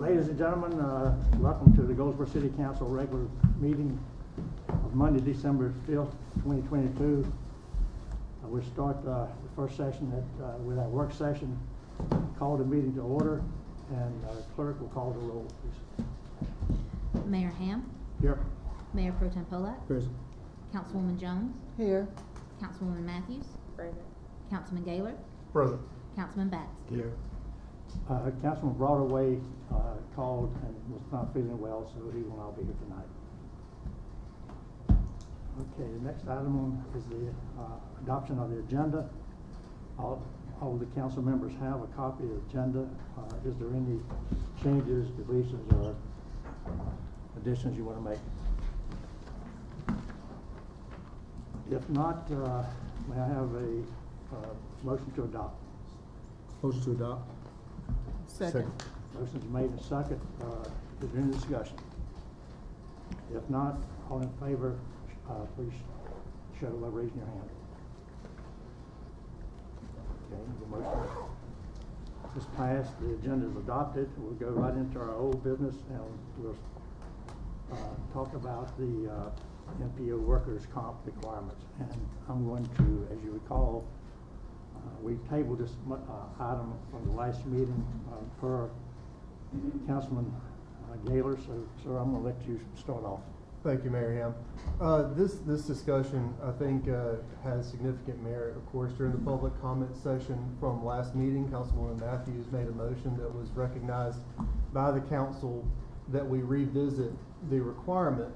Ladies and gentlemen, welcome to the Goldsboro City Council regular meeting of Monday, December 5th, 2022. We'll start the first session with our work session. Call the meeting to order, and clerk will call the roll, please. Mayor Ham. Here. Mayor Pro Tem Polak. Present. Councilwoman Jones. Here. Councilwoman Matthews. Present. Councilman Gaylor. Present. Councilman Batts. Here. Councilman Broadway called and was not feeling well, so he will not be here tonight. Okay, the next item is the adoption of the agenda. All of the council members have a copy of the agenda. Is there any changes, deletions, or additions you want to make? If not, may I have a motion to adopt? Motion to adopt. Second. Motion's made and second. Is there any discussion? If not, all in favor, please show by raising your hand. Okay, the motion is passed. The agenda is adopted. We'll go right into our old business, and we'll talk about the NPO workers' comp requirements. And I'm going to, as you recall, we tabled this item from the last meeting per Councilman Gaylor. So, sir, I'm going to let you start off. Thank you, Mayor Ham. This discussion, I think, has significant merit. Of course, during the public comment session from last meeting, Councilwoman Matthews made a motion that was recognized by the council that we revisit the requirement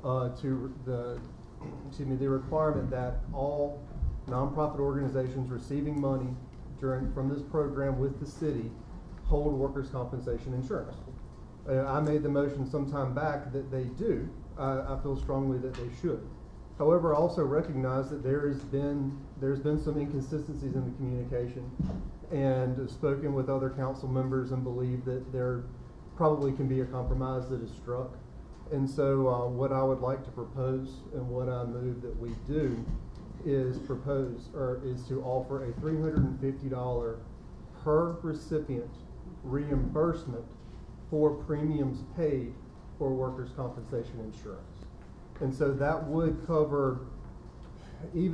the requirement that all nonprofit organizations receiving money from this program with the city hold workers' compensation insurance. I made the motion some time back that they do. I feel strongly that they should. However, I also recognize that there's been some inconsistencies in the communication, and have spoken with other council members and believe that there probably can be a compromise that is struck. And so what I would like to propose, and what I move that we do, is to offer a $350 per recipient reimbursement for premiums paid for workers' compensation insurance. And so that would cover it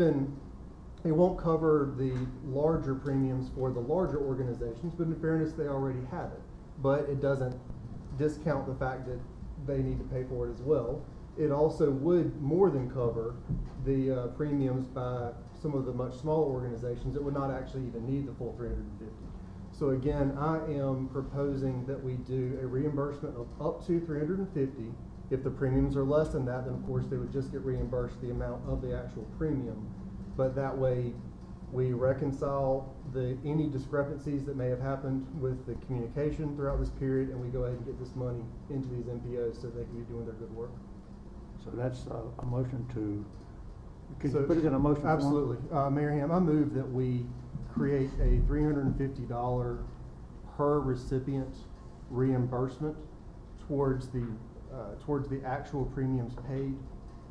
won't cover the larger premiums for the larger organizations, but in fairness, they already have it. But it doesn't discount the fact that they need to pay for it as well. It also would more than cover the premiums by some of the much smaller organizations that would not actually even need the full $350. So again, I am proposing that we do a reimbursement of up to $350. If the premiums are less than that, then of course they would just get reimbursed the amount of the actual premium. But that way we reconcile any discrepancies that may have happened with the communication throughout this period, and we go ahead and get this money into these NPOs so they can be doing their good work. So that's a motion to. Could you put it in a motion? Absolutely. Mayor Ham, I move that we create a $350 per recipient reimbursement towards the actual premiums paid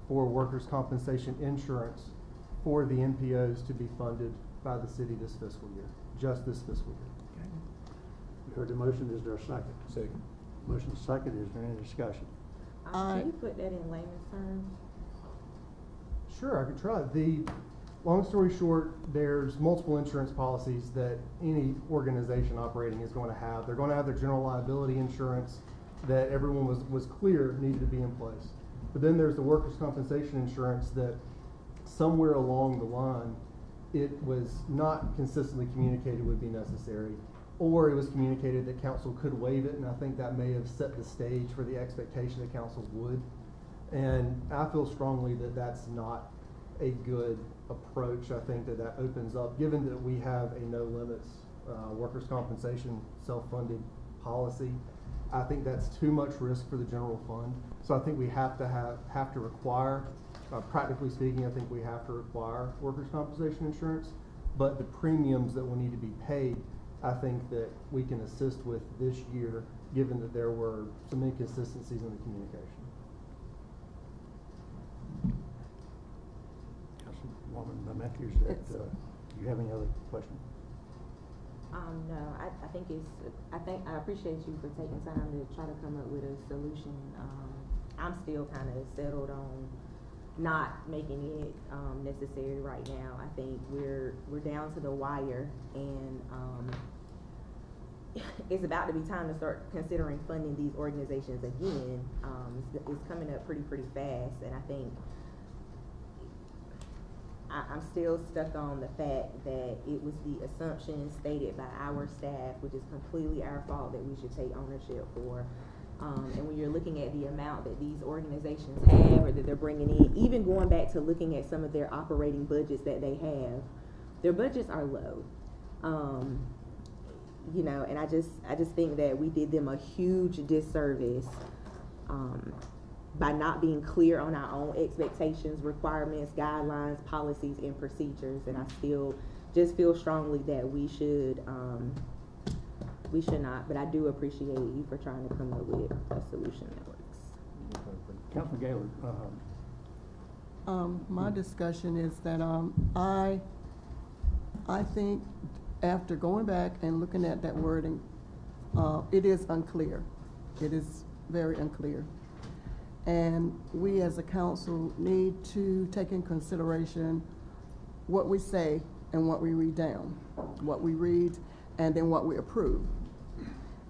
for workers' compensation insurance for the NPOs to be funded by the city this fiscal year, just this fiscal year. Okay. You heard the motion. Is there a second? Second. Motion second. Is there any discussion? Can you put that in layman's terms? Sure, I could try. Long story short, there's multiple insurance policies that any organization operating is going to have. They're going to have their general liability insurance that everyone was clear needed to be in place. But then there's the workers' compensation insurance that somewhere along the line it was not consistently communicated would be necessary, or it was communicated that council could waive it, and I think that may have set the stage for the expectation that council would. And I feel strongly that that's not a good approach. I think that opens up, given that we have a no limits workers' compensation self-funded policy, I think that's too much risk for the general fund. So I think we have to require, practically speaking, I think we have to require workers' compensation insurance, but the premiums that will need to be paid, I think that we can assist with this year, given that there were some inconsistencies in the communication. Councilwoman Matthews, do you have any other questions? No, I think I appreciate you for taking time to try to come up with a solution. I'm still kind of settled on not making it, necessary right now. I think we're down to the wire, and, it's about to be time to start considering funding these organizations again. It's coming up pretty fast, and I think I'm still stuck on the fact that it was the assumption stated by our staff, which is completely our fault, that we should take ownership for. And when you're looking at the amount that these organizations have or that they're bringing in, even going back to looking at some of their operating budgets that they have, their budgets are low. You know, and I just think that we did them a huge disservice by not being clear on our own expectations, requirements, guidelines, policies, and procedures. And I still just feel strongly that we should not, but I do appreciate you for trying to come up with a solution that works. Councilman Gaylor, My discussion is that, I think after going back and looking at that wording, it is unclear. It is very unclear. And we as a council need to take in consideration what we say and what we read down, what we read and then what we approve.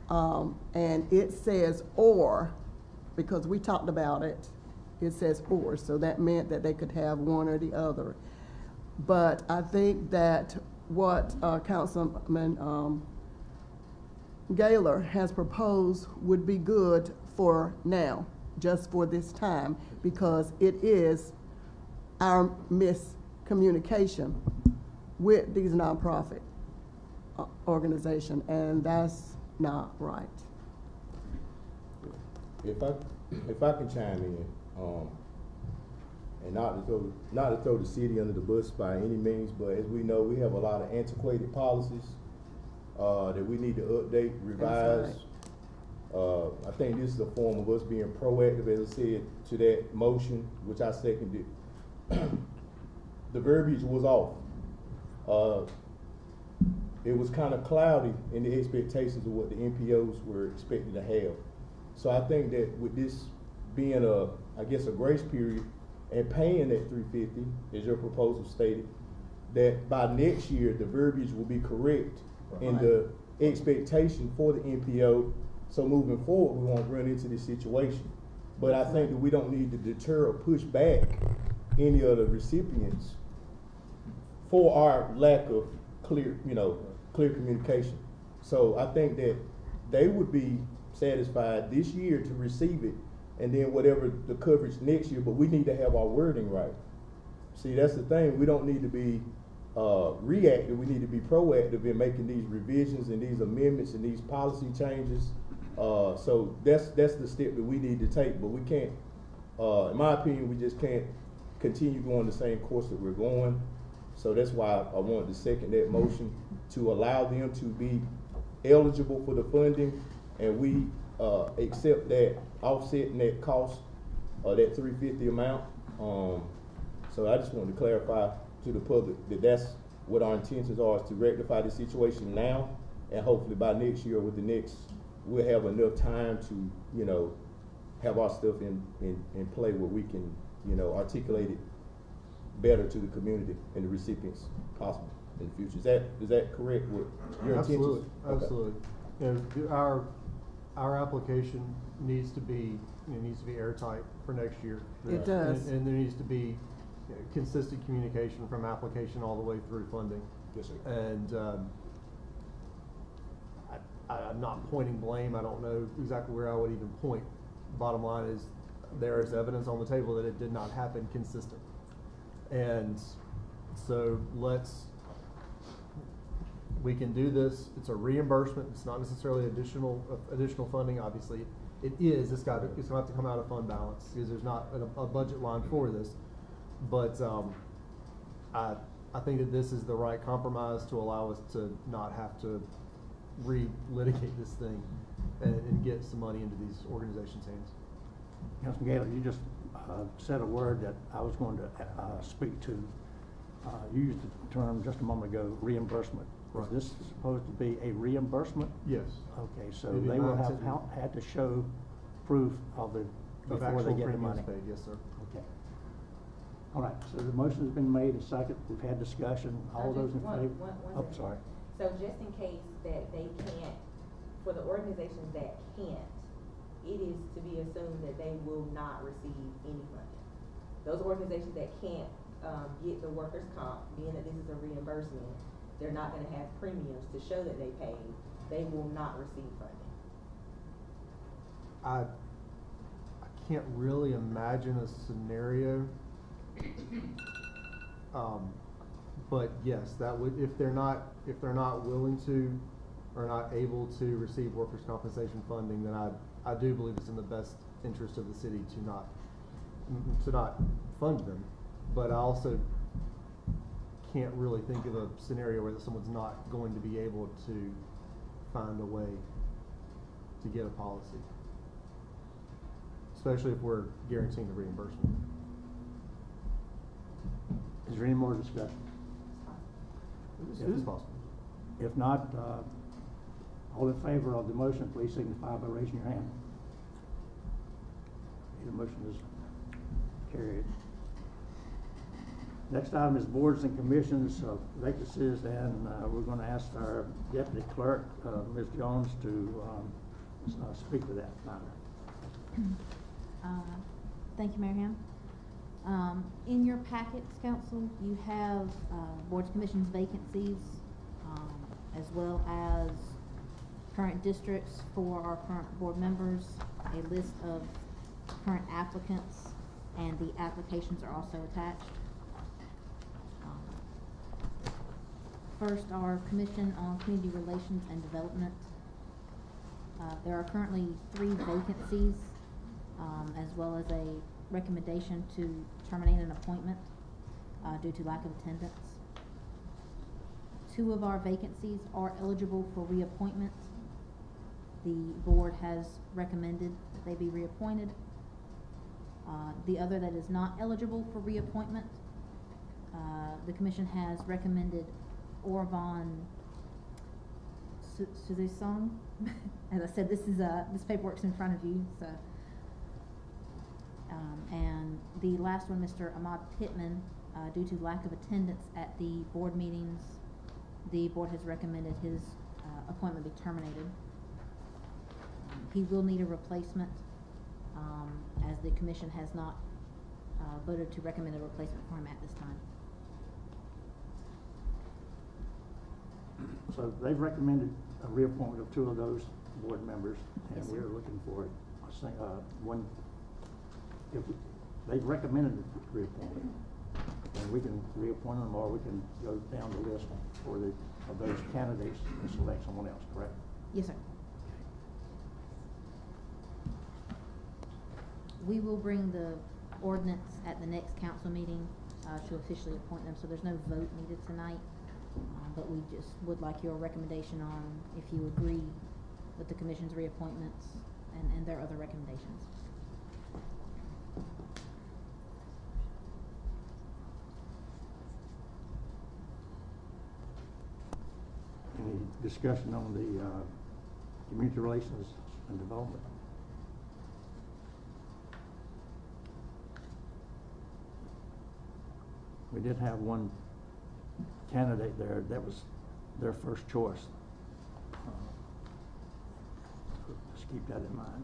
And it says or, because we talked about it, it says or, so that meant that they could have one or the other. But I think that what Councilman Gaylor has proposed would be good for now, just for this time, because it is our miscommunication with these nonprofit organizations, and that's not right. If I can chime in, and not to throw the city under the bus by any means, but as we know, we have a lot of antiquated policies that we need to update, revise. I think this is a form of us being proactive, as I said, to that motion, which I seconded. The verbiage was off. It was kind of cloudy in the expectations of what the NPOs were expected to have. So I think that with this being a grace period and paying that $350, as your proposal stated, that by next year the verbiage will be correct in the expectation for the NPO. So moving forward, we won't run into this situation. But I think that we don't need to deter or push back any of the recipients for our lack of clear communication. So I think that they would be satisfied this year to receive it, and then whatever the coverage next year, but we need to have our wording right. See, that's the thing. We don't need to be reactive. We need to be proactive in making these revisions and these amendments and these policy changes. So that's the step that we need to take, but we can't, in my opinion, we just can't continue going the same course that we're going. So that's why I wanted to second that motion to allow them to be eligible for the funding, and we accept that offsetting that cost, that $350 amount. So I just wanted to clarify to the public that that's what our intentions are, is to rectify the situation now, and hopefully by next year or with the next, we'll have enough time to, have our stuff in play where we can, articulate it better to the community and the recipients possible in the future. Is that correct with your intentions? Absolutely. Our application needs to be airtight for next year. It does. And there needs to be consistent communication from application all the way through funding. Yes, sir. And I'm not pointing blame. I don't know exactly where I would even point. Bottom line is, there is evidence on the table that it did not happen consistent. And so we can do this. It's a reimbursement. It's not necessarily additional funding. Obviously, it is. It's going to have to come out of fund balance because there's not a budget line for this. But I think that this is the right compromise to allow us to not have to re-litigate this thing and get some money into these organizations' hands. Councilman Gaylor, you just said a word that I was going to speak to. You used the term just a moment ago, reimbursement. Right. Is this supposed to be a reimbursement? Yes. Okay, so Maybe they will not have to- had to show proof of the, Of before they actual get the premiums money. paid, yes, sir. Okay. All right, so the motion's been made and second, we've had discussion, all those in favor? Oh, second. sorry. So just in case that they can't, for the organizations that can't, it is to be assumed that they will not receive any funding. Those organizations that can't, get the workers' comp, being that this is a reimbursement, they're not gonna have premiums to show that they paid, they will not receive funding. I can't really imagine a scenario. But yes, that would, if they're not willing to, or not able to receive workers' compensation funding, then I do believe it's in the best interest of the city to not fund them. But I also can't really think of a scenario where someone's not going to be able to find a way to get a policy. Especially if we're guaranteeing the reimbursement. Is there any more discussion? It is possible. If not, all in favor of the motion, please signify by raising your hand. The motion is carried. Next item is boards and commissions vacancies, and we're going to ask our deputy clerk, Ms. Jones, to speak to that matter. Thank you, Mayor Ham. In your packets, council, you have boards, commissions vacancies, as well as current districts for our current board members, a list of current applicants, and the applications are also attached. First, our Commission on Community Relations and Development. There are currently 3 vacancies, as well as a recommendation to terminate an appointment due to lack of attendance. 2 of our vacancies are eligible for reappointment. The board has recommended that they be reappointed. The other that is not eligible for reappointment, the commission has recommended Orvon Suzesong. As I said, this paperwork's in front of you, so. And the last one, Mr. Ahmad Pittman, due to lack of attendance at the board meetings, the board has recommended his appointment be terminated. He will need a replacement, as the commission has not voted to recommend a replacement for him at this time. So they've recommended a reappointment of 2 of those board members, and Yes, sir. we're looking for one. If they've recommended reappointment, and we can reappoint them, or we can go down the list of those candidates and select someone else, correct? Yes, sir. We will bring the ordinance at the next council meeting to officially appoint them, so there's no vote needed tonight. But we just would like your recommendation on if you agree with the commission's reappointments and their other recommendations. Any discussion on the community relations and development? We did have one candidate there that was their first choice. Just keep that in mind.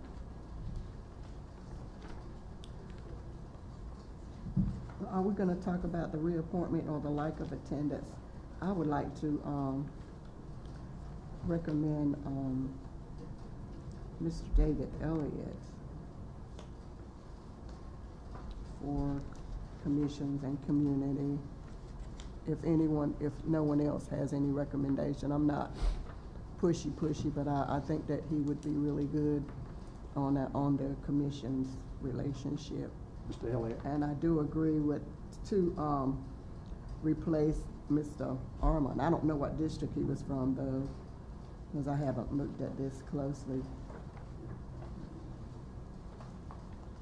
Are we gonna talk about the reappointment or the lack of attendance? I would like to, recommend, Mr. David Elliott for commissions and community. If no one else has any recommendation, I'm not pushy, but I think that he would be really good on the commission's relationship. Mr. Elliott? And I do agree to replace Mr. Armand. I don't know what district he was from though, because I haven't looked at this closely.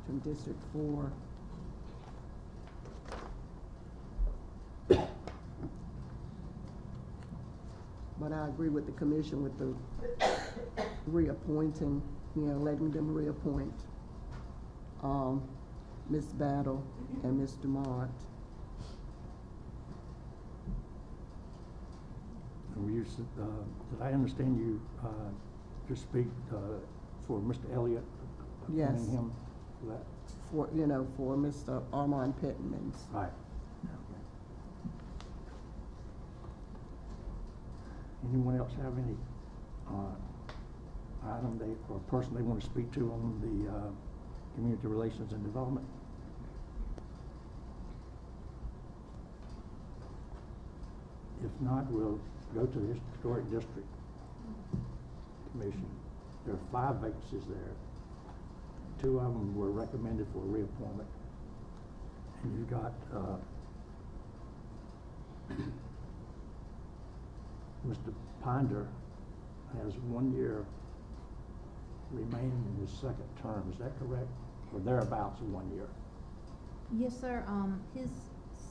From District 4. But I agree with the commission with the reappointing, letting them reappoint, Ms. Battle and Ms. Dumont. Did I understand you, to speak, for Mr. Elliott? Yes. Appointing him for that? For Mr. Armand Pittman's. Right. Anyone else have any, item or person they want to speak to on the, community relations and development? If not, we'll go to the Historic District Commission. There are 5 vacancies there. 2 of them were recommended for reappointment. And you've got, Mr. Ponder has 1 year remaining in his 2nd term. Is that correct? Or thereabouts 1 year? Yes, sir. His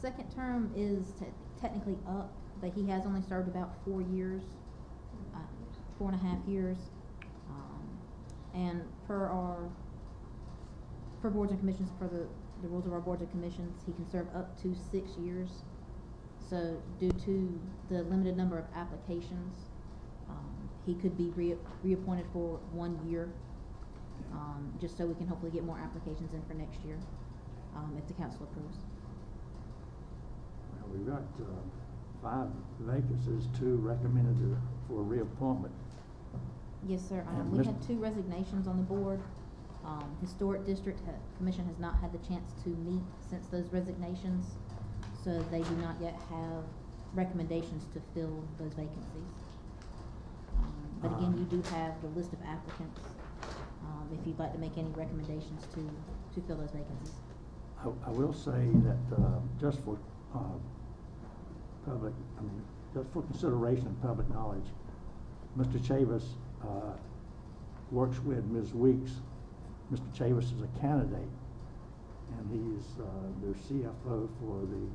2nd term is technically up, but he has only served about 4 years, 4.5 years. And per boards and commissions, per the rules of our boards and commissions, he can serve up to 6 years. So due to the limited number of applications, he could be reappointed for 1 year, just so we can hopefully get more applications in for next year, if the council approves. Well, we've got 5 vacancies, 2 recommended for reappointment. Yes, sir. And We Mr. had 2 resignations on the board. Historic District Commission has not had the chance to meet since those resignations, so they do not yet have recommendations to fill those vacancies. But again, you do have the list of applicants, if you'd like to make any recommendations to fill those vacancies. I will say that, just for, just for consideration and public knowledge, Mr. Chavis, works with Ms. Weeks. Mr. Chavis is a candidate, and he's, their CFO for the,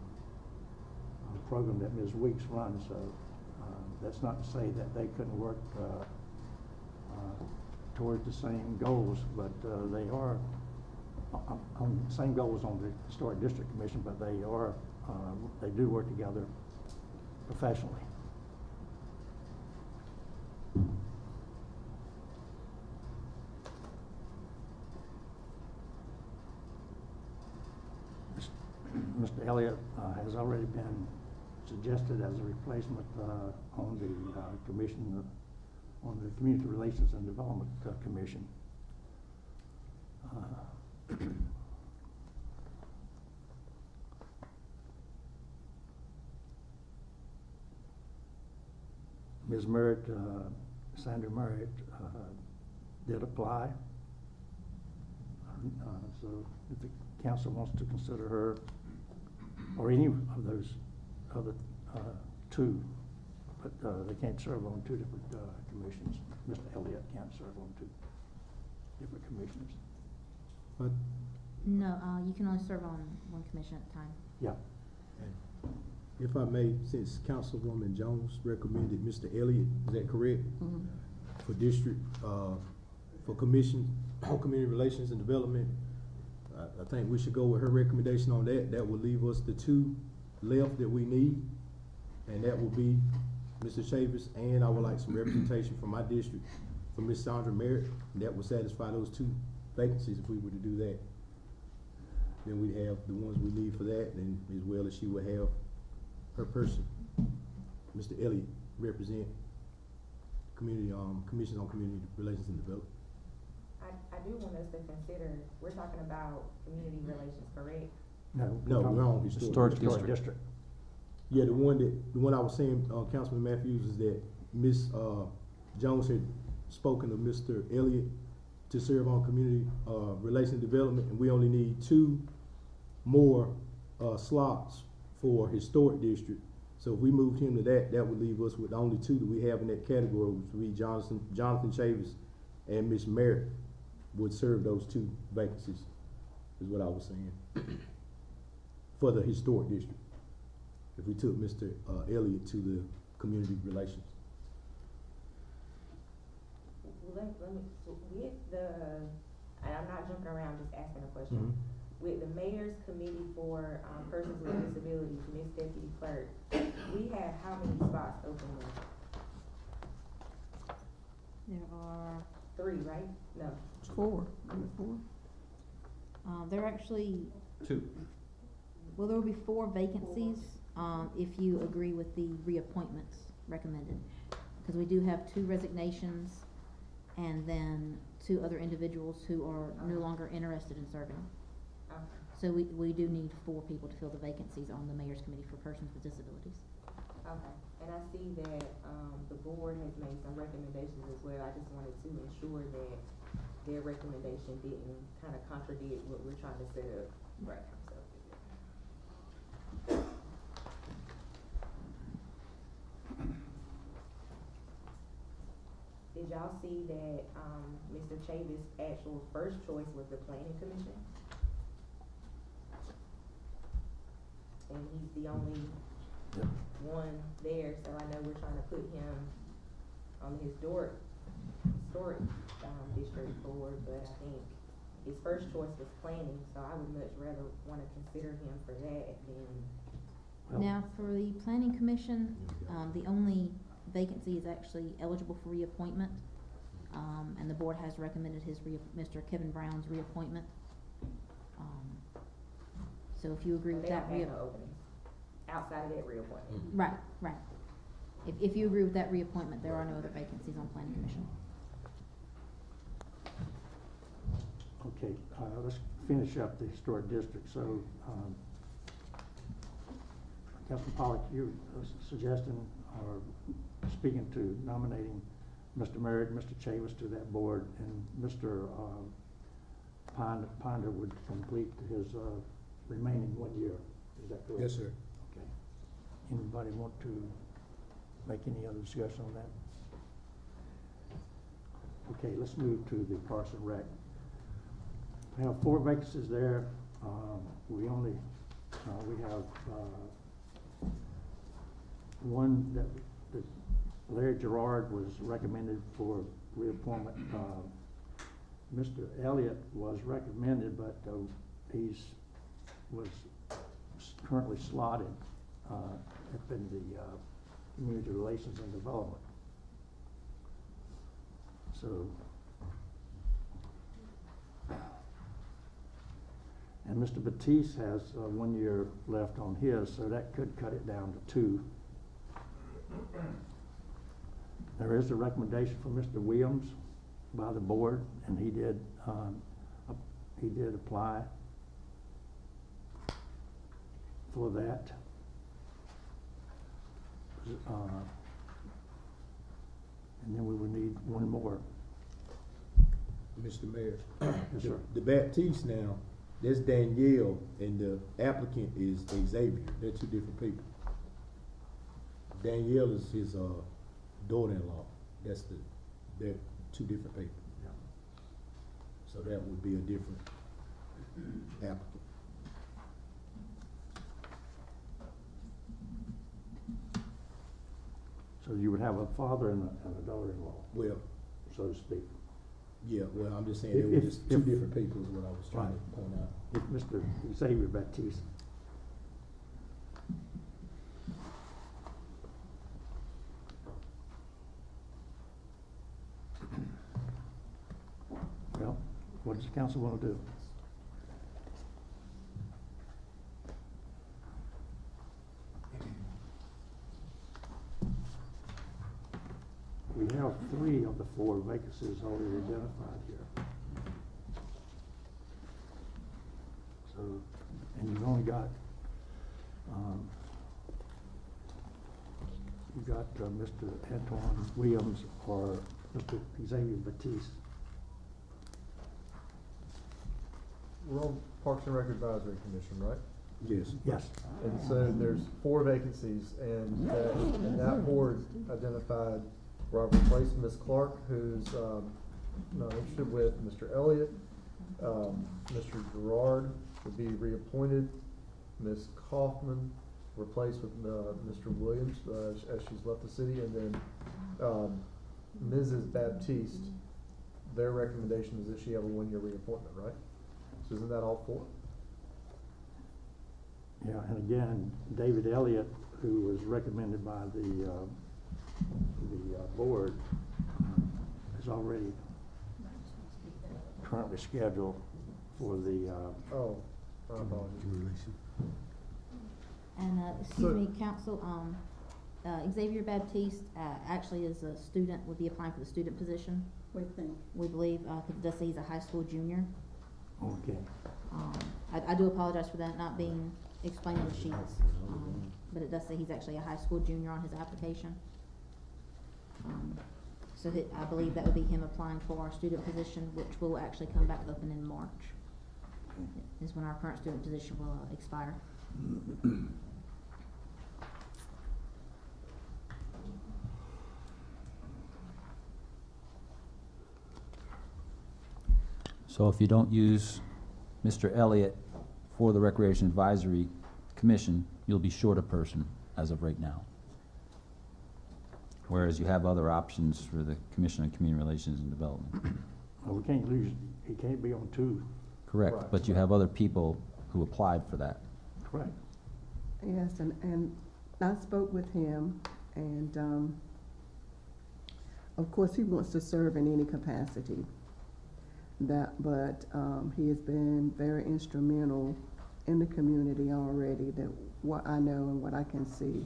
program that Ms. Weeks runs, so, that's not to say that they couldn't work, towards the same goals, but, they are on the same goals on the Historic District Commission, but they are, they do work together professionally. Mr. Elliott has already been suggested as a replacement on the commission, on the Community Relations and Development Commission. Ms. Merritt, Sandra Merritt, did apply. So if the council wants to consider her, or any of those other 2, but they can't serve on 2 different commissions. Mr. Elliott can't serve on 2 different commissions. But No, you can only serve on 1 commission at a time. Yeah. If I may, since Councilwoman Jones recommended Mr. Elliott, is that correct? Mhm. For district, for commission, on community relations and development, I think we should go with her recommendation on that. That would leave us the 2 left that we need, and that will be Mr. Chavis, and I would like some representation from my district, from Ms. Sandra Merritt, and that would satisfy those 2 vacancies if we were to do that. Then we'd have the ones we need for that, and as well as she would have her person, Mr. Elliott, represent community, commissions on community relations and development. I do want us to consider, we're talking about community relations, correct? No, No, we're on Historic District. Yeah, the one I was saying, Councilman Matthews, is that Ms. Jones had spoken to Mr. Elliott to serve on community, relations and development, and we only need 2 more, slots for Historic District. So if we moved him to that, that would leave us with only 2 that we have in that category, which would be Jonathan Chavis and Ms. Merritt would serve those 2 vacancies, is what I was saying, for the Historic District. If we took Mr. Elliott to the community relations. let me, with the, and I'm not jumping around, just asking a question. With the mayor's committee for, persons with disabilities, Miss Deputy Clerk, we have how many spots open there? There are, 3, right? No. 4, number 4. there are actually, 2. well, there will be 4 vacancies, if you agree with the reappointments recommended. Because we do have 2 resignations and then 2 other individuals who are no longer interested in serving. Okay. So we do need 4 people to fill the vacancies on the mayor's committee for persons with disabilities. Okay, and I see that, the board has made some recommendations as well. I just wanted to ensure that their recommendation didn't kind of contradict what we're trying to set up. Right. So, did y'all see that, Mr. Chavis' actual first choice was the planning commission? And he's the only Yep. one there, so I know we're trying to put him on the historic district board, but I think his first choice was planning, so I would much rather wanna consider him for that than, Well- Now, for the planning commission, the only vacancy is actually eligible for reappointment. And the board has recommended Mr. Kevin Brown's reappointment. So if you agree they with don't that have no openings outside of that reappointment. right, right. If you agree with that reappointment, there are no other vacancies on planning commission. Okay, let's finish up the historic district, so, Councilman Pollock, you suggesting or speaking to nominating Mr. Merritt, Mr. Chavis to that board, and Mr. Ponder would complete his, remaining 1 year, is that correct? Yes, sir. Okay. Anybody want to make any other discussion on that? Okay, let's move to the Parks and Rec. We have 4 vacancies there. We only, we have, one that Larry Gerard was recommended for reappointment. Mr. Elliott was recommended, but, was currently slotted, up in the, Community Relations and Development. So, and Mr. Batiste has, 1 year left on his, so that could cut it down to 2. There is a recommendation from Mr. Williams by the board, and he did apply for that. And then we would need 1 more. Mr. Mayor. Yes, sir. The Baptiste now, that's Danielle, and the applicant is Xavier. They're 2 different people. Danielle is his, daughter-in-law. They're 2 different people. Yeah. So that would be a different applicant. So you would have a father and a daughter-in-law, Well, so to speak. yeah, well, I'm just saying, If- they were if- just 2 if- different people is what I was trying to Right. point out. If Mr. Xavier Baptiste. Well, what does the council want to do? We have 3 of the 4 vacancies already identified here. So, and you've only got, you've got Mr. Antoine Williams or Mr. Xavier Batiste. We're on Parks and Rec Advisory Commission, right? Yes. Yes. And so there's 4 vacancies, and that board identified Robert replaced Ms. Clark, who's, not interested, with Mr. Elliott. Mr. Gerard would be reappointed. Ms. Kaufman replaced with, Mr. Williams, as she's left the city, and then, Mrs. Baptiste their recommendation is that she have a 1-year reappointment, right? So isn't that all 4? Yeah, and again, David Elliott, who was recommended by the board, is already currently scheduled for the, Oh, my apologies. And, So- excuse me, council, Xavier Baptiste, actually is a student, would be applying for the student position, We think. we believe, 'cause it does say he's a high school junior. okay. I do apologize for that not being explained on the sheets, but it does say he's actually a high school junior on his application. So I believe that would be him applying for our student position, which will actually come back open in March, is when our current student position will expire. So if you don't use Mr. Elliott for the Recreation Advisory Commission, you'll be short a person as of right now. Whereas you have other options for the Commission on Community Relations and Development. Well, we can't lose, he can't be on 2, Correct, Right. but you have other people who applied for that. correct? Yes, and I spoke with him, and, of course, he wants to serve in any capacity. But he has been very instrumental in the community already, that what I know and what I can see.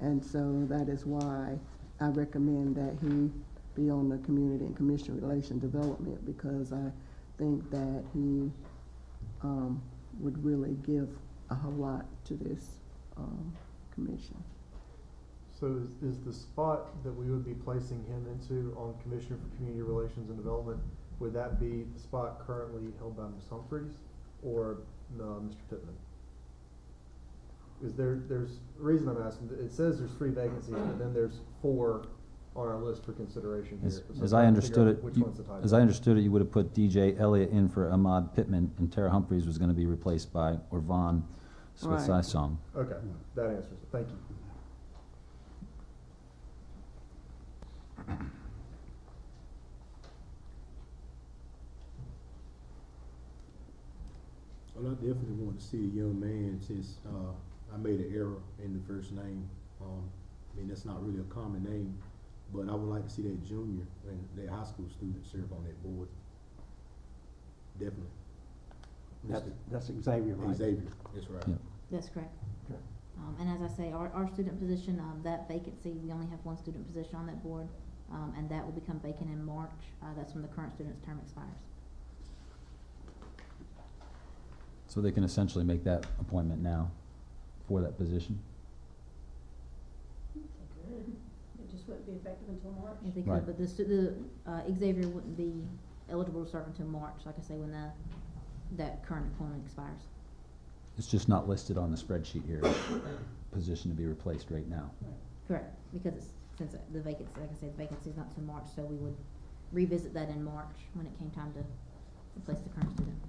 And so that is why I recommend that he be on the Community and Commission Relation Development, because I think that he would really give a whole lot to this commission. So is the spot that we would be placing him into on Commissioner for Community Relations and Development, would that be the spot currently held by Ms. Humphries or Mr. Pittman? Is there's the reason I'm asking, it says there's 3 vacancies, but then there's 4 on our list for consideration here. So As trying I to figure understood out it, which you- one's the title. as I understood it, you would have put DJ Elliott in for Ahmad Pittman, and Tara Humphries was gonna be replaced by Orvan Right. Song. Okay, that answers it, thank you. Well, I definitely want to see a young man since, I made an error in the first name. I mean, that's not really a common name, but I would like to see that junior and that high school student serve on that board. Definitely. That's Xavier, right? Xavier, that's right. Yeah. That's correct. Okay. And as I say, our student position, that vacancy, we only have 1 student position on that board, and that will become vacant in March. That's when the current student's term expires. So they can essentially make that appointment now for that position. They could. It just wouldn't be effective until March. If they Right. could, but Xavier wouldn't be eligible to serve until March, like I say, when that current employment expires. It's just not listed on the spreadsheet here, position to be replaced right now. Correct, because since the vacancy, like I said, the vacancy is not till March, so we would revisit that in March when it came time to replace the current student.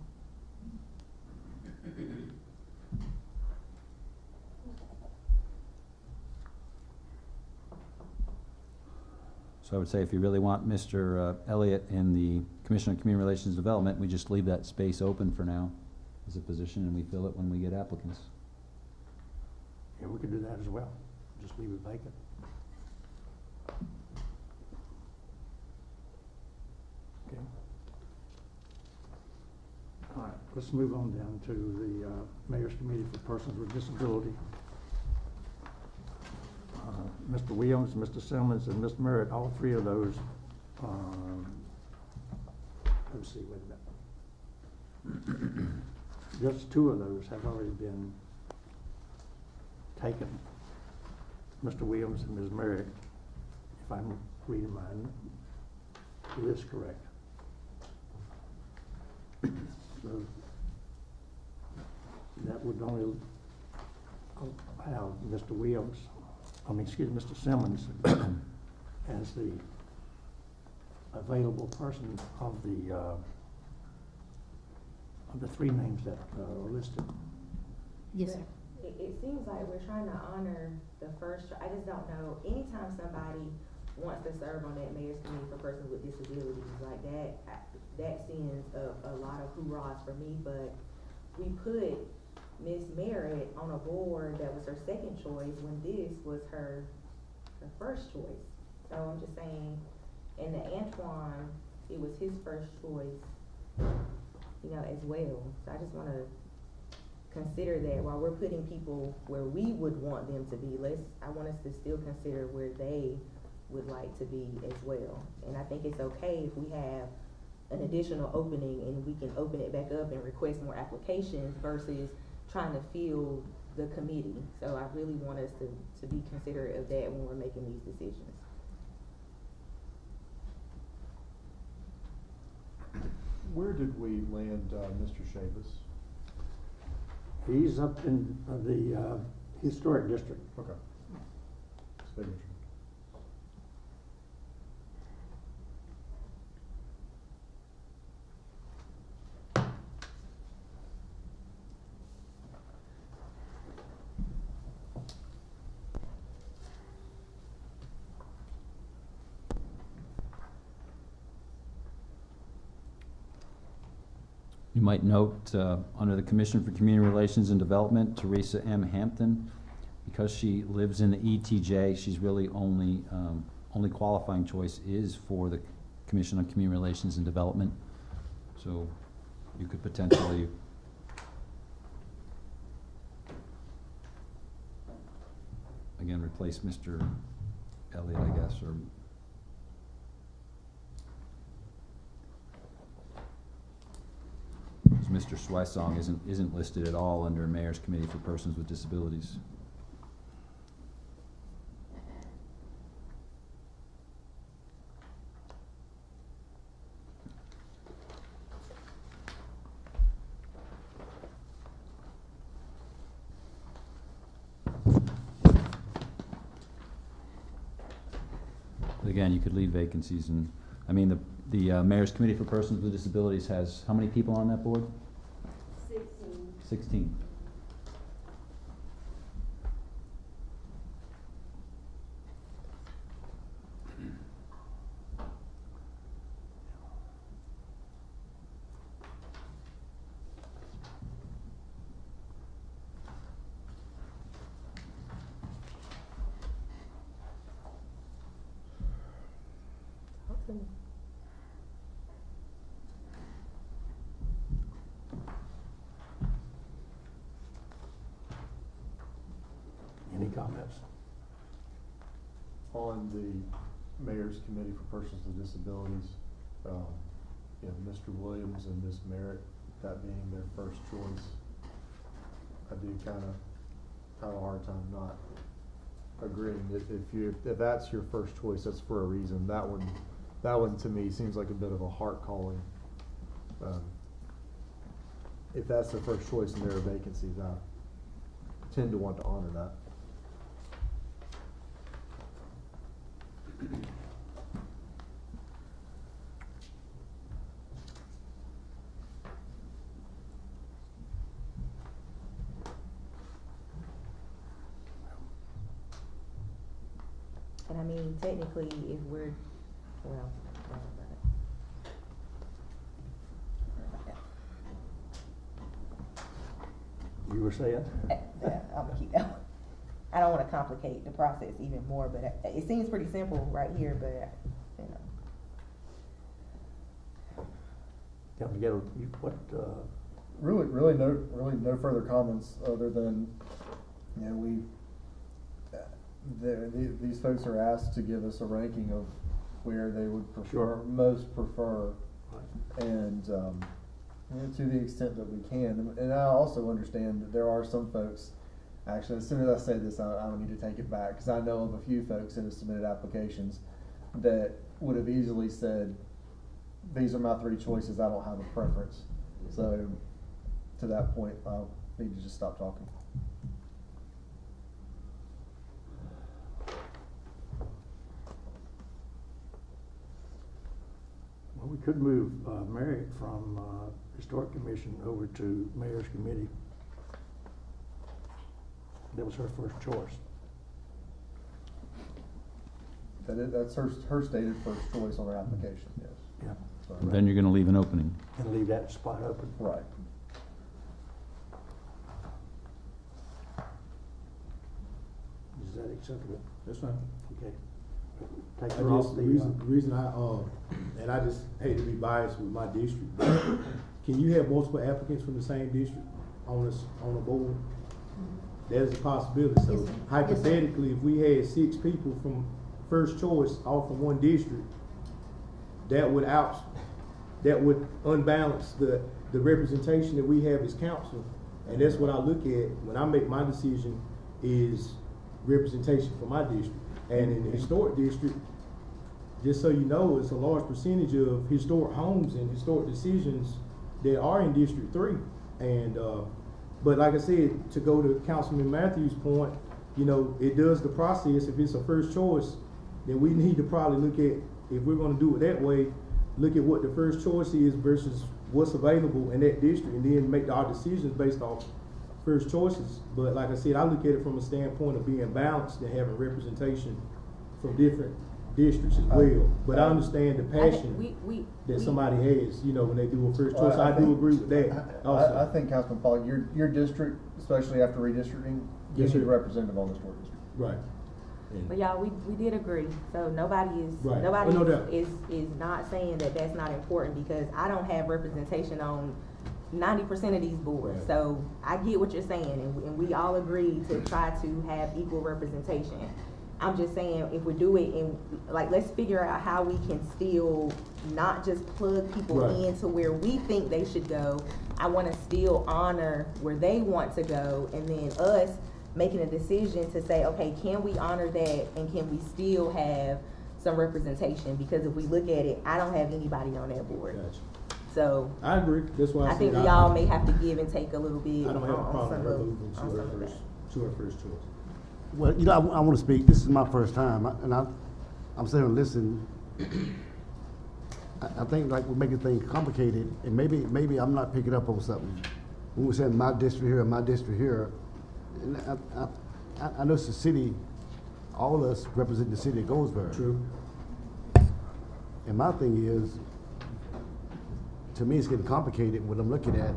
So I would say if you really want Mr. Elliott in the Commission on Community Relations and Development, we just leave that space open for now as a position, and we fill it when we get applicants. Yeah, we could do that as well, just leave it vacant. Okay. All right, let's move on down to the Mayor's Committee for Persons with Disability. Mr. Williams, Mr. Simmons, and Ms. Merritt, all 3 of those, let's see, wait a minute. Just 2 of those have already been taken. Mr. Williams and Ms. Merritt, if I'm reading my list correct. So that would only have Mr. Williams, Mr. Simmons as the available person of the 3 names that are listed. Yes, sir. It seems like we're trying to honor the first, I just don't know, anytime somebody wants to serve on that mayor's committee for persons with disabilities, like that sends a lot of hoorahs for me, but we put Miss Merritt on a board that was her second choice when this was her first choice. So I'm just saying, and the Antoine, it was his first choice, you know, as well. So I just wanna consider that while we're putting people where we would want them to be, I want us to still consider where they would like to be as well. And I think it's okay if we have an additional opening and we can open it back up and request more applications versus trying to fill the committee. So I really want us to be considerate of that when we're making these decisions. Where did we land, Mr. Shabas? He's up in the historic district. Okay. Just making sure. You might note, under the Commission for Community Relations and Development, Teresa M. Hampton, because she lives in the ETJ, she's really only qualifying choice is for the Commission on Community Relations and Development. So you could potentially again replace Mr. Elliott, I guess, or Mr. Swysong isn't listed at all under Mayor's Committee for Persons with Disabilities. But again, you could leave vacancies, and I mean the Mayor's Committee for Persons with Disabilities has how many people on that board? 16. Awesome. Any comments? On the Mayor's Committee for Persons with Disabilities, you know, Mr. Williams and Ms. Merritt, that being their first choice, I do kind of have a hard time not agreeing that if that's your first choice, that's for a reason. That one to me seems like a bit of a heart calling. If that's the first choice and there are vacancies, I tend to want to honor that. And I mean, technically, if we're, well, sorry about that. You were saying? I'm gonna keep that one. I don't wanna complicate the process even more, but it seems pretty simple right here, but, you know. Can we get what, Really no further comments other than, you know, these folks are asked to give us a ranking of where they would most prefer, and you know, to the extent that we can. And I also understand that there are some folks, actually, as soon as I say this, I don't need to take it back, because I know of a few folks that have submitted applications that would have easily said, these are my three choices, I don't have a preference. So, to that point, I'll need to just stop talking. well, we could move Mary from Historic Commission over to Mayor's Committee. That was her first choice. That's her stated first choice on her application, yes. Yeah. So, Then you're gonna leave an opening. And leave that spot open. Right. Is that acceptable? That's fine. Okay. Take I her off just, the, the reason I, and I just hate to be biased with my district, but can you have multiple applicants from the same district on a board? There's a possibility, Yes, so sir. Yes, sir. hypothetically, if we had 6 people from first choice, all from one district, that would unbalance the representation that we have as council. And that's what I look at when I make my decision, is representation for my district. And in the historic district, just so you know, it's a large percentage of historic homes and historic decisions that are in District 3. And, but like I said, to go to Councilman Matthews' point, you know, it does the process. If it's a first choice, then we need to probably look at, if we're gonna do it that way, look at what the first choice is versus what's available in that district, and then make our decisions based off first choices. But like I said, I look at it from a standpoint of being balanced and having representation from different districts as well. But I understand the passion that somebody has, you know, when they do a first choice. I do agree with that also. I think Councilman Pollock, your district, especially after redistricting, you Yes, need sir. a representative on the historic district. Right. And- But y'all, we did agree, so nobody is, Right. nobody Oh, no doubt. is not saying that that's not important, because I don't have representation on 90% of these boards. Right. So I get what you're saying, and we all agree to try to have equal representation. I'm just saying, if we do it in, like, let's figure out how we can still not just plug people Right. into where we think they should go. I wanna still honor where they want to go, and then us making a decision to say, okay, can we honor that, and can we still have some representation? Because if we look at it, I don't have anybody on that board. Gotcha. So I agree. That's why I I think said we all may have to give and take a little bit I on don't have a problem some with her of, moving on some of that. to her first choice. Well, you know, I want to speak. This is my first time, and I'm sitting and listening. I think like we're making things complicated, and maybe I'm not picking up on something. When we're saying my district here, my district here, and I know it's the city, all of us represent the city of Goldsboro. True. And my thing is, to me, it's getting complicated when I'm looking at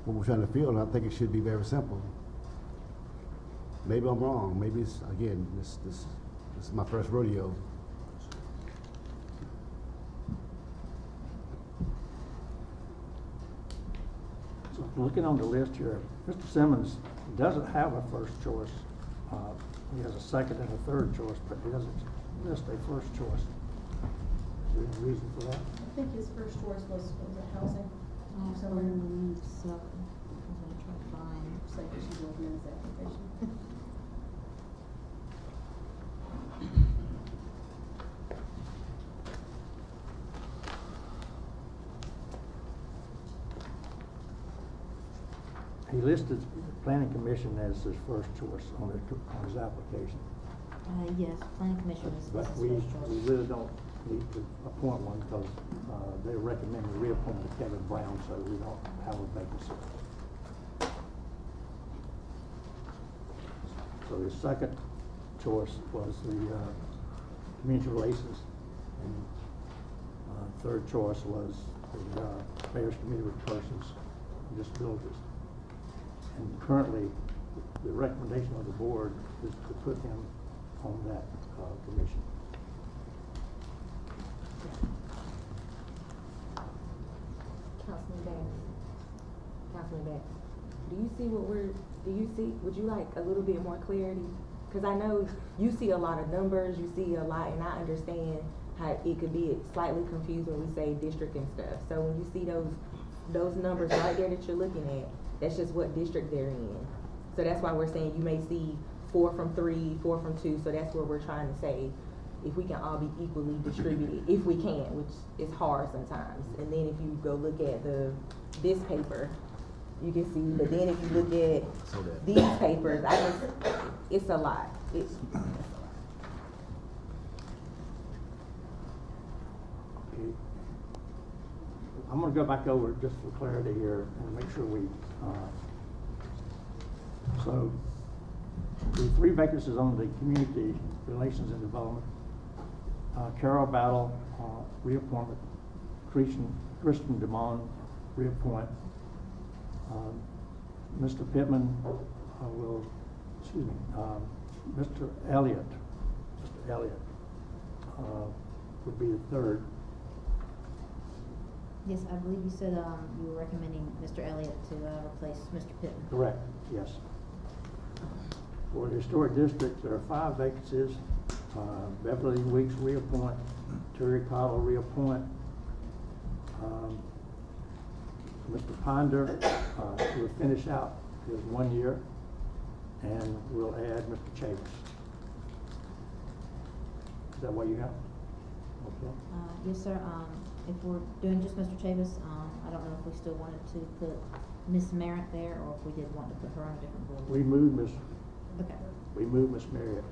what we're trying to fill, and I think it should be very simple. Maybe I'm wrong. Maybe it's, again, this is my first rodeo. so looking on the list here, Mr. Simmons doesn't have a first choice. He has a second and a third choice, but he doesn't list a first choice. Is there any reason for that? I think his first choice was it housing? Somewhere, So, I'm gonna try to find. say that she wasn't in his application. He listed the planning commission as his first choice on his application. Yes, planning commission is But his we first choice. really don't need to appoint one because, they're recommending reappointment of Kevin Brown, so we don't have a vacancy. So his second choice was the, community relations. And, third choice was the, mayor's committee with persons with disabilities. And currently, the recommendation of the board is to put him on that, commission. Councilman Bass, would you like a little bit more clarity? Cause I know you see a lot of numbers, you see a lot, and I understand how it could be slightly confusing when we say district and stuff. So when you see those numbers right there that you're looking at, that's just what district they're in. So that's why we're saying you may see 4 from 3, 4 from 2, so that's what we're trying to say. If we can all be equally distributed, if we can, which is hard sometimes. And then if you go look at this paper, you can see, but then if you look at these papers, it's a lot. It's a lot. Okay. I'm gonna go back over it just for clarity here and make sure we, so The 3 vacancies on the Community Relations and Development. Carol Battle, reappointment. Christian DeMond, reappoint. Mr. Pittman Mr. Elliott would be the 3rd. Yes, I believe you said, you were recommending Mr. Elliott to, replace Mr. Pittman. Correct, yes. For the Historic District, there are 5 vacancies. Beverly Weeks, reappoint. Terry Cottle, reappoint. Mr. Ponder will finish out his 1 year, and we'll add Mr. Chavis. Is that what you have? Okay. Yes, sir. If we're doing just Mr. Chavis, I don't know if we still wanted to put Miss Merritt there, or if we did want to put her on a different board. We moved Miss Marriott.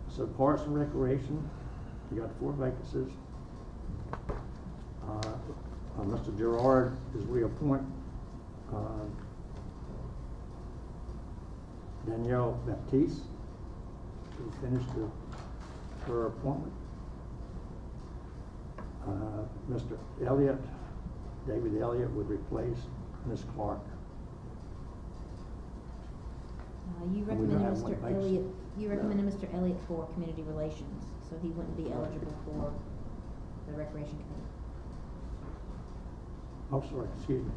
So Parks and Recreation, you got 4 vacancies. Mr. Gerard is reappoint. Danielle Baptiste, who finished her appointment. Mr. Elliott, David Elliott would replace Ms. Clark. You We don't recommended have one Mr. vacancy. Elliott, you recommended Mr. Elliott for Community Relations, so he wouldn't be eligible for the Recreation Committee. Oh, sorry, excuse me.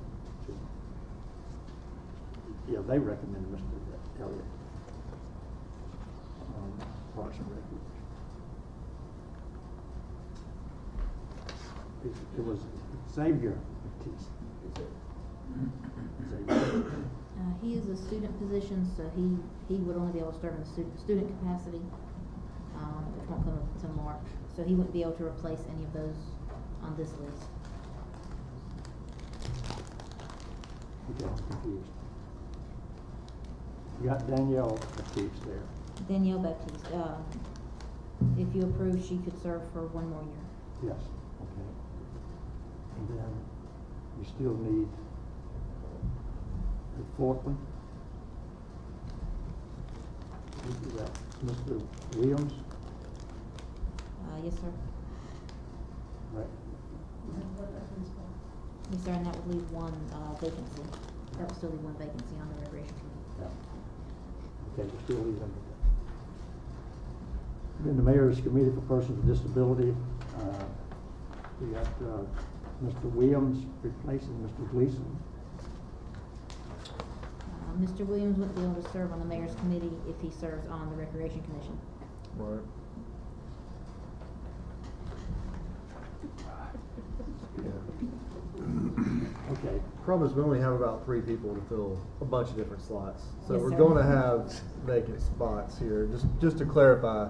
Yeah, they recommended Mr. Elliott. Parks and Recreation. It was Xavier Baptiste. Xavier. He is a student position, so he would only be able to serve in the student capacity, which won't come until March. So he wouldn't be able to replace any of those on this list. Okay, I'm confused. You got Danielle Baptiste there. Danielle Baptiste, if you approve, she could serve for 1 more year. Yes, okay. And then you still need the 4th one. Is that Mr. Williams? Yes, sir. Right. Yes, sir, and that would leave 1 vacancy. That would still leave 1 vacancy on the Recreation Committee. Yeah. Okay, we're still leaving. Then the Mayor's Committee for Persons with Disability, we got Mr. Williams replacing Mr. Gleason. Mr. Williams wouldn't be able to serve on the Mayor's Committee if he serves on the Recreation Commission. Right. Okay. Problem is, we only have about 3 people to fill a bunch of different slots. So Yes, we're sir. going to have vacant spots here. Just to clarify,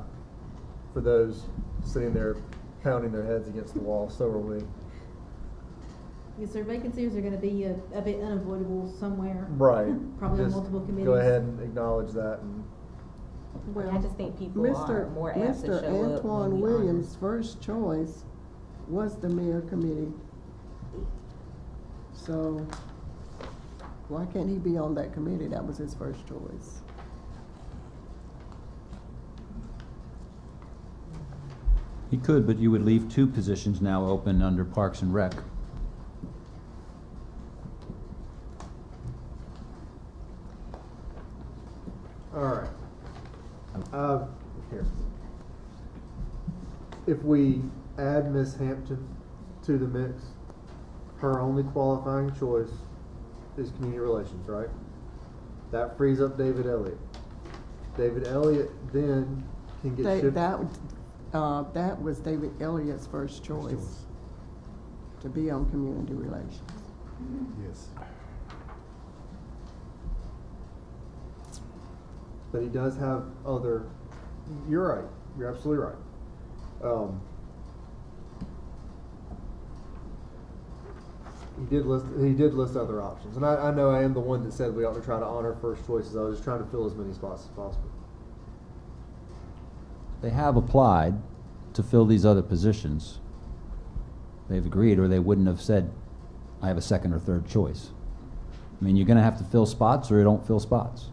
for those sitting there pounding their heads against the wall, so are we. Yes, sir, vacancies are gonna be a bit unavoidable somewhere. Right. Probably on Just multiple committees. Go ahead and acknowledge that. And I just think people are more apt to show up Mr. when Antoine we Williams' first choice was the Mayor Committee. So why can't he be on that committee? That was his first choice. He could, but you would leave 2 positions now open under Parks and Rec. all right. Here. If we add Miss Hampton to the mix, her only qualifying choice is community relations, right? That frees up David Elliott. David Elliott then can get shifted. That was David Elliott's first choice, to be on community relations. Yes. But he does have other, you're right, you're absolutely right. He did list other options, and I know I am the one that said we ought to try to honor first choices. I was just trying to fill as many spots as possible. They have applied to fill these other positions. They've agreed, or they wouldn't have said, I have a second or third choice. I mean, you're gonna have to fill spots or you don't fill spots.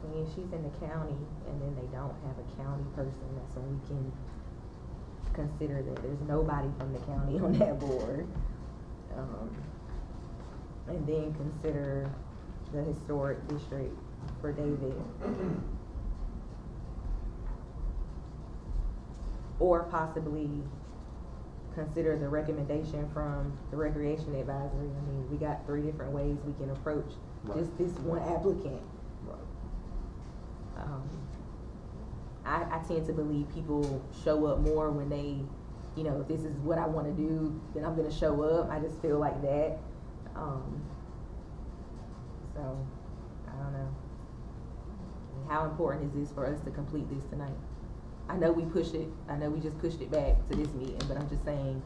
I mean, if she's in the county and then they don't have a county person, that's when we can consider that there's nobody from the county on that board. And then consider the historic district for David. Or possibly consider the recommendation from the Recreation Advisory. I mean, we got 3 different ways we can approach just this one applicant. I tend to believe people show up more when they, you know, if this is what I want to do, then I'm going to show up. I just feel like that. So, I don't know. I mean, how important is this for us to complete this tonight? I know we pushed it. I know we just pushed it back to this meeting, but I'm just saying.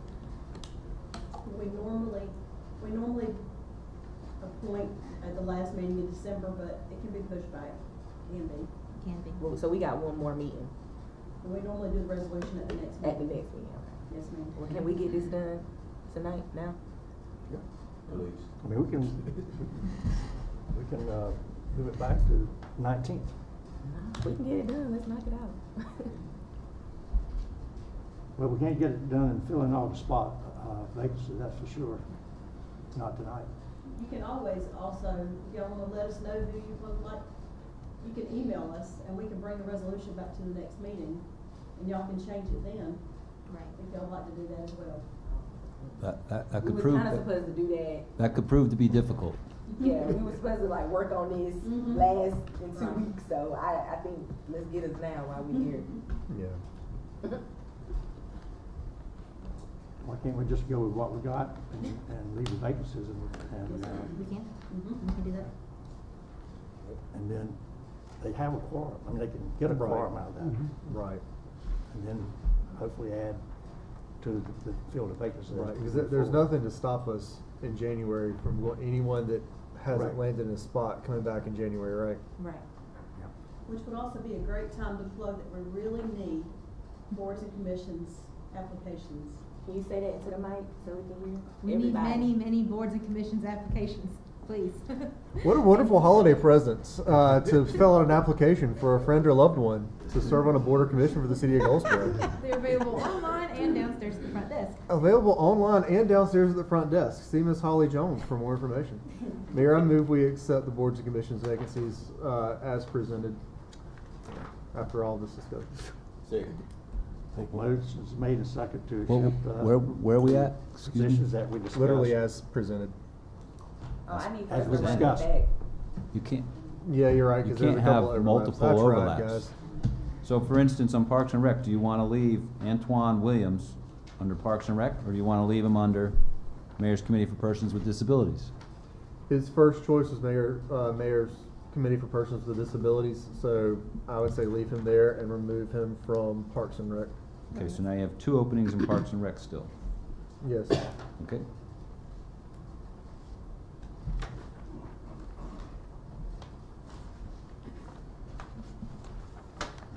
We normally appoint at the last meeting in December, but it can be pushed back. Can be. Can be. Well, so we got one more meeting. And we normally do the resolution at the next meeting. At the next meeting, okay. Yes, ma'am. Well, can we get this done tonight, now? Please. I mean, we can move it back to 19th. We can get it done, let's knock it out. Well, we can't get it done and fill in all the spot vacancies, that's for sure. Not tonight. You can always also, if y'all wanna let us know who you would like, you can email us and we can bring the resolution back to the next meeting and y'all can change it then, Right. if y'all like to do that as well. That We could were prove, kinda supposed to do that. that could prove to be difficult. Yeah, we were supposed to like work on this Mhm. last in 2 Right. weeks, so I think let's get us now while we're here. Yeah. Why can't we just go with what we got and leave the vacancies and We can. Mhm. We can do that. and then they have a quorum. I mean, they can get a Right. quorum out of that. Right, And then hopefully add to the field of vacancies. right, because there's nothing to stop us in January from anyone that hasn't Right. landed in a spot coming back in January, right? Right. Which would also be a great time to plug that we really need boards and commissions applications. Can you say that into the mic so we can hear? We need many, many boards and commissions applications, please. What a wonderful holiday present, to fill out an application for a friend or loved one to serve on a board or commission for the city of Goldsboro. They're available online and downstairs at the front desk. Available online and downstairs at the front desk. See Ms. Holly Jones for more information. Mayor, I move we accept the boards and commissions vacancies, as presented after all this discussion. Second. Motion's made and second to Well, accept where are we at? Excuse me? positions that we discussed. Literally as presented. Oh, I need As to we run it discussed. back. You can't, Yeah, you're right, you because there's can't a couple have overlaps. multiple That's right, overlaps. guys. So for instance, on Parks and Rec, do you wanna leave Antoine Williams under Parks and Rec, or do you wanna leave him under Mayor's Committee for Persons with Disabilities? His first choice was Mayor's Committee for Persons with Disabilities, so I would say leave him there and remove him from Parks and Rec. Okay, so now you have 2 openings in Parks and Rec still, Yes. okay?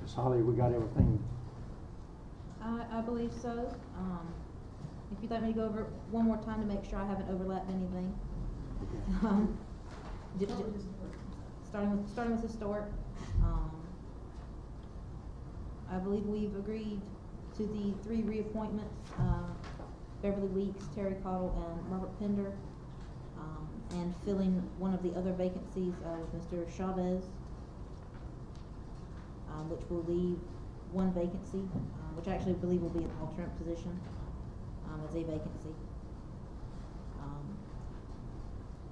Ms. Holly, we got everything. I believe so. If you'd like me to go over it one more time to make sure I haven't overlapped anything. j- j- starting with historic, I believe we've agreed to the 3 reappointments, Beverly Weeks, Terry Cottle, and Robert Pender, and filling one of the other vacancies, with Mr. Chavez, which will leave 1 vacancy, which I actually believe will be an alternate position, as a vacancy.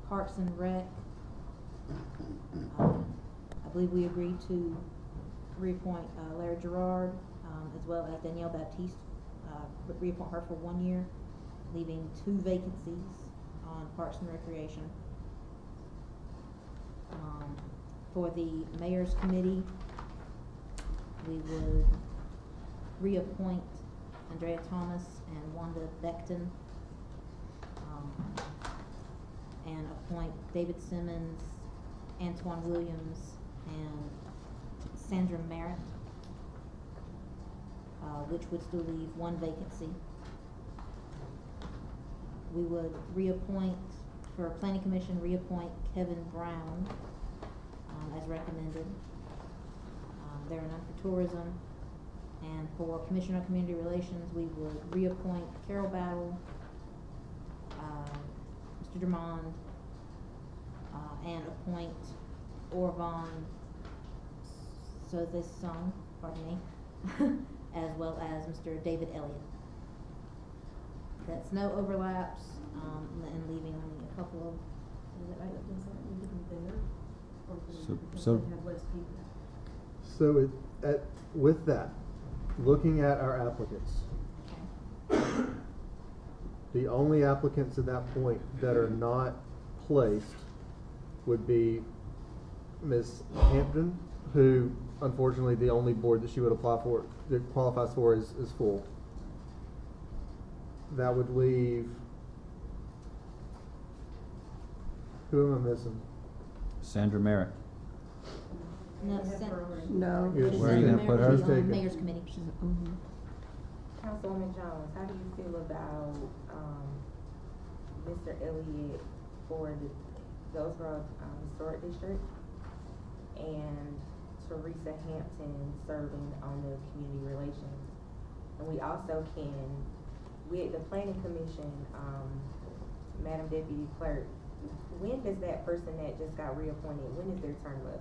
Parks and Rec, I believe we agreed to reappoint Larry Gerard, as well as Danielle Baptiste, reappoint her for 1 year, leaving 2 vacancies on Parks and Recreation. For the Mayor's Committee, we would reappoint Andrea Thomas and Wanda Beckton, and appoint David Simmons, Antoine Williams, and Sandra Merritt. which would still leave one vacancy. We would reappoint, for Planning Commission, reappoint Kevin Brown, as recommended. There are none for tourism. And for Commissioner of Community Relations, we would reappoint Carol Battle, Mr. Drummond, and appoint Orvon Song, pardon me, as well as Mr. David Elliott. That's no overlaps, and leaving only a couple of, is that right? Does that need to be there? Or So- because they have less people? So with that, looking at our applicants, Okay. the only applicants at that point that are not placed would be Ms. Hampton, who unfortunately the only board that she would apply for, that qualifies for is full. That would leave, who am I missing? Sandra Merritt. No, We have Sen- her already. No. Where are you gonna put her? Who's taken? Mayor's Committee. Mhm. Councilwoman Jones, how do you feel about, Mr. Elliott for the Goldsboro, Historic District? And Teresa Hampton serving on the Community Relations? And we also can, with the Planning Commission, Madam Deputy Clerk, when does that person that just got reappointed, when is their term up?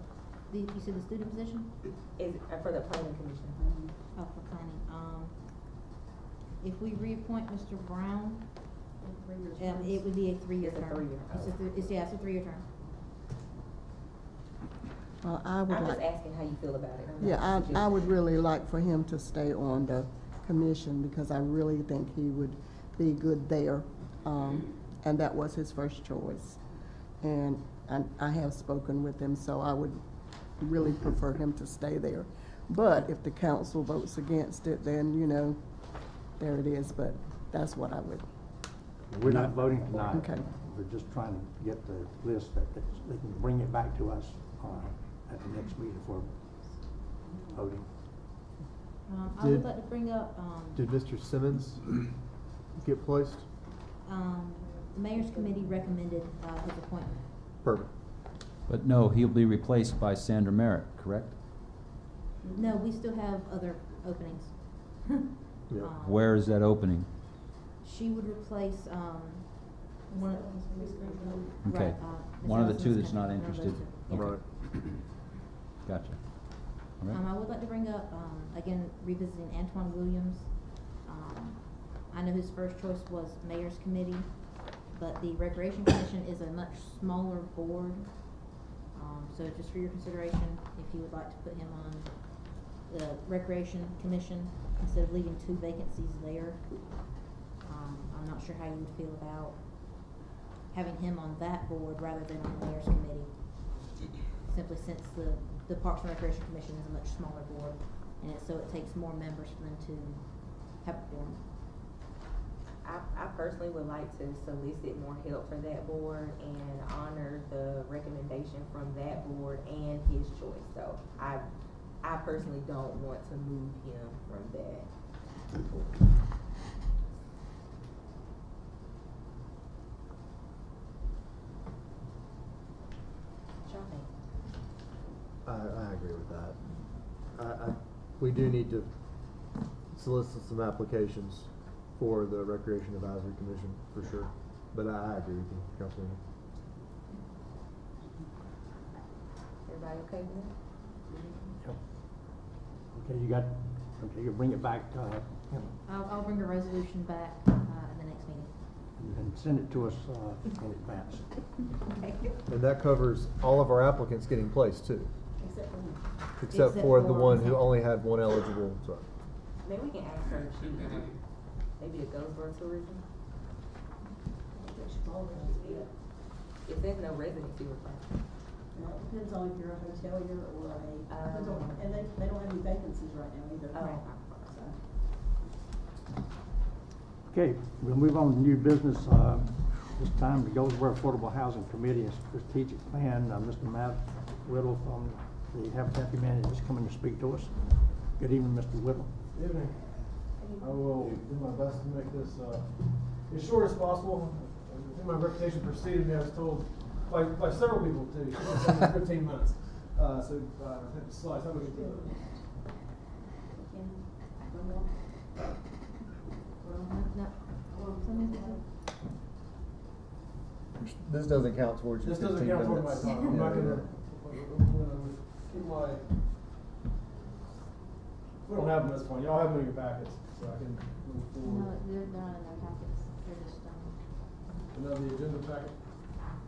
You said the student position? Is, for the Planning Commission? Oh, for planning. If we reappoint Mr. Brown, 3 years. it would be a 3-year It's a term. 3-year, It's a, okay. it's a 3-year term. Well, I I'm would just like, asking how you feel about it. I'm not yeah, I suggesting. would really like for him to stay on the commission because I really think he would be good there. And that was his first choice. And I have spoken with him, so I would really prefer him to stay there. But if the council votes against it, then, you know, there it is, but that's what I would. We're not voting tonight. Okay. We're just trying to get the list that they can bring it back to us, at the next meeting for voting. I would Did- like to bring up, Did Mr. Simmons get placed? the Mayor's Committee recommended, his appointment. Perfect. But no, he'll be replaced by Sandra Merritt, correct? No, we still have other openings. Yeah. Where is that opening? She would replace, one of, Okay, right, Ms. one of the Ellison's two that's coming, not one of those interested. two. Yeah. Right. Gotcha. All right. I would like to bring up, again, revisiting Antoine Williams. I know his first choice was Mayor's Committee, but the Recreation Commission is a much smaller board. So just for your consideration, if you would like to put him on the Recreation Commission instead of leaving 2 vacancies there. I'm not sure how you would feel about having him on that board rather than on the Mayor's Committee. Simply since the Parks and Recreation Commission is a much smaller board, and so it takes more members for them to have a forum. I personally would like to solicit more help for that board and honor the recommendation from that board and his choice. So I personally don't want to move him from that board. What y'all think? I agree with that. We do need to solicit some applications for the Recreation Advisory Commission, for sure. But I agree with you, Councilman. Everybody okay with that? Yep. Okay, you bring it back, I'll bring a resolution back, in the next meeting. and send it to us, in advance. Okay. And that covers all of our applicants getting placed too, Except for him. except Except for the for one who Sam. only had one eligible, so. Maybe we can ask her if she, maybe the Goldsboro tourism. If there's no residency requirement. Now, it depends on if you're a hotelier or depends on, Oh. and they don't have any vacancies right now either. Oh. So, Okay, we'll move on to new business, this time, the Goldsboro Affordable Housing Committee and Strategic Plan, Mr. Matt Whittle from the Habitat for Humanity is coming to speak to us. Good evening, Mr. Whittle. Evening. I will do my best to make this, as short as possible. I think my reputation preceded me, I was told by several people too, it should be 15 minutes. So, hit the slides, how do we get through it? This doesn't count towards your This doesn't 15 count toward my minutes. time, I'm not gonna, keep my, we don't have them, that's fine, y'all have them in your packets, so I can move No, forward. they're not in their packets, they're just, Another agenda packet.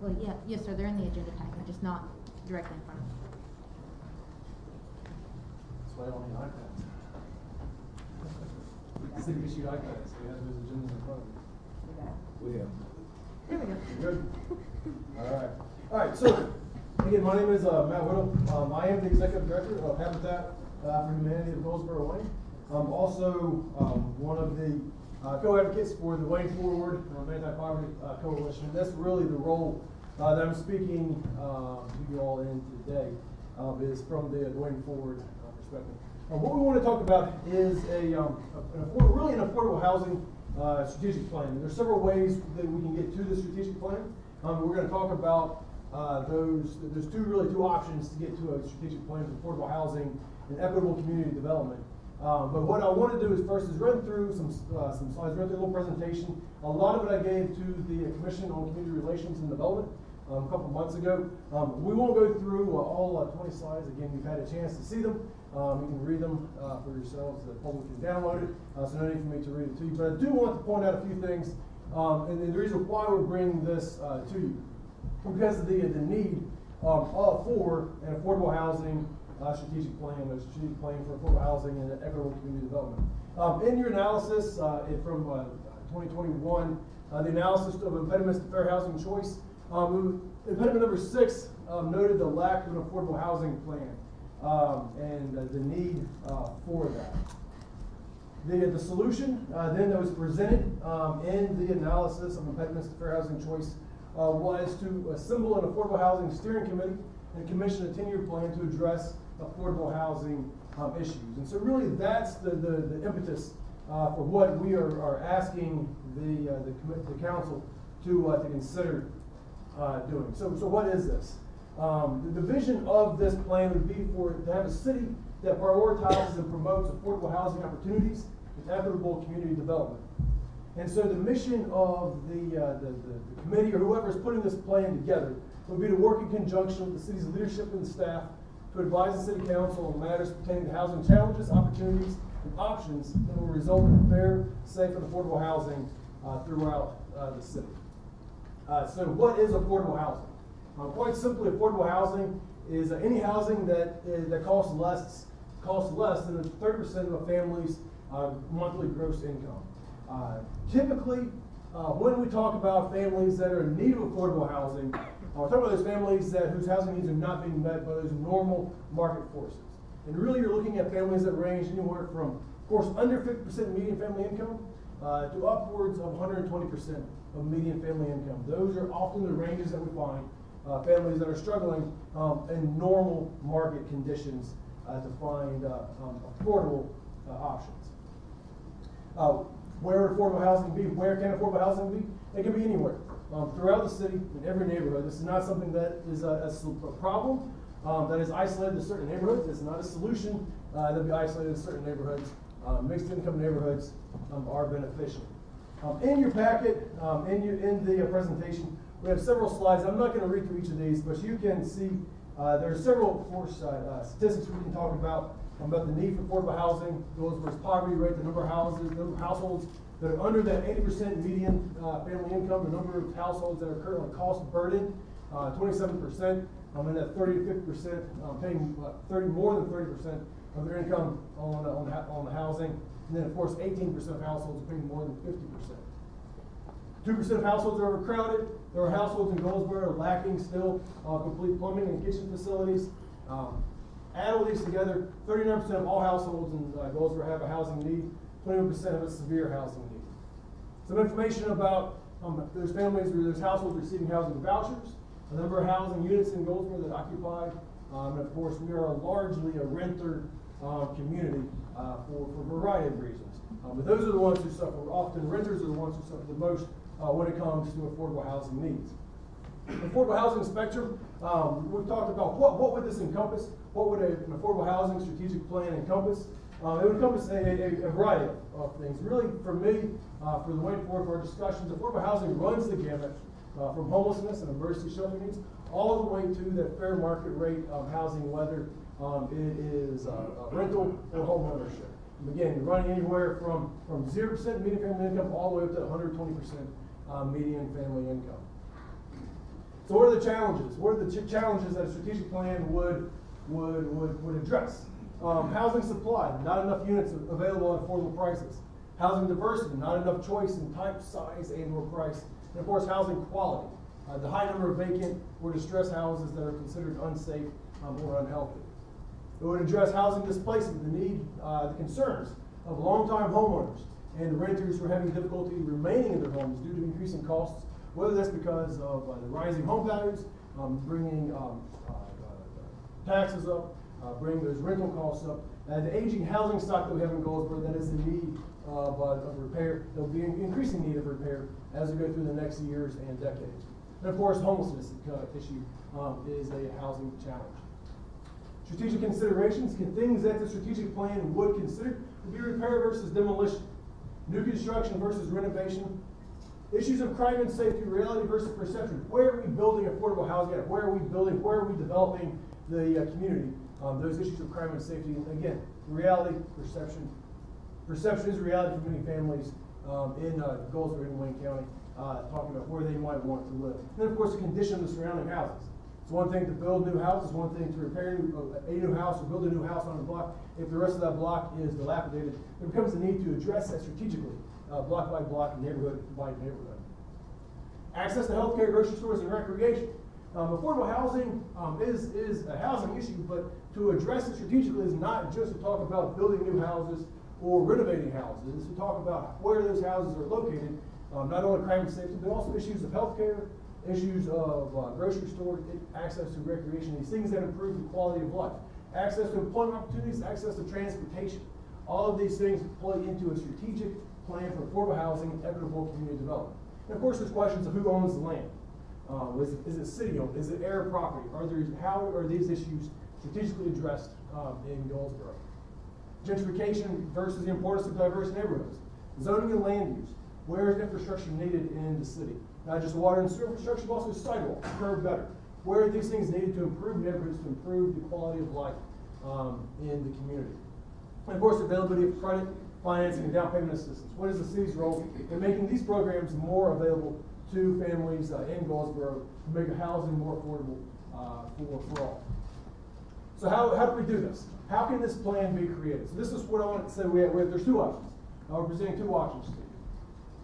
well, yeah, yes, sir, they're in the agenda packet, just not directly in front of you. That's why y'all need iPads. City issued iPads, so we have those agendas in front of you. We have. Here we go. Good. All right, so, again, my name is Matt Whittle. I am the Executive Director of Habitat for Humanity of Goldsboro, Wayne. I'm also one of the co-advocates for the Wayne Forward Anti-Poverty Coalition. That's really the role that I'm speaking to you all in today, is from the Wayne Forward perspective. What we want to talk about is really an affordable housing strategic plan. There's several ways that we can get to the strategic plan. We're going to talk about there's two options to get to a strategic plan for affordable housing and equitable community development. But what I want to do is first run through some slides, run through a little presentation. A lot of it I gave to the Commission on Community Relations and Development a couple months ago. We won't go through all 20 slides. Again, you've had a chance to see them. You can read them for yourselves. The public can download it, so no need for me to read it to you. But I do want to point out a few things, and the reason why we're bringing this to you, because of the need for an affordable housing strategic plan, a strategic plan for affordable housing and equitable community development. In your analysis from 2021, the analysis of impediments to fair housing choice, impediment number 6 noted the lack of an affordable housing plan. And the need for that. The solution then that was presented in the analysis of impediments to fair housing choice was to assemble an affordable housing steering committee and commission a 10-year plan to address affordable housing issues. And so really that's the impetus for what we are asking the council to consider doing. So what is this? The vision of this plan would be to have a city that prioritizes and promotes affordable housing opportunities and equitable community development. And so the mission of the committee or whoever is putting this plan together would be to work in conjunction with the city's leadership and staff to advise the city council on matters pertaining to housing challenges, opportunities, and options that will result in fair, safe, and affordable housing throughout the city. So what is affordable housing? Quite simply, affordable housing is any housing that costs less than 30% of a family's monthly gross income. Typically, when we talk about families that are in need of affordable housing, we're talking about those families whose housing needs are not being met by those normal market forces. And really, you're looking at families that range anywhere from, of course, under 50% median family income to upwards of 120% of median family income. Those are often the ranges that we find. Families that are struggling in normal market conditions to find affordable options. Where would affordable housing be? Where can affordable housing be? It can be anywhere. Throughout the city, in every neighborhood. This is not something that is a problem that is isolated to certain neighborhoods. It's not a solution that will be isolated to certain neighborhoods. Mixed income neighborhoods are beneficial. In your packet, in the presentation, we have several slides. I'm not going to read through each of these, but you can see there are several, of course, statistics we can talk about the need for affordable housing, Goldsboro's poverty rate, the number of households that are under that 80% median family income, the number of households that are currently cost burdened, 27%, and that 30 to 50% paying more than 30% of their income on the housing, and then of course 18% of households are paying more than 50%. 2% of households are overcrowded. There are households in Goldsboro lacking still complete plumbing and kitchen facilities. Add all these together, 39% of all households in Goldsboro have a housing need, 21% have a severe housing need. Some information about those families or those households receiving housing vouchers, the number of housing units in Goldsboro that occupy, and of course we are largely a renter community for a variety of reasons. But those are the ones who suffer. Often renters are the ones who suffer the most when it comes to affordable housing needs. Affordable housing spectrum, we've talked about what would this encompass? What would an affordable housing strategic plan encompass? It would encompass a variety of things. Really, for me, for the way forward for our discussions, affordable housing runs the gamut from homelessness and emergency shelter needs all the way to that fair market rate housing, whether it is rental or home ownership. And again, you're running anywhere from 0% median family income all the way up to 120% median family income. So what are the challenges? What are the challenges that a strategic plan would address? Housing supply, not enough units available at affordable prices. Housing diversity, not enough choice in type, size, and or price. And of course, housing quality. The high number of vacant or distressed houses that are considered unsafe or unhealthy. It would address housing displacement, the concerns of longtime homeowners and renters who are having difficulty remaining in their homes due to increasing costs, whether that's because of the rising home values, bringing taxes up, bringing those rental costs up, and the aging housing stock that we have in Goldsboro that is in need of repair. There'll be an increasing need of repair as we go through the next years and decades. And of course, homelessness issue is a housing challenge. Strategic considerations, things that the strategic plan would consider would be repair versus demolition, new construction versus renovation, issues of crime and safety, reality versus perception. Where are we building affordable housing at? Where are we building? Where are we developing the community? Those issues of crime and safety. Again, reality, perception. Perception is reality for many families in Goldsboro and Wayne County, talking about where they might want to live. And then, of course, the condition of the surrounding houses. It's one thing to build new houses, one thing to repair a new house or build a new house on a block. If the rest of that block is dilapidated, there becomes a need to address that strategically, block by block, neighborhood by neighborhood. Access to healthcare, grocery stores, and recreation. Affordable housing is a housing issue, but to address it strategically is not just to talk about building new houses or renovating houses. It's to talk about where those houses are located, not only crime and safety, but also issues of healthcare, issues of grocery stores, access to recreation, these things that improve the quality of life, access to employment opportunities, access to transportation. All of these things play into a strategic plan for affordable housing and equitable community development. And of course, there's questions of who owns the land. Is it city-owned? Is it heir property? How are these issues strategically addressed in Goldsboro? Gentrification versus the importance of diverse neighborhoods. Zoning and land use. Where is infrastructure needed in the city? Not just water and sewer infrastructure, but also sidewalks, curb gutter. Where are these things needed to improve neighborhoods, to improve the quality of life in the community? And of course, availability of credit, financing, and down payment assistance. What is the city's role in making these programs more available to families in Goldsboro to make housing more affordable for all? So how do we do this? How can this plan be created? So this is what I want to say. There's two options. We're presenting two options to you.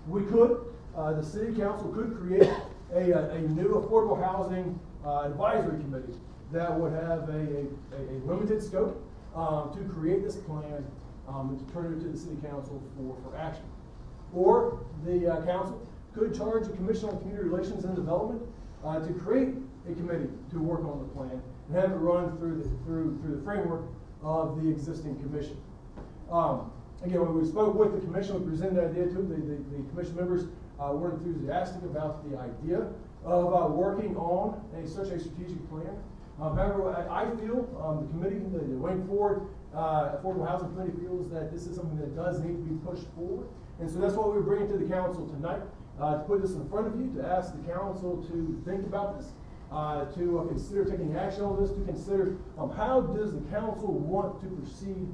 We could, the city council could create a new affordable housing advisory committee that would have a limited scope to create this plan and to turn it to the city council for action. Or the council could charge the Commission on Community Relations and Development to create a committee to work on the plan and have it run through the framework of the existing commission. Again, when we spoke with the commission, we presented the idea to them. The commission members were enthusiastic about the idea of working on such a strategic plan. However, I feel the committee, the Wayne Ford Affordable Housing Committee feels that this is something that does need to be pushed forward. And so that's what we're bringing to the council tonight, to put this in front of you, to ask the council to think about this, to consider taking action on this, to consider how does the council want to proceed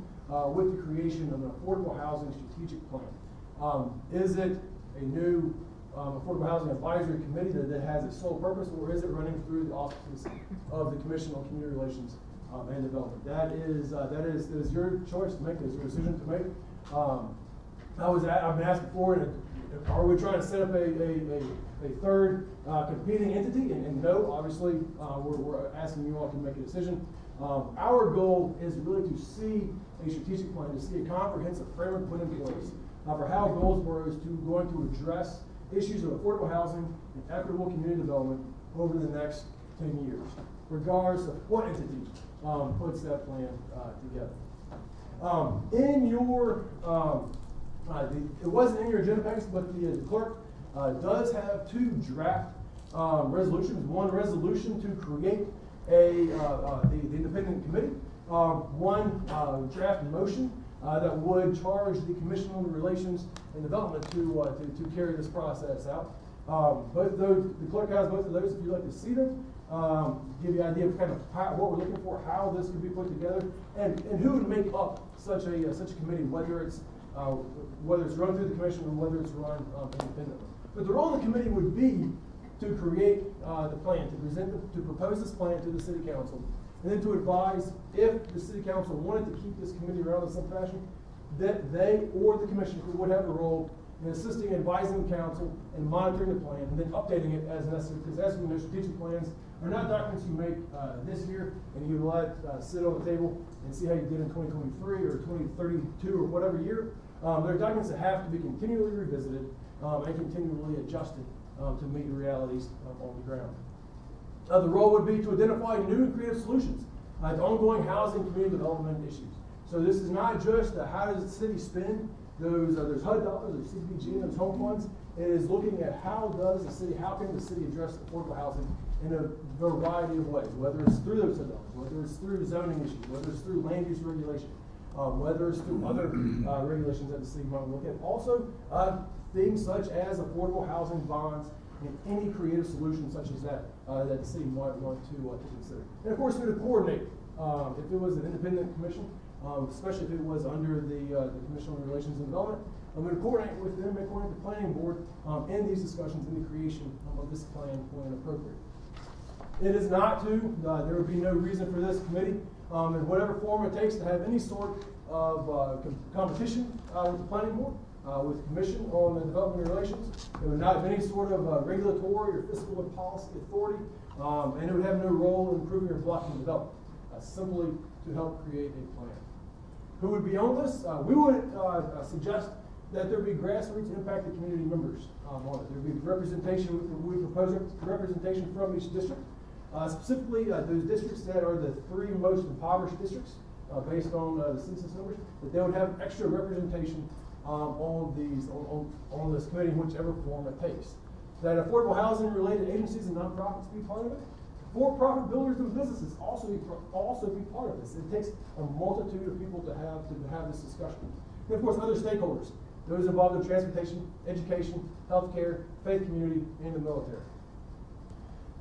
with the creation of an affordable housing strategic plan. Is it a new affordable housing advisory committee that has its sole purpose, or is it running through the offices of the Commission on Community Relations and Development? That is your choice to make. That is your decision to make. I've been asked before, are we trying to set up a third competing entity? And no, obviously, we're asking you all to make a decision. Our goal is really to see a strategic plan, to see a comprehensive framework put in place for how Goldsboro is going to address issues of affordable housing and equitable community development over the next 10 years, regardless of what entity puts that plan together. In your, it wasn't in your agenda package, but the clerk does have two draft resolutions. One resolution to create the independent committee. One draft motion that would charge the Commission on Relations and Development to carry this process out. Both those, the clerk has both of those if you'd like to see them. Give you an idea of kind of what we're looking for, how this could be put together, and who would make up such a committee, whether it's run through the commission or whether it's run independently. But the role of the committee would be to create the plan, to propose this plan to the city council, and then to advise if the city council wanted to keep this committee around in some fashion, that they or the commission would have a role in assisting, advising the council, and monitoring the plan, and then updating it as necessary. Because as we know, strategic plans are not documents you make this year and you let sit on the table and see how you did in 2023 or 2032 or whatever year. They're documents that have to be continually revisited and continually adjusted to meet the realities on the ground. The role would be to identify new and creative solutions to ongoing housing and community development issues. So this is not just how does the city spend those HUD dollars, those CDBG, and those home funds. It is looking at how can the city address affordable housing in a variety of ways, whether it's through those HUD dollars, whether it's through zoning issues, whether it's through land use regulation, whether it's through other regulations that the city might look at. Also, things such as affordable housing bonds and any creative solution such as that that the city might want to consider. And of course, we would coordinate. If it was an independent commission, especially if it was under the Commission on Relations and Development, I'm going to coordinate with them and coordinate the planning board in these discussions in the creation of this plan when appropriate. It is not there would be no reason for this committee, in whatever form it takes, to have any sort of competition with the planning board, with the Commission on the Development and Relations. It would not have any sort of regulatory or fiscal or policy authority, and it would have no role in improving or blocking development, simply to help create a plan. Who would be on this? We would suggest that there be grassroots impacted community members on it. There would be representation, we propose representation from each district, specifically those districts that are the three most impoverished districts based on the census numbers, that they would have extra representation on this committee in whichever form it takes. That affordable housing related agencies and nonprofits be part of it. For-profit builders and businesses also be part of this. It takes a multitude of people to have this discussion. And of course, other stakeholders, those involved in transportation, education, healthcare, faith community, and the military.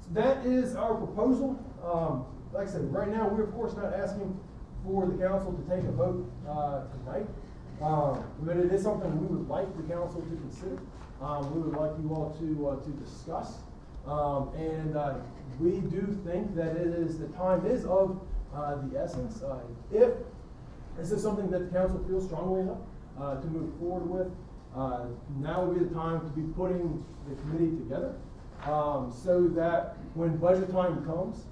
So that is our proposal. Like I said, right now we're of course not asking for the council to take a vote tonight, but it is something we would like the council to consider. We would like you all to discuss. We do think that the time is of the essence. If this is something that the council feels strongly enough to move forward with, now would be the time to be putting the committee together, so that when budget time comes,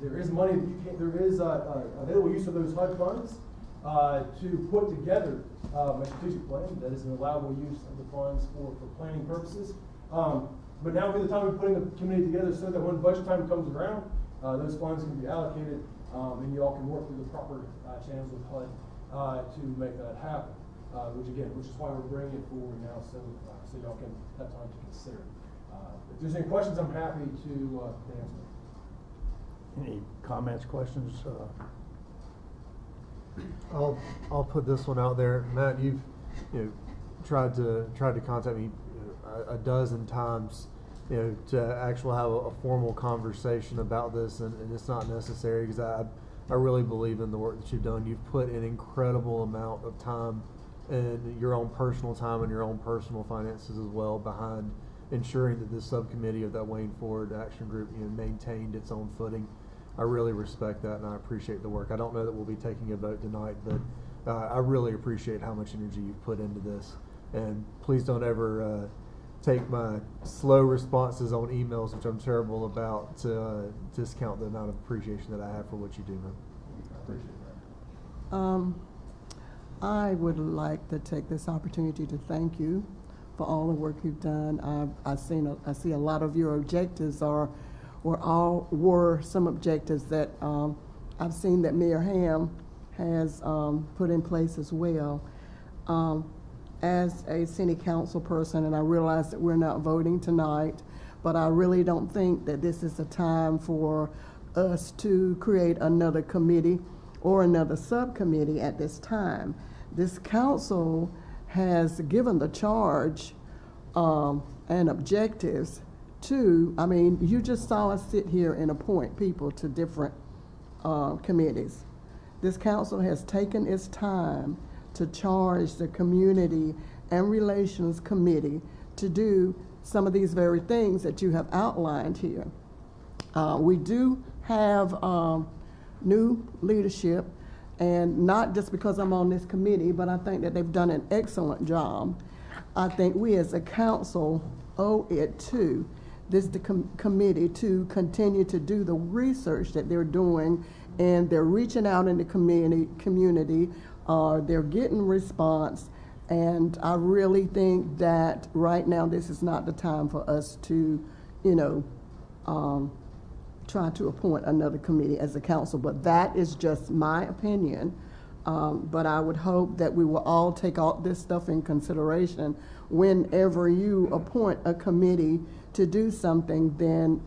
there is money that there is available use of those HUD funds to put together a strategic plan that is an allowable use of the funds for planning purposes. But now would be the time of putting the committee together so that when budget time comes around, those funds can be allocated and you all can work through the proper channels with HUD to make that happen. Which is why we're bringing it forward now, so y'all can have time to consider. If there's any questions, I'm happy to answer. Any comments, questions? I'll put this one out there. Matt, you've tried to contact me a dozen times, to actually have a formal conversation about this, and it's not necessary because I really believe in the work that you've done. You've put an incredible amount of time and your own personal time and your own personal finances as well behind ensuring that this subcommittee of that Wayne Ford Action Group maintained its own footing. I really respect that and I appreciate the work. I don't know that we'll be taking a vote tonight, but I really appreciate how much energy you've put into this. And please don't ever take my slow responses on emails, which I'm terrible about, to discount the amount of appreciation that I have for what you do, man. I appreciate that. I would like to take this opportunity to thank you for all the work you've done. I see a lot of your objectives were some objectives that I've seen that Mayor Ham has put in place as well. As a city council person, and I realize that we're not voting tonight, but I really don't think that this is a time for us to create another committee or another subcommittee at this time. This council has given the charge and objectives to, I mean, you just saw us sit here and appoint people to different committees. This council has taken its time to charge the Community and Relations Committee to do some of these very things that you have outlined here. We do have new leadership, and not just because I'm on this committee, but I think that they've done an excellent job. I think we as a council owe it to this committee to continue to do the research that they're doing, and they're reaching out in the community, they're getting response, and I really think that right now this is not the time for us to, try to appoint another committee as a council, but that is just my opinion. But I would hope that we will all take all this stuff in consideration whenever you appoint a committee to do something. Then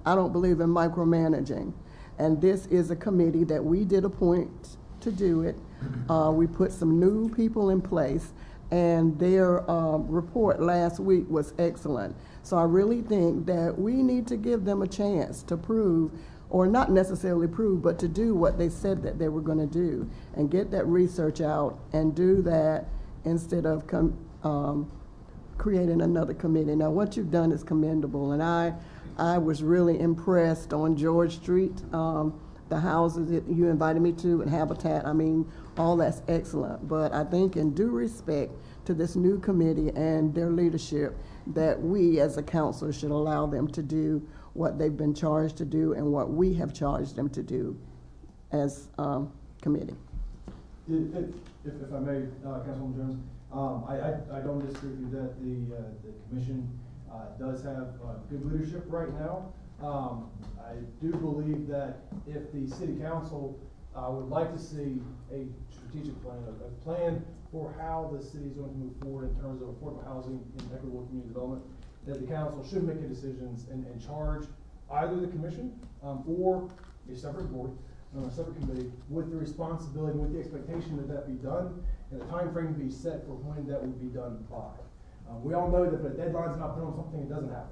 I don't believe in micromanaging. And this is a committee that we did appoint to do it. We put some new people in place, and their report last week was excellent. So I really think that we need to give them a chance to prove, or not necessarily prove, but to do what they said that they were going to do, and get that research out and do that instead of creating another committee. Now, what you've done is commendable, and I was really impressed on George Street, the houses that you invited me to, and Habitat. I mean, all that's excellent, but I think in due respect to this new committee and their leadership, that we as a council should allow them to do what they've been charged to do and what we have charged them to do as committee. If I may, Councilwoman Jones, I don't disagree with you that the commission does have good leadership right now. I do believe that if the city council would like to see a strategic plan, a plan for how the city is going to move forward in terms of affordable housing and equitable community development, that the council should make a decisions and charge either the commission or a separate board, a separate committee, with the responsibility, with the expectation that that be done, and the time frame be set for when that would be done by. We all know that if a deadline's not put on something, it doesn't happen.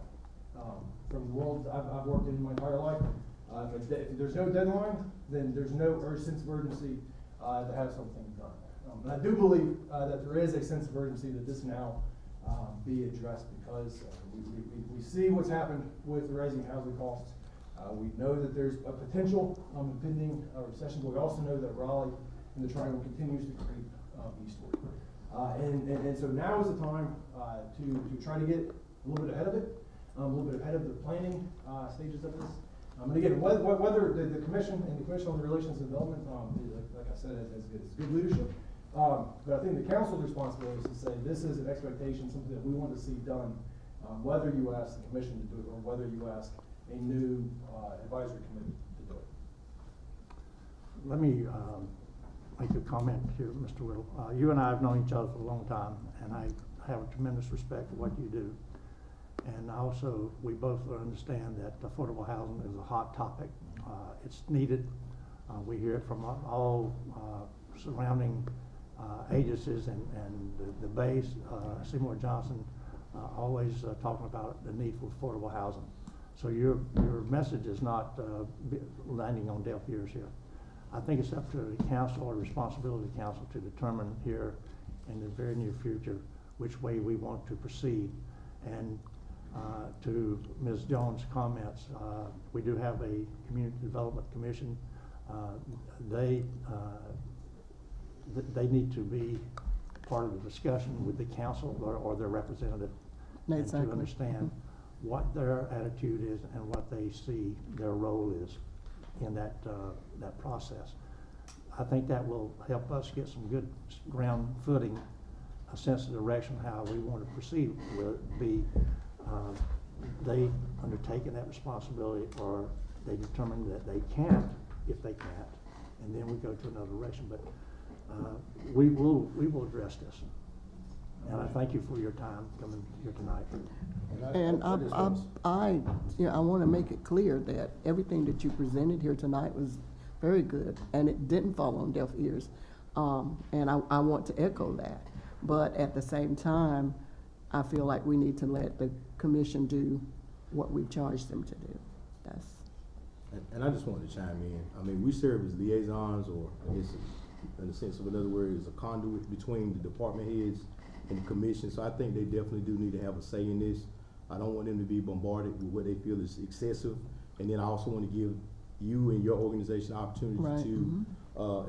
From the world I've worked in my entire life, if there's no deadline, then there's no sense of urgency to have something done. And I do believe that there is a sense of urgency that this now be addressed, because we see what's happened with the rising housing costs. We know that there's a potential impending recession, but we also know that Raleigh and the Triangle continues to creep eastward. And so now is the time to try to get a little bit ahead of it, a little bit ahead of the planning stages of this. And again, whether the commission and the Commission on the Relations and Development, like I said, has good leadership. But I think the council's responsibility is to say this is an expectation, something that we want to see done, whether you ask the commission to do it or whether you ask a new advisory committee to do it. Let me make a comment here, Mr. Whittle. You and I have known each other for a long time, and I have a tremendous respect for what you do. And also, we both understand that affordable housing is a hot topic. It's needed. We hear it from all surrounding agencies, and the base, Seymour Johnson, always talking about the need for affordable housing. So your message is not landing on deaf ears here. I think it's up to the council, or the responsibility of the council, to determine here in the very near future which way we want to proceed. And to Ms. Jones' comments, we do have a Community Development Commission. They need to be part of the discussion with the council or their representative, and to understand what their attitude is and what they see their role is in that process. I think that will help us get some good ground footing, a sense of direction how we want to proceed. Will it be they undertaking that responsibility, or they determine that they can't, if they can't, and then we go to another direction. But we will address this. And I thank you for your time coming here tonight. And I want to make it clear that everything that you presented here tonight was very good, and it didn't fall on deaf ears. And I want to echo that. But at the same time, I feel like we need to let the commission do what we've charged them to do. That's. And I just wanted to chime in. I mean, we serve as liaisons, or I guess in the sense of another word, is a conduit between the department heads and the commission. So I think they definitely do need to have a say in this. I don't want them to be bombarded with what they feel is excessive. And then I also want to give you and your organization opportunity Right. to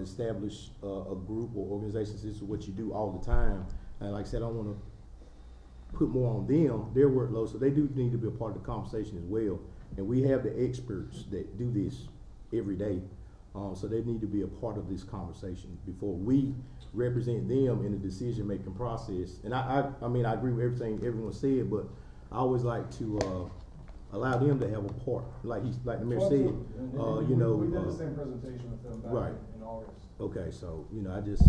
establish a group or organization. This is what you do all the time. And like I said, I don't want to put more on them, their workload. So they do need to be a part of the conversation as well. And we have the experts that do this every day. So they need to be a part of this conversation before we represent them in the decision-making process. And I mean, I agree with everything everyone said, but I always like to allow them to have a part. Like the mayor said, you know. We did the same presentation with them back in August. Okay, so, you know, I just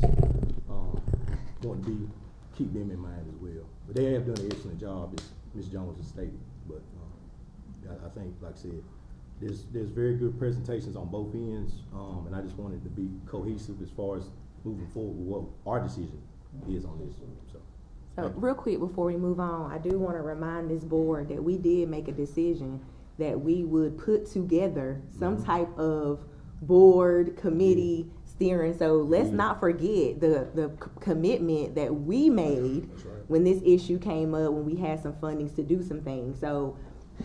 want to keep them in mind as well. But they have done an excellent job, as Ms. Jones has stated. But I think, like I said, there's very good presentations on both ends, and I just wanted to be cohesive as far as moving forward with what our decision is on this. So real quick before we move on, I do want to remind this board that we did make a decision that we would put together some type of board, committee, steering. So let's not forget the commitment that we made when this issue came up, when we had some fundings to do some things. So,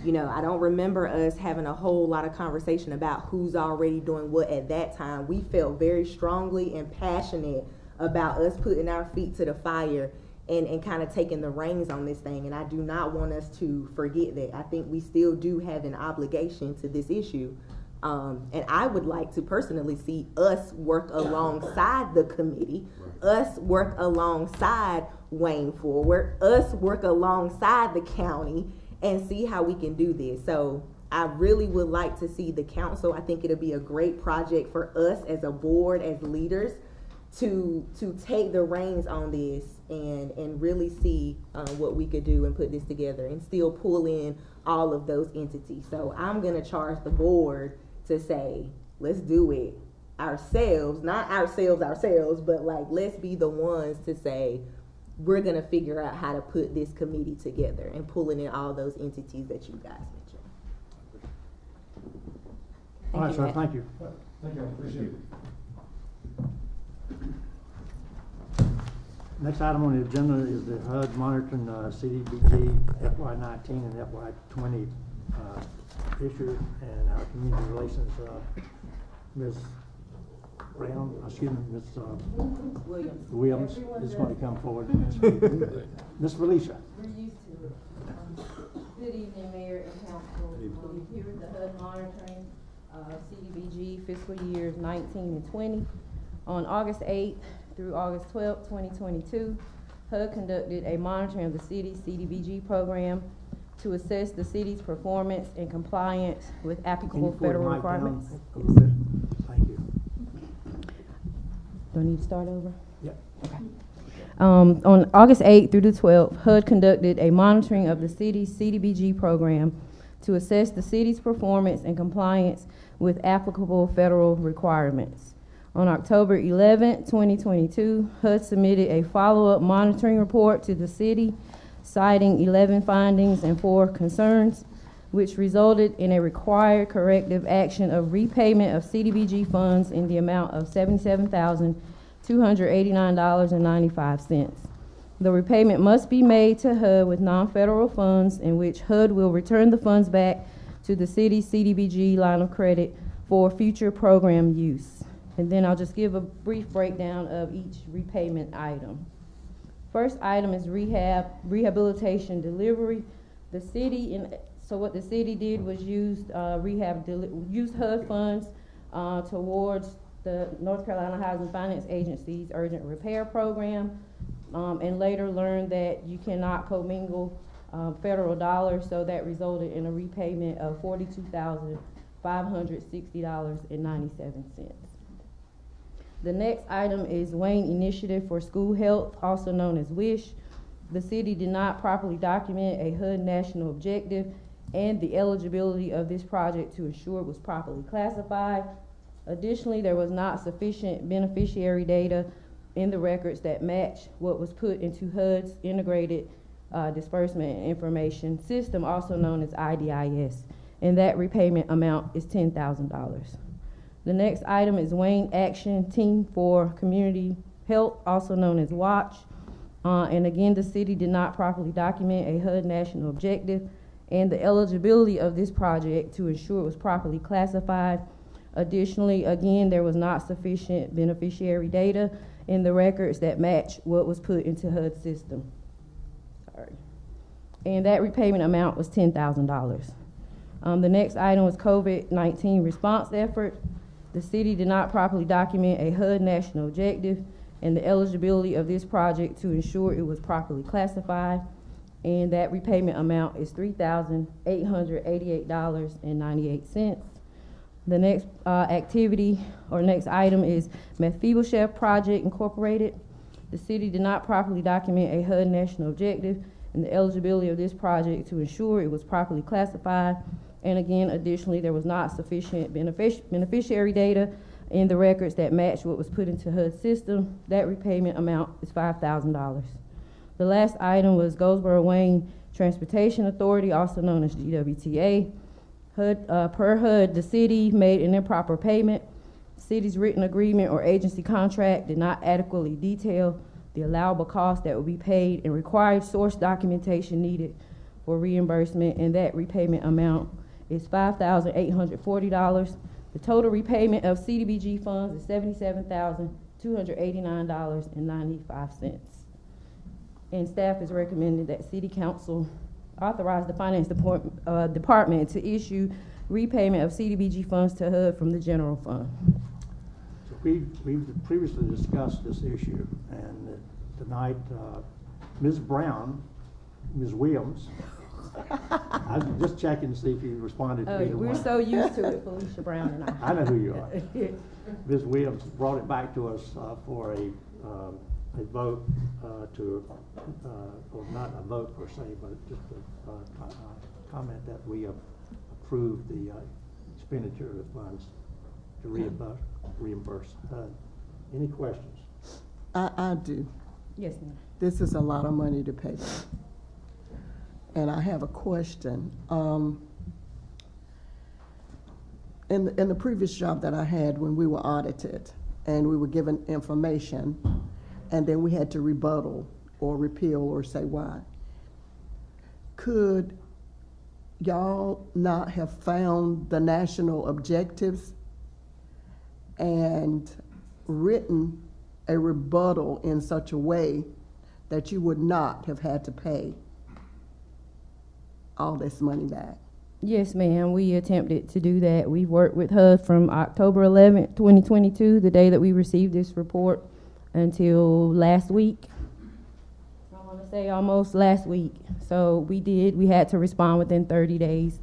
you know, I don't remember us having a whole lot of conversation about who's already doing what at that time. We felt very strongly and passionate about us putting our feet to the fire and kind of taking the reins on this thing. And I do not want us to forget that. I think we still do have an obligation to this issue. And I would like to personally see us work alongside the committee, us work alongside Wayne Forward, us work alongside the county, and see how we can do this. So I really would like to see the council. I think it'll be a great project for us as a board, as leaders, to take the reins on this and really see what we could do and put this together and still pull in all of those entities. So I'm gonna charge the board to say, let's do it ourselves, not ourselves, but like, let's be the ones to say, we're gonna figure out how to put this committee together and pulling in all those entities that you guys mentioned. All right, sir, Matt. thank you. Thank you, I appreciate it. Next item on the agenda is the HUD monitoring CDBG FY19 and FY20 issue, and our community relations Ms. Brown, Ms. Williams is going to come forward. Ms. Felicia. We're used to it. Good evening, Mayor and Council. We're here with the HUD monitoring CDBG fiscal years 19 and 20. On August 8th through August 12th, 2022, HUD conducted a monitoring of the city's CDBG program to assess the city's performance and compliance with applicable federal requirements. Yes. Thank you. Do I need to start over? Yep. Okay. On August 8th through the 12th, HUD conducted a monitoring of the city's CDBG program to assess the city's performance and compliance with applicable federal requirements. On October 11th, 2022, HUD submitted a follow-up monitoring report to the city, citing 11 findings and 4 concerns, which resulted in a required corrective action of repayment of CDBG funds in the amount of $77,289.95. The repayment must be made to HUD with non-federal funds, in which HUD will return the funds back to the city's CDBG line of credit for future program use. And then I'll just give a brief breakdown of each repayment item. First item is rehabilitation delivery. So what the city did was used HUD funds towards the North Carolina Housing Finance Agency's urgent repair program, and later learned that you cannot commingle federal dollars, so that resulted in a repayment of $42,560.97. The next item is Wayne Initiative for School Health, also known as WISH. The city did not properly document a HUD national objective and the eligibility of this project to ensure it was properly classified. Additionally, there was not sufficient beneficiary data in the records that match what was put into HUD's integrated disbursement and information system, also known as IDIS, and that repayment amount is $10,000. The next item is Wayne Action Team for Community Health, also known as WATCH. And again, the city did not properly document a HUD national objective and the eligibility of this project to ensure it was properly classified. Additionally, again, there was not sufficient beneficiary data in the records that match what was put into HUD's system. Sorry. And that repayment amount was $10,000. The next item was COVID-19 response effort. The city did not properly document a HUD national objective and the eligibility of this project to ensure it was properly classified. And that repayment amount is $3,888.98. The next activity or next item is Mephibosheth Project Incorporated. The city did not properly document a HUD national objective and the eligibility of this project to ensure it was properly classified. And again, additionally, there was not sufficient beneficiary data in the records that matched what was put into HUD's system. That repayment amount is $5,000. The last item was Goldsboro Wayne Transportation Authority, also known as GWTA. Per HUD, the city made an improper payment. The city's written agreement or agency contract did not adequately detail the allowable cost that would be paid and required source documentation needed for reimbursement, and that repayment amount is $5,840. The total repayment of CDBG funds is $77,289.95. And staff is recommending that City Council authorize the Finance Department to issue repayment of CDBG funds to HUD from the general fund. So we've previously discussed this issue, and tonight, Ms. Williams, I was just checking to see if you responded to either We're one. so used to it, Felicia Brown and I. I know who you are. Ms. Williams brought it back to us for a vote or not a vote per se, but just a comment that we approve the expenditure of funds to reimburse. Any questions? I do. Yes, ma'am. This is a lot of money to pay. And I have a question. In the previous job that I had, when we were audited and we were given information, and then we had to rebuttal or repeal or say why, could y'all not have found the national objectives and written a rebuttal in such a way that you would not have had to pay all this money back? Yes, ma'am. We attempted to do that. We've worked with HUD from October 11th, 2022, the day that we received this report, until last week. I want to say almost last week. So we had to respond within 30 days.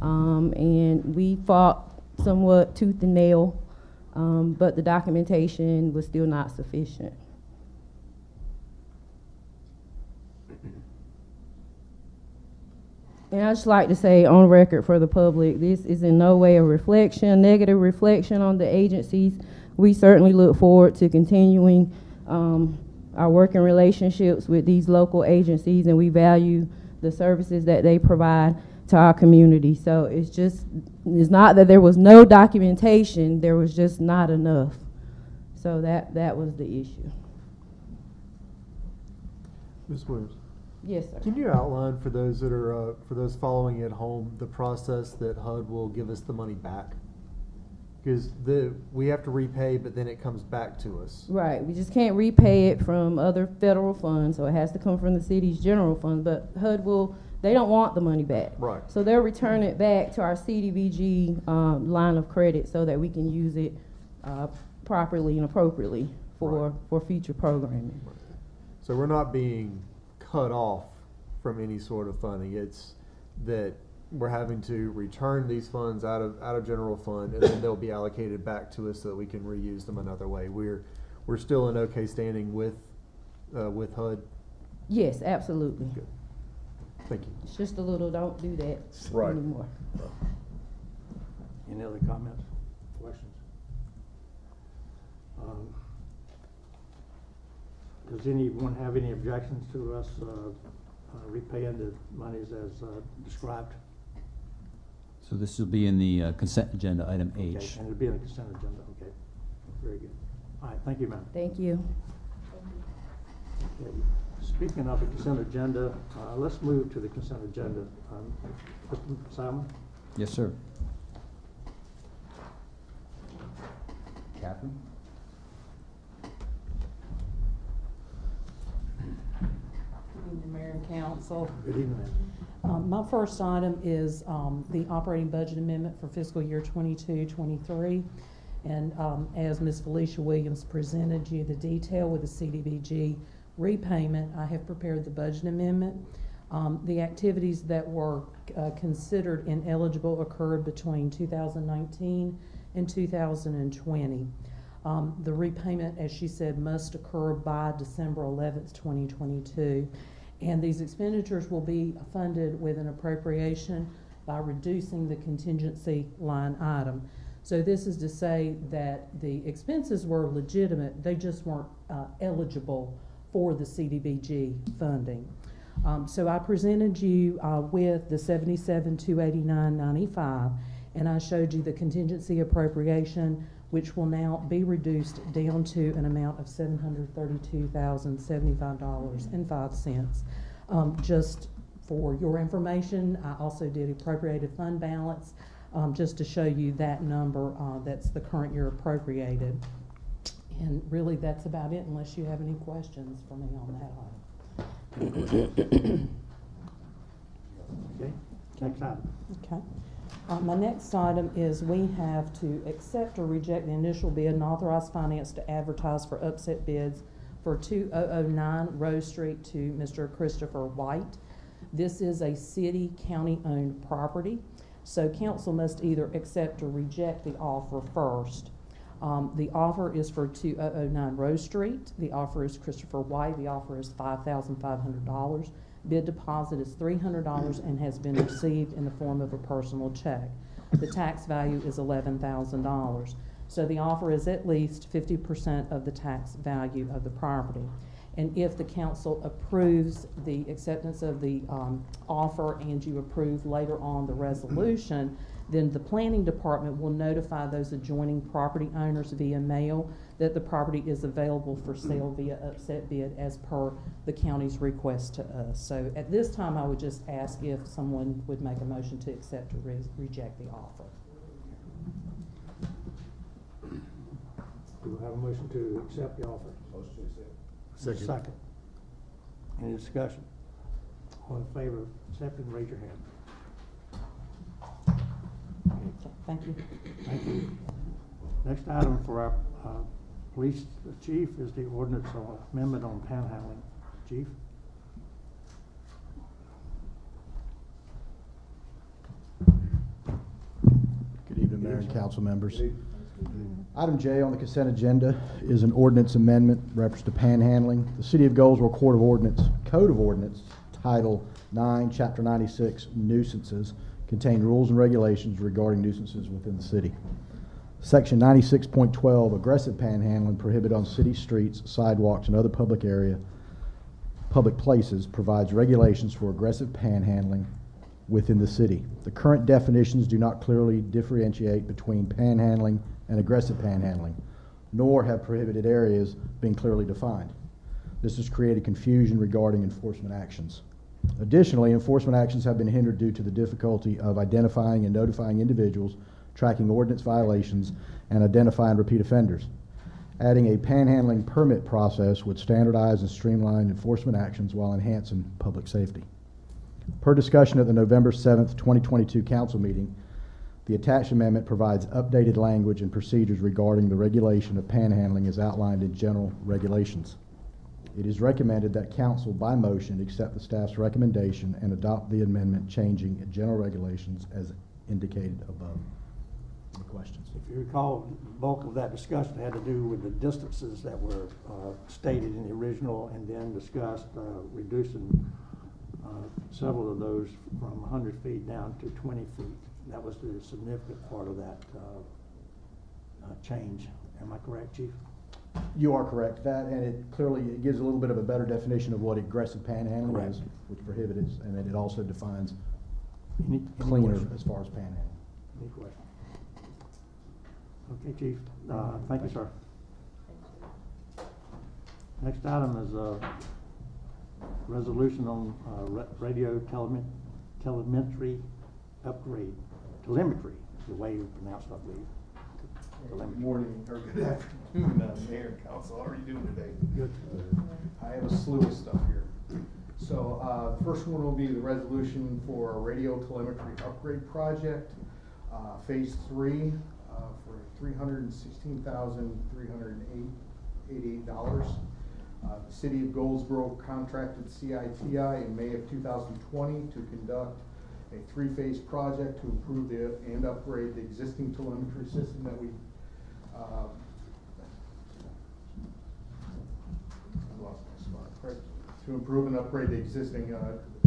And we fought somewhat tooth and nail, but the documentation was still not sufficient. And I'd just like to say on record for the public, this is in no way a negative reflection on the agencies. We certainly look forward to continuing our working relationships with these local agencies, and we value the services that they provide to our community. So it's not that there was no documentation, there was just not enough. So that was the issue. Ms. Williams, Yes, sir. can you outline for those that are, for those following at home, the process that HUD will give us the money back? Because we have to repay, but then it comes back to us. Right, we just can't repay it from other federal funds, so it has to come from the city's general fund, but HUD they don't want the money back. Right. So they'll return it back to our CDBG line of credit so that we can use it properly and appropriately for future programming. So we're not being cut off from any sort of funding. It's that we're having to return these funds out of general fund, and then they'll be allocated back to us so that we can reuse them another way. We're still in okay standing with HUD. Yes, absolutely. Good. Thank you. It's just a little, don't do that Right. anymore. Any other comments, questions? Does anyone have any objections to us repaying the monies as described? So this will be in the consent agenda, item Okay, H. and it'll be on the consent agenda, okay. Very good. All right, thank you, ma'am. Thank you. Okay. Speaking of the consent agenda, let's move to the consent agenda. Mr. Simon? Yes, sir. Catherine? Good evening, Mayor and Council. Good evening, ma'am. My first item is the operating budget amendment for fiscal year 22-23. And as Ms. Felicia Williams presented you the detail with the CDBG repayment, I have prepared the budget amendment. The activities that were considered ineligible occurred between 2019 and 2020. The repayment, as she said, must occur by December 11th, 2022. And these expenditures will be funded with an appropriation by reducing the contingency line item. So this is to say that the expenses were legitimate, they just weren't eligible for the CDBG funding. So I presented you with the $77,289.95, and I showed you the contingency appropriation, which will now be reduced down to an amount of $732,075.05. Just for your information, I also did appropriated fund balance, just to show you that number that's the current year appropriated. And really, that's about it, unless you have any questions for me on that item. Okay, next item. Okay. My next item is we have to accept or reject the initial bid and authorize finance to advertise for upset bids for 2009 Rose Street to Mr. Christopher White. This is a city, county-owned property, so council must either accept or reject the offer first. The offer is for 2009 Rose Street. The offer is Christopher White. The offer is $5,500. Bid deposit is $300 and has been received in the form of a personal check. The tax value is $11,000. So the offer is at least 50% of the tax value of the property. And if the council approves the acceptance of the offer and you approve later on the resolution, then the planning department will notify those adjoining property owners via mail that the property is available for sale via upset bid as per the county's request to us. So at this time, I would just ask if someone would make a motion to accept or reject the offer. Do we have a motion to accept the offer? Motion to accept. Second. Any discussion? All in favor of accepting, raise your hand. Okay, thank you. Thank you. Next item for our police chief is the ordinance amendment on panhandling. Chief? Good evening, Mayor and council members. Item J on the consent agenda is an ordinance amendment reference to panhandling. The City of Goldsboro Code of Ordinance, Title 9, Chapter 96, Nuisances, contain rules and regulations regarding nuisances within the city. Section 96.12, aggressive panhandling prohibited on city streets, sidewalks, and other public places, provides regulations for aggressive panhandling within the city. The current definitions do not clearly differentiate between panhandling and aggressive panhandling, nor have prohibited areas been clearly defined. This has created confusion regarding enforcement actions. Additionally, enforcement actions have been hindered due to the difficulty of identifying and notifying individuals, tracking ordinance violations, and identifying repeat offenders. Adding a panhandling permit process would standardize and streamline enforcement actions while enhancing public safety. Per discussion at the November 7th, 2022 council meeting, the attached amendment provides updated language and procedures regarding the regulation of panhandling as outlined in general regulations. It is recommended that council by motion accept the staff's recommendation and adopt the amendment changing general regulations as indicated above. Any questions? If you recall, the bulk of that discussion had to do with the distances that were stated in the original and then discussed reducing several of those from 100 feet down to 20 feet. That was the significant part of that change. Am I correct, Chief? You are correct. That, and it clearly, it gives a little bit of a better definition of what aggressive panhandling Correct. is, which prohibits, and then it also defines Any cleaner questions? as far as panhandling. Any questions? Okay, Chief. Thank you, sir. Next item is a resolution on radio telemetry upgrade. Telemetry is the way you pronounce it, I believe. Good Telemetry. morning, or good afternoon, Mayor and Council. How are you doing today? Good. I have a slew of stuff here. So, the first one will be the resolution for a radio telemetry upgrade project, phase 3, for $316,388. The city of Goldsboro contracted CITI in May of 2020 to conduct a 3-phase project to improve and upgrade the existing telemetry system that we to improve and upgrade the existing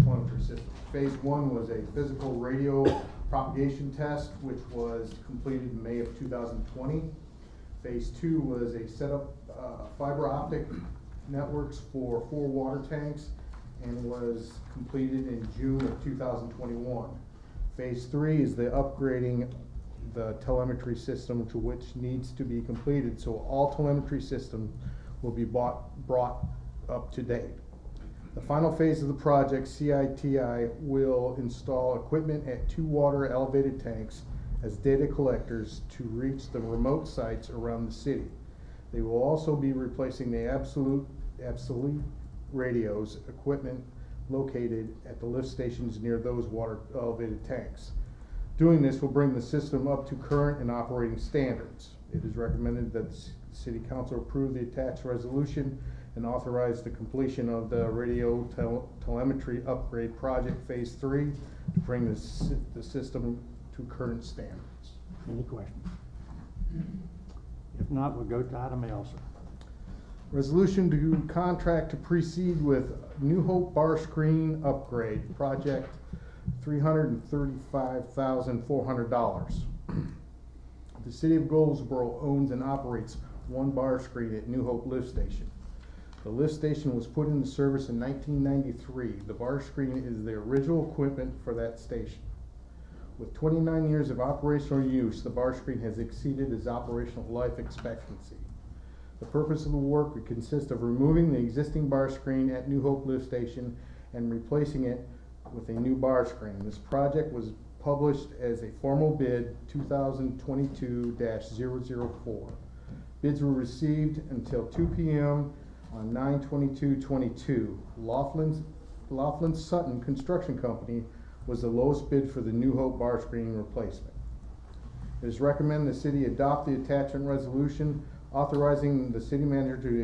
telemetry system. Phase 1 was a physical radio propagation test, which was completed in May of 2020. Phase 2 was a setup fiber optic networks for 4 water tanks and was completed in June of 2021. Phase 3 is the upgrading the telemetry system, to which needs to be completed, so all telemetry systems will be brought up to date. The final phase of the project, CITI will install equipment at 2 water elevated tanks as data collectors to reach the remote sites around the city. They will also be replacing the obsolete radios equipment located at the lift stations near those water elevated tanks. Doing this will bring the system up to current and operating standards. It is recommended that the City Council approve the attached resolution and authorize the completion of the radio telemetry upgrade project phase 3 to bring the system to current standards. Any questions? If not, we'll go to item L, sir. Resolution to contract to proceed with New Hope bar screen upgrade project, $335,400. The city of Goldsboro owns and operates 1 bar screen at New Hope lift station. The lift station was put into service in 1993. The bar screen is the original equipment for that station. With 29 years of operational use, the bar screen has exceeded its operational life expectancy. The purpose of the work would consist of removing the existing bar screen at New Hope lift station and replacing it with a new bar screen. This project was published as a formal bid 2022-004. Bids were received until 2 p.m. on 9/22/22. Laughlin Sutton Construction Company was the lowest bid for the New Hope bar screen replacement. It is recommended the city adopt the attachment resolution authorizing the city manager to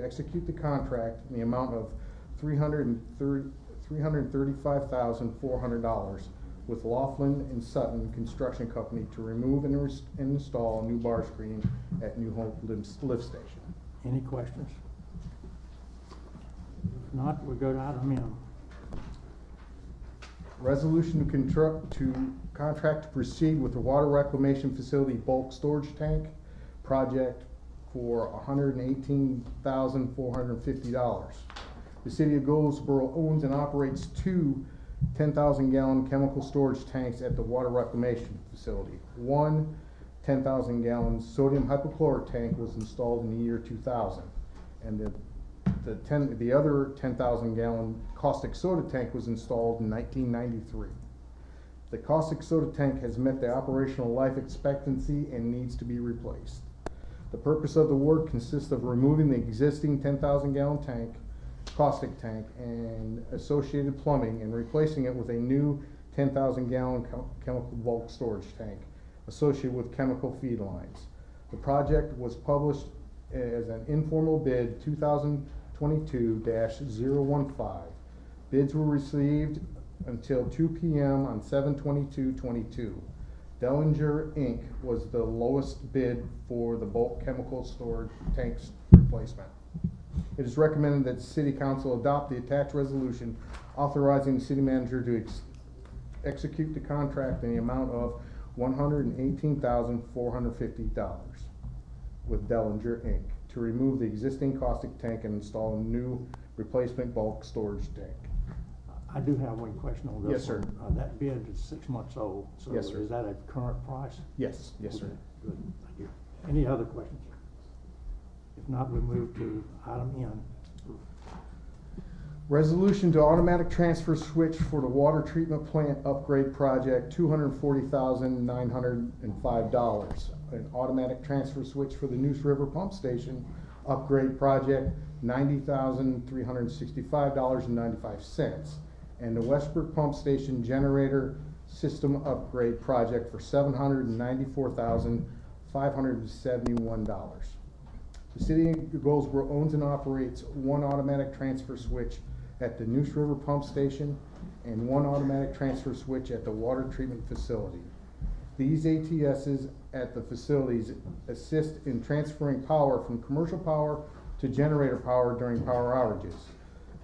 execute the contract in the amount of $335,400 with Laughlin and Sutton Construction Company to remove and install a new bar screen at New Hope lift station. Any questions? If not, we'll go to item M. Resolution to contract to proceed with the water reclamation facility bulk storage tank project for $118,450. The city of Goldsboro owns and operates 2 10,000-gallon chemical storage tanks at the water reclamation facility. 1 10,000-gallon sodium hypochlorite tank was installed in the year 2000, and the other 10,000-gallon caustic soda tank was installed in 1993. The caustic soda tank has met the operational life expectancy and needs to be replaced. The purpose of the work consists of removing the existing 10,000-gallon tank, caustic tank, and associated plumbing and replacing it with a new 10,000-gallon chemical bulk storage tank associated with chemical feed lines. The project was published as an informal bid 2022 2022-015. Bids were received until 2 p.m. on 7/22/22. Dellinger Inc. was the lowest bid for the bulk chemical storage tanks replacement. It is recommended that the City Council adopt the attached resolution authorizing the city manager to execute the contract in the amount of $118,450 with Dellinger Inc. to remove the existing caustic tank and install a new replacement bulk storage tank. I do have one question on this. Yes, sir. one. That bid is 6 months old, so Yes, sir. is that a current price? Yes, yes, sir. Okay, good, thank you. Any other questions? If not, we move to item N. Resolution to automatic transfer switch for the water treatment plant upgrade project, $240,905. An automatic transfer switch for the Neuse River Pump Station upgrade project, $90,365.95. And the Westbrook Pump Station generator system upgrade project for $794,571. The City of Goldsboro owns and operates one automatic transfer switch at the Neuse River Pump Station and one automatic transfer switch at the water treatment facility. These ATSs at the facilities assist in transferring power from commercial power to generator power during power outages.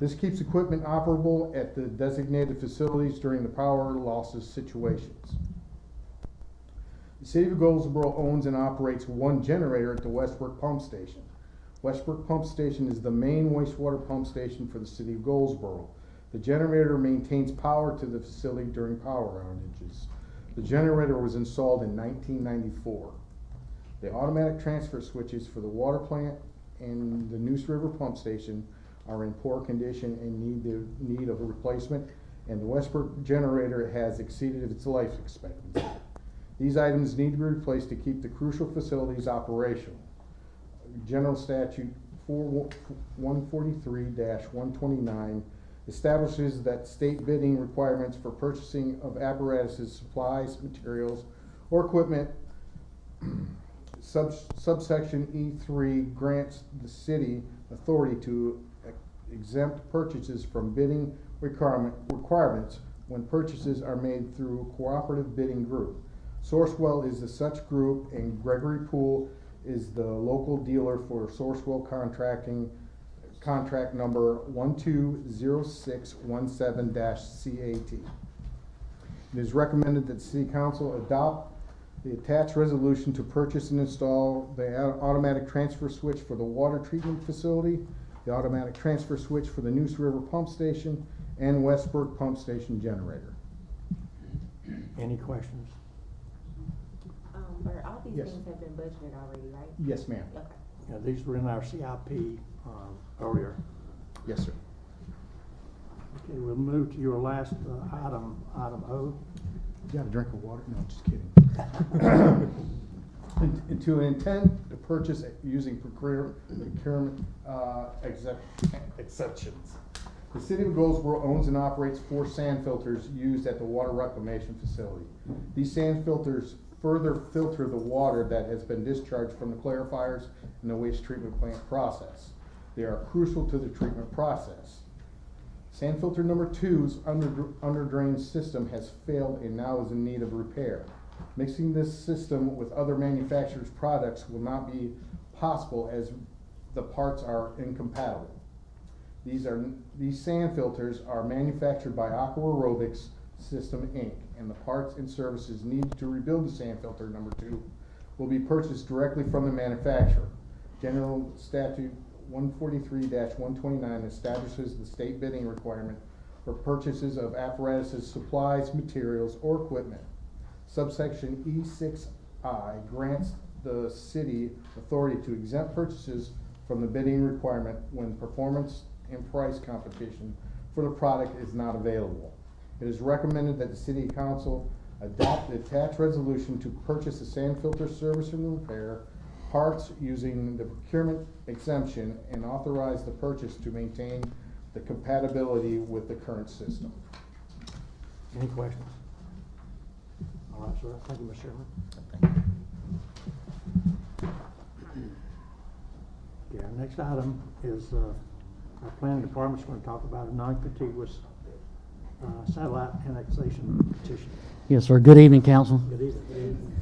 This keeps equipment operable at the designated facilities during the power losses situations. The City of Goldsboro owns and operates one generator at the Westbrook Pump Station. Westbrook Pump Station is the main wastewater pump station for the City of Goldsboro. The generator maintains power to the facility during power outages. The generator was installed in 1994. The automatic transfer switches for the water plant and the Neuse River Pump Station are in poor condition and need of a replacement, and the Westbrook generator has exceeded its life expectancy. These items need to be replaced to keep the crucial facilities operational. General Statute 143-129 establishes that state bidding requirements for purchasing of apparatuses, supplies, materials, or equipment, subsection E3 grants the city authority to exempt purchases from bidding requirements when purchases are made through a cooperative bidding group. Sourcewell is the such group, and Gregory Poole is the local dealer for Sourcewell Contracting, contract number 120617-CAT. It is recommended that the City Council adopt the attached resolution to purchase and install the automatic transfer switch for the water treatment facility, the automatic transfer switch for the Neuse River Pump Station, and Westbrook Pump Station generator. Any questions? Bert, all these Yes. things have been budgeted already, right? Yes, ma'am. Okay. Yeah, these were in our CIP earlier. Yes, sir. Okay, we'll move to your last item, item O. You got a drink of water? No, just kidding. And to intend to purchase using procurement exceptions. The City of Goldsboro owns and operates 4 sand filters used at the water reclamation facility. These sand filters further filter the water that has been discharged from the clarifiers in the waste treatment plant process. They are crucial to the treatment process. Sand filter number 2's under drain system has failed and now is in need of repair. Mixing this system with other manufacturers' products will not be possible as the parts are incompatible. These sand filters are manufactured by Aqua Aerobics System Inc., and the parts and services needed to rebuild the sand filter number 2 will be purchased directly from the manufacturer. General Statute 143-129 establishes the state bidding requirement for purchases of apparatuses, supplies, materials, or equipment. Subsection E6I grants the city authority to exempt purchases from the bidding requirement when performance and price competition for the product is not available. It is recommended that the City Council adopt the attached resolution to purchase a sand filter service and repair parts using the procurement exemption and authorize the purchase to maintain the compatibility with the current system. Any questions? All right, sir. Thank you, Mr. Chairman. Okay, our next item is our planning department's gonna talk about a non-contiguous, satellite annexation petition. Yes, sir. Good evening, council. Good evening.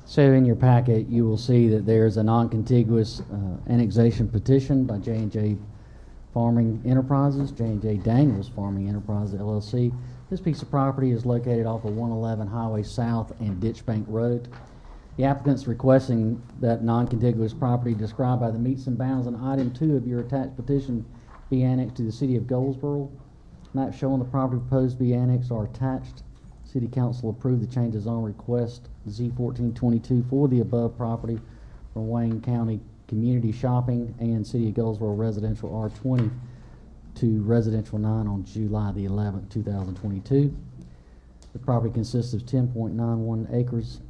So in your packet, you will see that there's a non-contiguous annexation petition by J&J Farming Enterprises, J&J Daniels Farming Enterprises LLC. This piece of property is located off of 111 Highway South and Ditchbank Road. The applicant's requesting that non-contiguous property described by the meets and bounds in item 2 of your attached petition be annexed to the city of Goldsboro. Maps showing the property proposed to be annexed are attached. City Council approved the changes on request Z1422 for the above property from Wayne County Community Shopping and City of Goldsboro Residential R20 to Residential 9 on July the 11th, 2022. The property consists of 10.91 acres.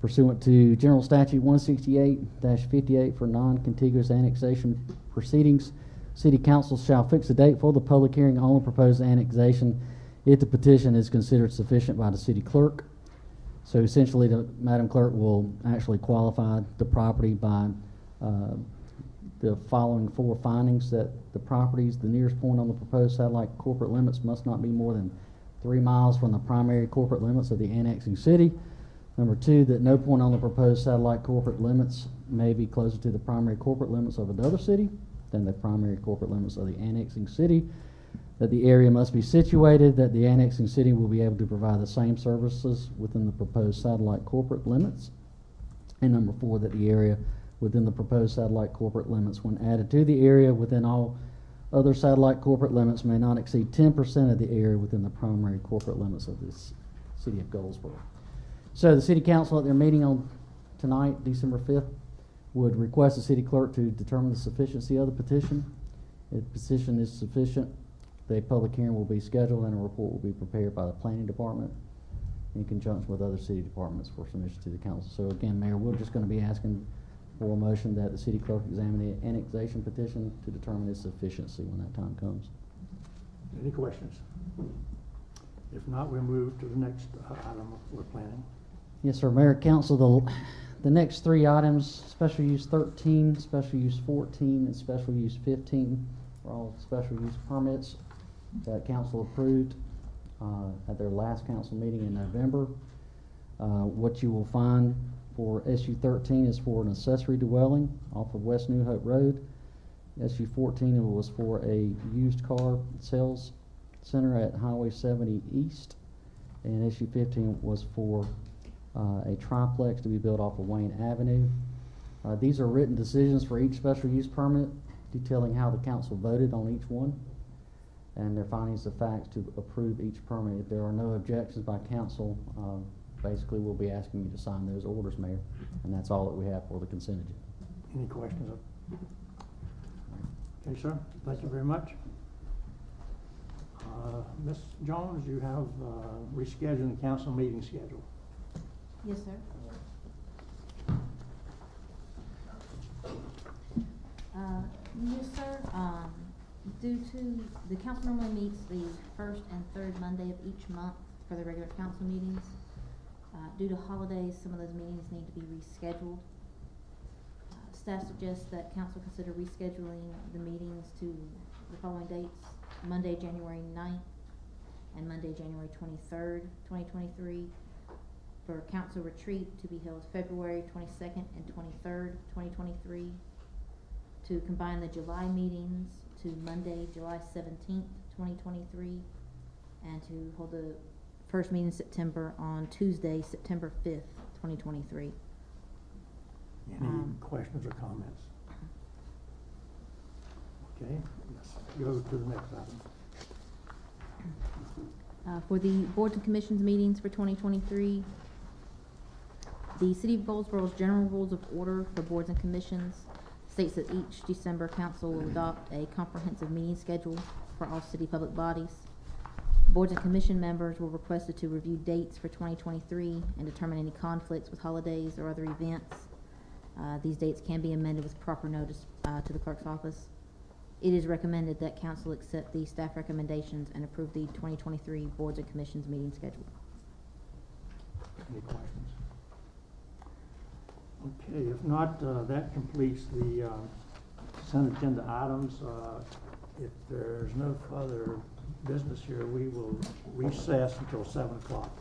Pursuant to General Statute 168-58 for non-contiguous annexation proceedings, City Council shall fix a date for the public hearing on the proposed annexation if the petition is considered sufficient by the city clerk. So essentially, the Madam Clerk will actually qualify the property by the following 4 findings: that the properties, the nearest point on the proposed satellite corporate limits must not be more than 3 miles from the primary corporate limits of the annexing city. Number 2, that no point on the proposed satellite corporate limits may be closer to the primary corporate limits of another city than the primary corporate limits of the annexing city. That the area must be situated that the annexing city will be able to provide the same services within the proposed satellite corporate limits. And number 4, that the area within the proposed satellite corporate limits, when added to the area within all other satellite corporate limits, may not exceed 10% of the area within the primary corporate limits of this city of Goldsboro. So the City Council at their meeting on tonight, December 5th, would request the city clerk to determine the sufficiency of the petition. If the petition is sufficient, the public hearing will be scheduled and a report will be prepared by the planning department in conjunction with other city departments for submission to the council. So again, Mayor, we're just going to be asking for a motion that the city clerk examine the annexation petition to determine its sufficiency when that time comes. Any questions? If not, we'll move to the next item we're planning. Yes, sir. Mayor, council, the next 3 items, special use 13, special use 14, and special use 15, are all special use permits that council approved at their last council meeting in November. What you will find for SU 13 is for an accessory dwelling off of West New Hope Road. SU 14 was for a used car sales center at Highway 70 East, and SU 15 was for a triplex to be built off of Wayne Avenue. These are written decisions for each special use permit detailing how the council voted on each one, and their findings of facts to approve each permit. If there are no objections by council, basically we'll be asking you to sign those orders, Mayor, and that's all that we have for the consent agenda. Any questions? Okay, sir. Thank you very much. Ms. Jones, you have rescheduled the council meeting schedule. Yes, sir. Yes, sir. Due to, the council normally meets the first and third Monday of each month for the regular council meetings. Due to holidays, some of those meetings need to be rescheduled. Staff suggests that council consider rescheduling the meetings to the following dates: Monday, January 9th and Monday, January 23rd, 2023. For council retreat to be held February 22nd and 23rd, 2023. To combine the July meetings to Monday, July 17th, 2023. And to hold the first meeting in September on Tuesday, September 5th, 2023. Any questions or comments? Okay, let's go to the next item. For the boards and commissions meetings for 2023, the City of Goldsboro's General Rules of Order for boards and commissions states that each December council will adopt a comprehensive meeting schedule for all city public bodies. Boards and commission members were requested to review dates for 2023 and determine any conflicts with holidays or other events. These dates can be amended with proper notice to the clerk's office. It is recommended that council accept the staff recommendations and approve the 2023 boards and commissions meeting schedule. Any questions? Okay, if not, that completes the consent agenda items. If there's no further business here, we will recess until 7 o'clock.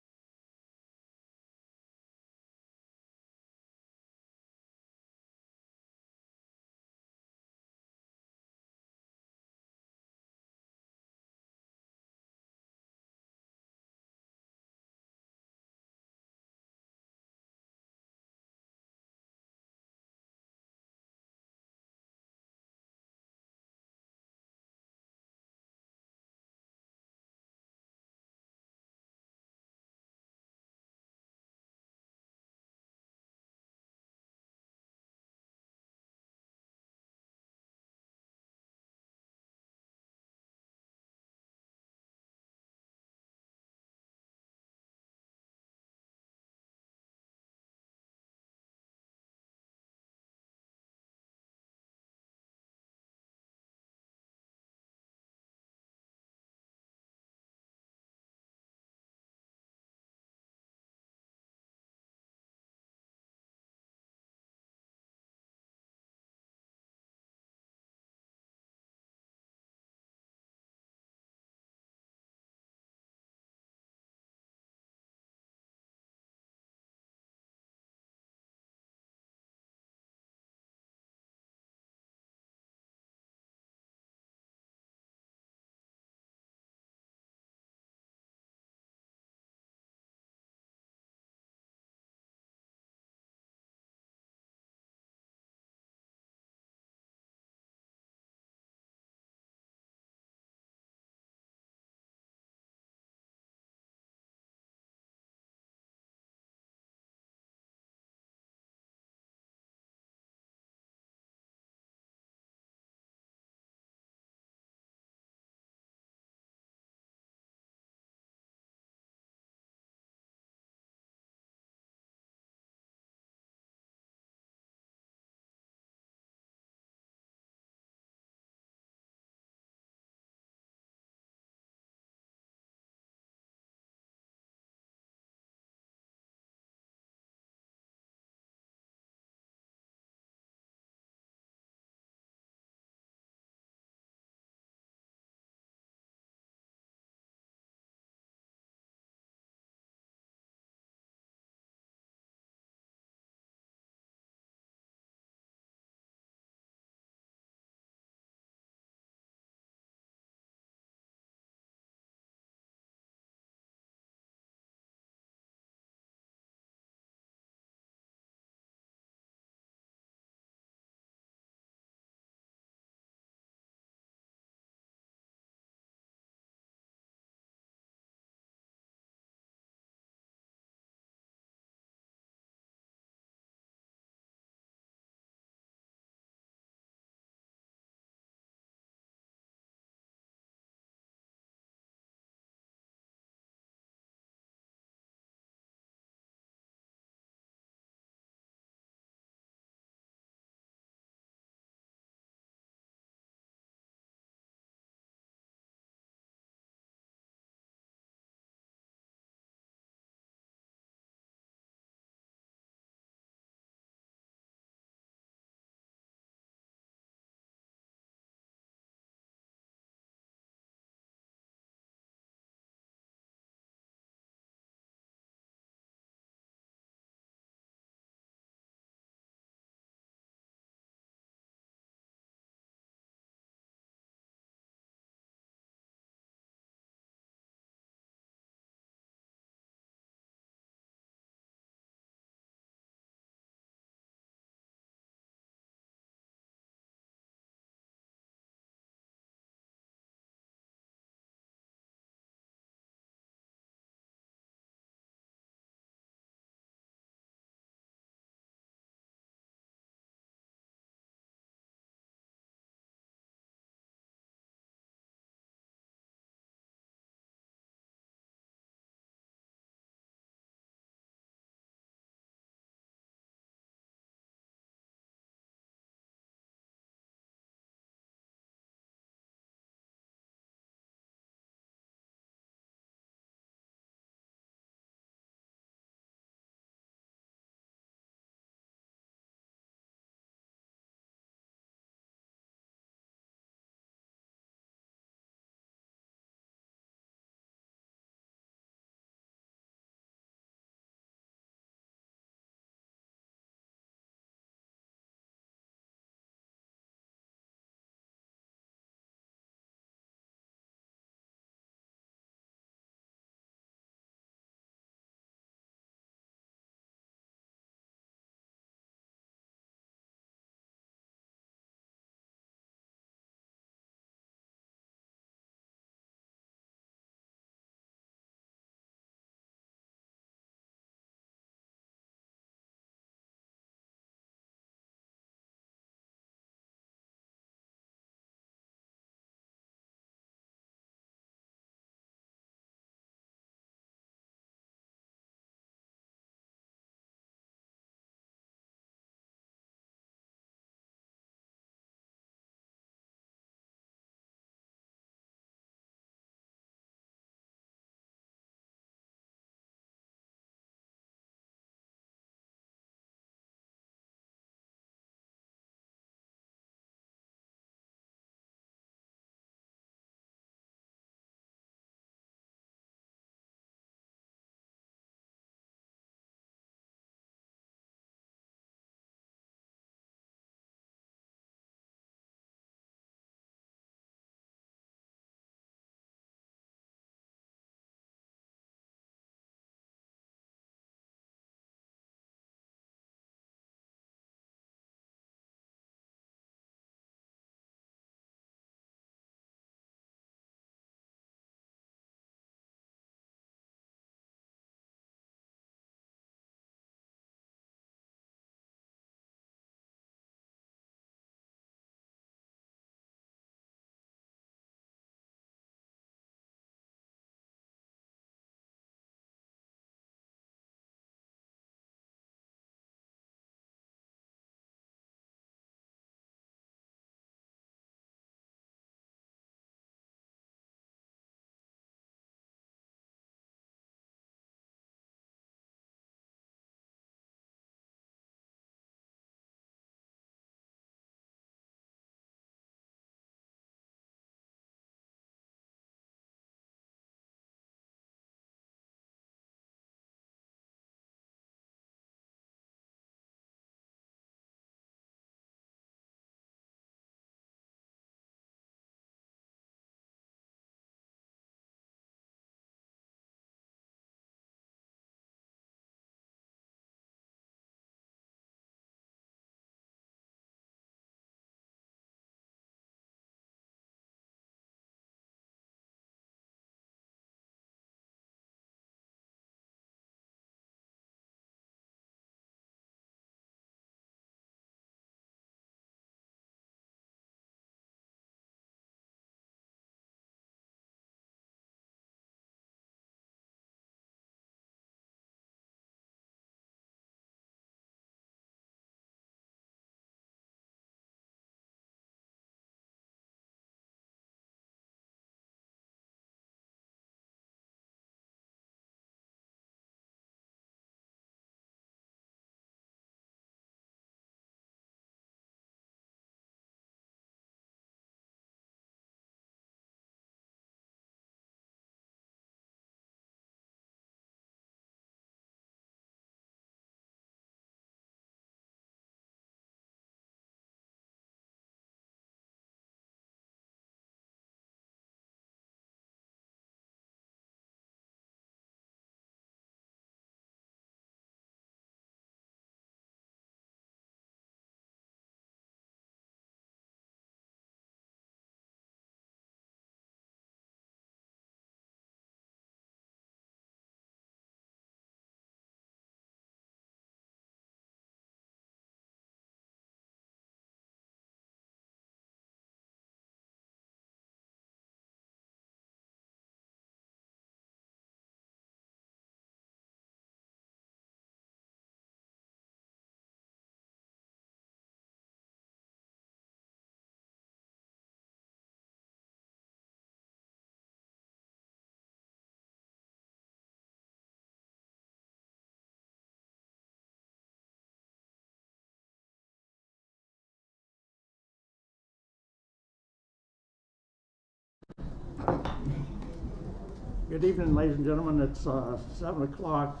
Good evening, ladies and gentlemen. It's 7 o'clock,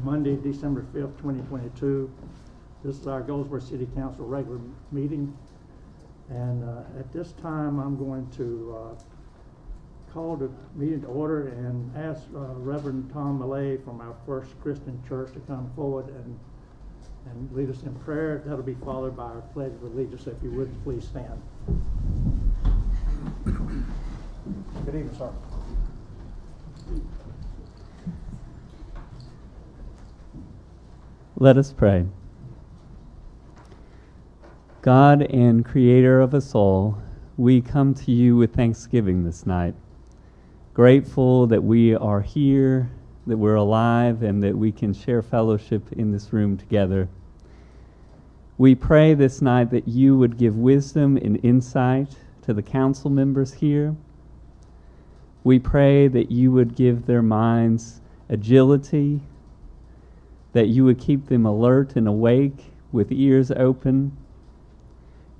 Monday, December 5th, 2022. This is our Goldsboro City Council regular meeting. And at this time, I'm going to call the meeting to order and ask Reverend Tom Millay from our First Christian Church to come forward and lead us in prayer. That'll be followed by our Pledge of Allegiance. If you would, please stand. Good evening, sir. Let us pray. God and Creator of us all, we come to you with thanksgiving this night. Grateful that we are here, that we're alive, and that we can share fellowship in this room together. We pray this night that you would give wisdom and insight to the council members here. We pray that you would give their minds agility, that you would keep them alert and awake with ears open.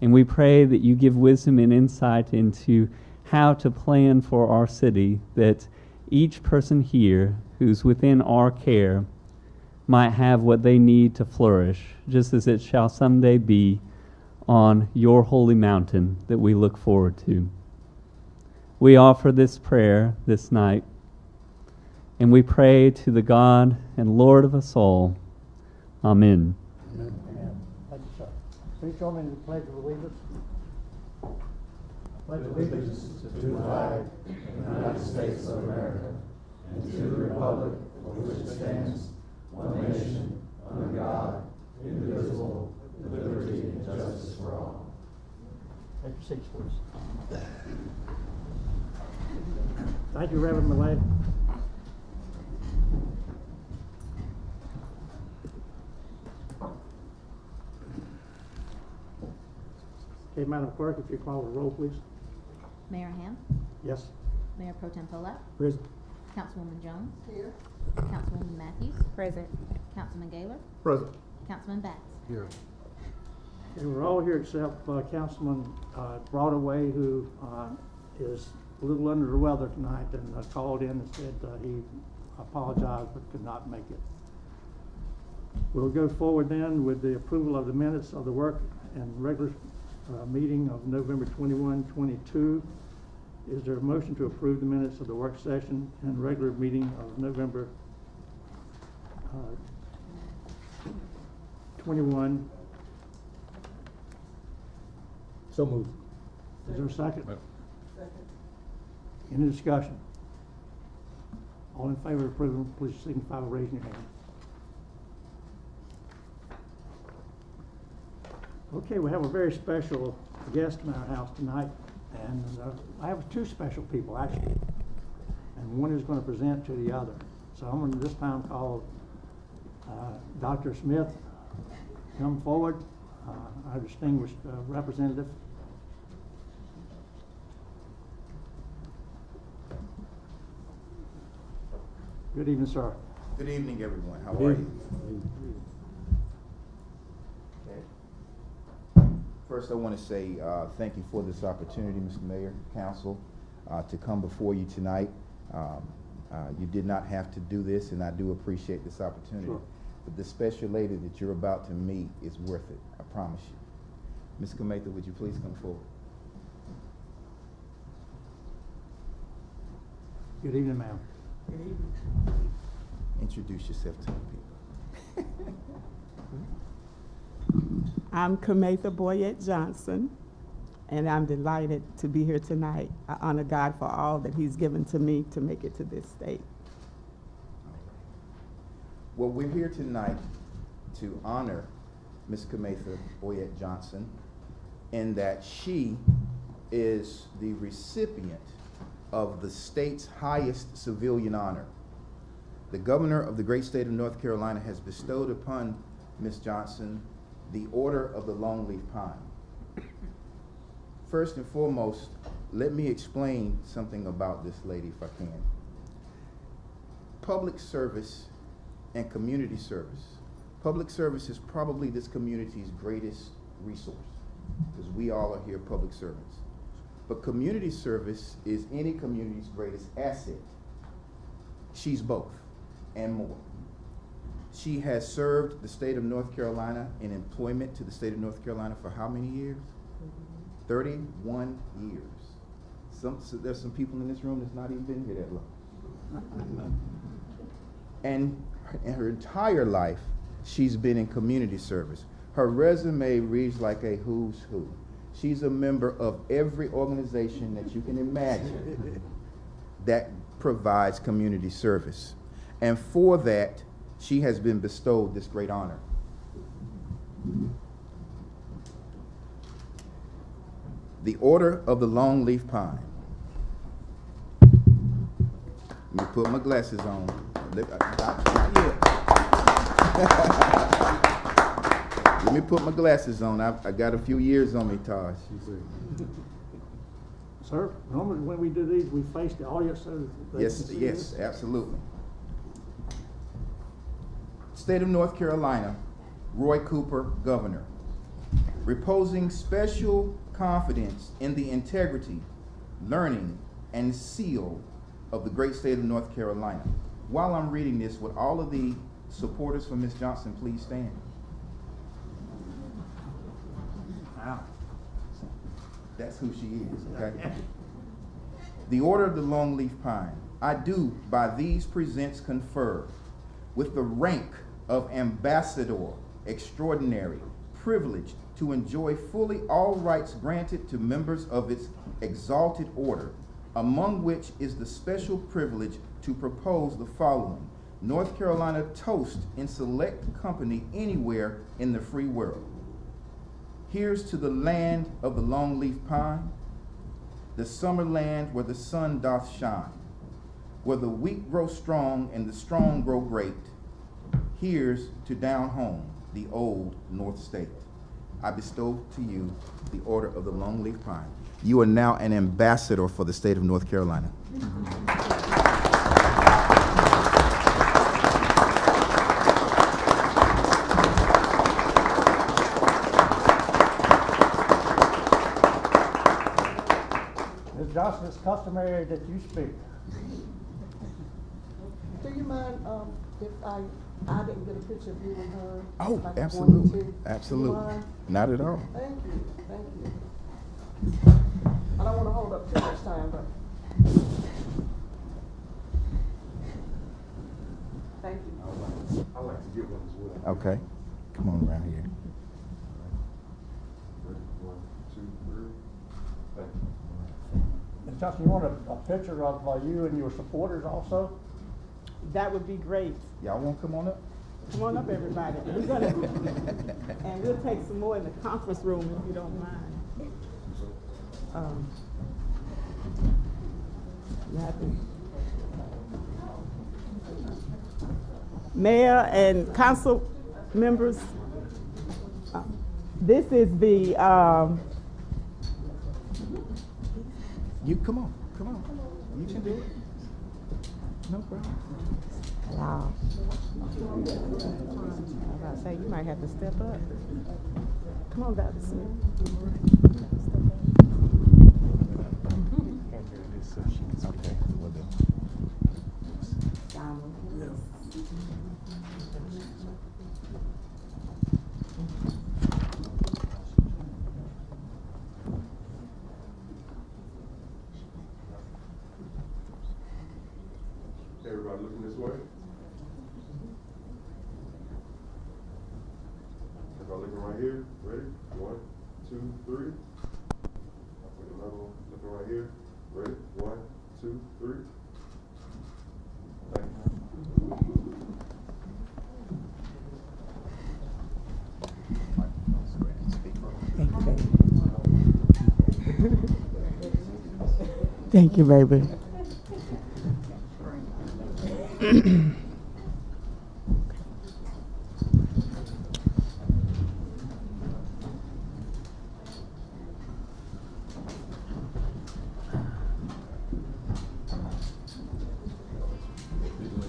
And we pray that you give wisdom and insight into how to plan for our city, that each person here who's within our care might have what they need to flourish, just as it shall someday be on your holy mountain that we look forward to. We offer this prayer this night, and we pray to the God and Lord of us all. Amen. Amen. Thank you, sir. Please join me in the Pledge of Allegiance. Pledge of allegiance To the flag of the United States of America and to the republic for which it stands, one nation, under God, indivisible, with liberty and justice for all. Take your seats, please. Thank you, Reverend Millay. Okay, Madam Clerk, if you call the roll, please. Mayor Ham, Yes. Mayor Pro Tem Polak, Present. Councilwoman Jones. Here. Councilwoman Matthews, Present. Councilman Gaylor, Present. Councilman Batts. Here. Okay, we're all here except Councilman Broadway, who is a little under the weather tonight, and called in and said he apologized but could not make it. We'll go forward then with the approval of the minutes of the work and regular meeting of November 21, 22. Is there a motion to approve the minutes of the work session and regular meeting of November 21? So moved. Is there a second? Any discussion? All in favor of approval, please signify by raising your hand. Okay, we have a very special guest in our house tonight, and I have two special people actually, and one is going to present to the other. So I'm going to this time call Dr. Smith come forward, our distinguished representative. Good evening, sir. Good evening, everyone. How Good are evening. you? First, I want to say thank you for this opportunity, Mr. Mayor, Council, to come before you tonight. You did not have to do this, and I do appreciate this opportunity. Sure. But the special lady that you're about to meet is worth it, I promise you. Ms. Kametha, would you please come forward? Good evening, ma'am. Good evening. Introduce yourself to the people. I'm Kametha Boyette Johnson, and I'm delighted to be here tonight. I honor God for all that He's given to me to make it to this state. Well, we're here tonight to honor Ms. Kametha Boyette Johnson in that she is the recipient of the state's highest civilian honor. The governor of the great state of North Carolina has bestowed upon Ms. Johnson the Order of the Longleaf Pine. First and foremost, let me explain something about this lady if I can. Public service and community service. Public service is probably this community's greatest resource because we all are here public servants. But community service is any community's greatest asset She's both and more. She has served the state of North Carolina in employment to the state of North Carolina for how many years? 31 years. There's some people in this room that's not even been here that long. And in her entire life, she's been in community service. Her resume reads like a who's who. She's a member of every organization that you can imagine that provides community service. And for that, she has been bestowed this great honor. The Order of the Longleaf Pine. Let me put my glasses on. Let me put my glasses on. I got a few years on me, Taj. Sir, normally when we do these, we face the audience so that they can see Yes, this. absolutely. State of North Carolina, Roy Cooper, Governor. Reposing special confidence in the integrity, learning, and seal of the great state of North Carolina. While I'm reading this, would all of the supporters for Ms. Johnson please stand? Wow. That's who she is, okay? The Order of the Longleaf Pine. I do by these presents confer with the rank of Ambassador Extraordinary, privileged to enjoy fully all rights granted to members of its exalted order, among which is the special privilege to propose the following North Carolina toast in select company anywhere in the free world. Here's to the land of the longleaf pine, the summer land where the sun doth shine, where the weak grow strong and the strong grow great. Here's to down home, the old North State. I bestow to you the Order of the Longleaf Pine. You are now an ambassador for the state of North Carolina. Ms. Johnson, it's customary that you speak. Do you mind, if I didn't get a picture of you and her? Oh, like I wanted absolutely, to? absolutely. You mind? Not at all. Thank you, thank you. I don't want to hold up too much time, but. Thank you. I like to get one as well. Okay, come on around here. One, two, three. Thank you. Ms. Johnson, you want a picture of you and your supporters also? That would be great. Y'all want to come on up? Come on up, everybody. We're gonna, and we'll take some more in the conference room if you don't mind. You happy? Mayor and council members, this is the, You come on. You can do it. No problem. wow. I was about to say, you might have to step up. Come on, Dr. Smith. Okay, we'll do. Everybody looking this way? Everybody looking right here? Ready? 1, 2, 3. I'll put another one looking right here. Ready? 1, 2, 3. Thank you, baby. Thank you, baby.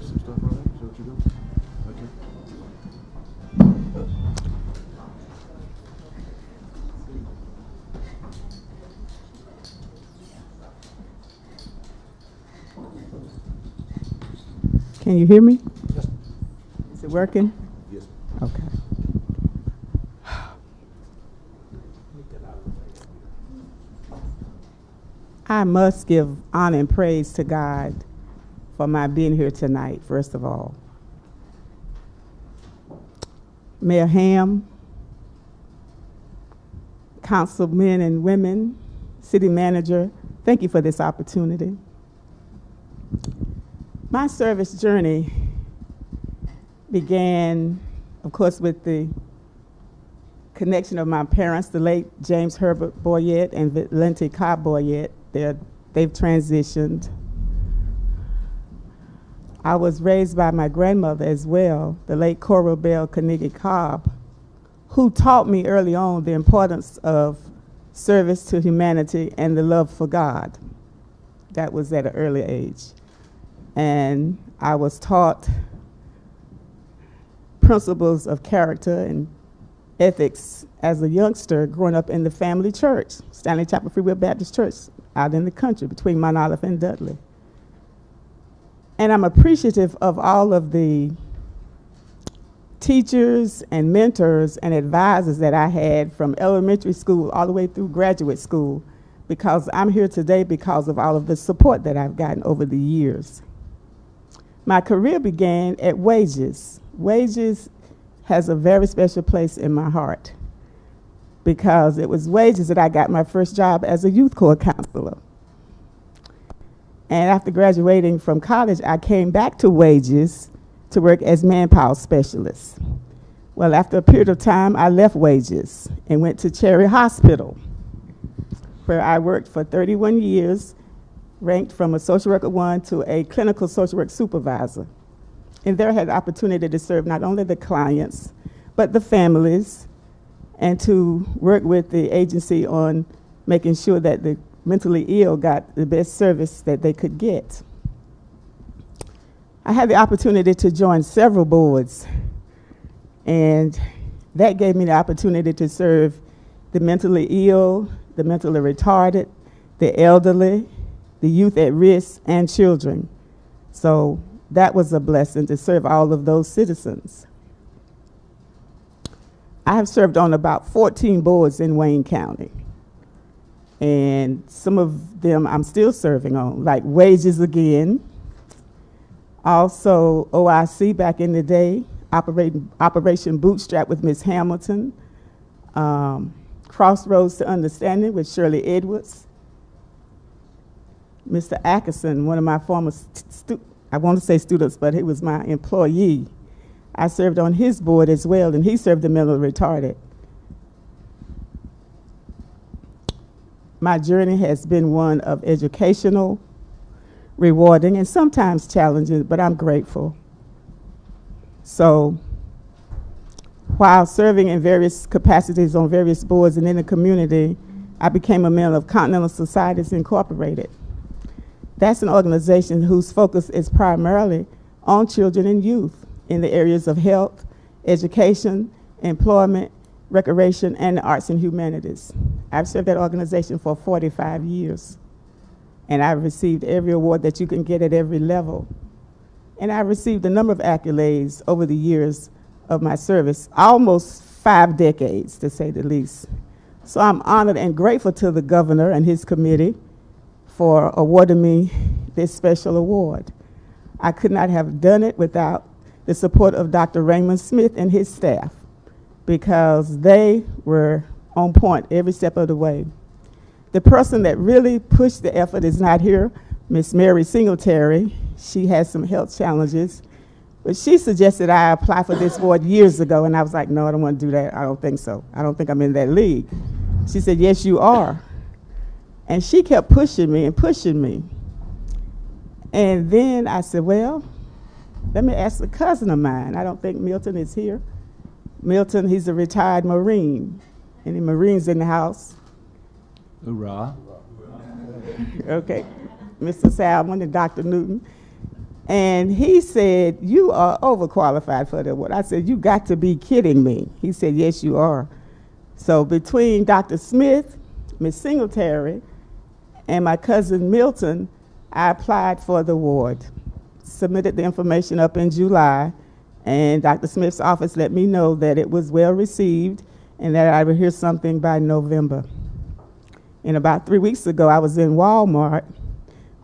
some stuff right there? Is that what you do? Okay. Can you hear me? Yes. Is it working? Yes. Okay. I must give honor and praise to God for my being here tonight, first of all. Mayor Ham, councilmen and women, city manager, thank you for this opportunity. My service journey began, of course, with the connection of my parents, the late James Herbert Boyette and Valente Cobb Boyette. They've transitioned. I was raised by my grandmother as well, the late Cora Bell Carnegie Cobb, who taught me early on the importance of service to humanity and the love for God. That was at an early age. And I was taught principles of character and ethics as a youngster growing up in the family church, Stanley Chapel Free Will Baptist Church, out in the country between Mount Olive and Dudley. And I'm appreciative of all of the teachers and mentors and advisors that I had from elementary school all the way through graduate school, because I'm here today because of all of the support that I've gotten over the years. My career began at Wages. Wages has a very special place in my heart because it was Wages that I got my first job as a youth corps counselor. And after graduating from college, I came back to Wages to work as manpower specialist. Well, after a period of time, I left Wages and went to Cherry Hospital, where I worked for 31 years, ranked from a social worker 1 to a clinical social work supervisor. And there I had the opportunity to serve not only the clients, but the families, and to work with the agency on making sure that the mentally ill got the best service that they could get. I had the opportunity to join several boards, and that gave me the opportunity to serve the mentally ill, the mentally retarded, the elderly, the youth at risk, and children. So that was a blessing to serve all of those citizens. I have served on about 14 boards in Wayne County, and some of them I'm still serving on, like Wages again, also OIC back in the day, Operation Bootstrap with Ms. Hamilton, Crossroads to Understanding with Shirley Edwards, Mr. Ackerson, one of my former, I want to say students, but he was my employee. I served on his board as well, and he served the mentally retarded. My journey has been one of educational, rewarding, and sometimes challenging, but I'm grateful. So, while serving in various capacities on various boards and in the community, I became a member of Continental Societies Incorporated. That's an organization whose focus is primarily on children and youth in the areas of health, education, employment, recreation, and the arts and humanities. I've served that organization for 45 years, and I've received every award that you can get at every level. And I've received a number of accolades over the years of my service, almost 5 decades, to say the least. So I'm honored and grateful to the governor and his committee for awarding me this special award. I could not have done it without the support of Dr. Raymond Smith and his staff, because they were on point every step of the way. The person that really pushed the effort is not here, Miss Mary Singletary. She has some health challenges, but she suggested I apply for this award years ago, and I was like, no, I don't want to do that. I don't think so. I don't think I'm in that league. She said, yes, you are. And she kept pushing me and pushing me. And then I said, well, let me ask a cousin of mine. I don't think Milton is here. Milton, he's a retired Marine. Any Marines in the house? Hoorah. Okay, Mr. Salmon and Dr. Newton. And he said, you are overqualified for the award. I said, you got to be kidding me. He said, yes, you are. So between Dr. Smith, Ms. Singletary, and my cousin Milton, I applied for the award. submitted the information up in July, and Dr. Smith's office let me know that it was well received and that I would hear something by November. And about 3 weeks ago, I was in Walmart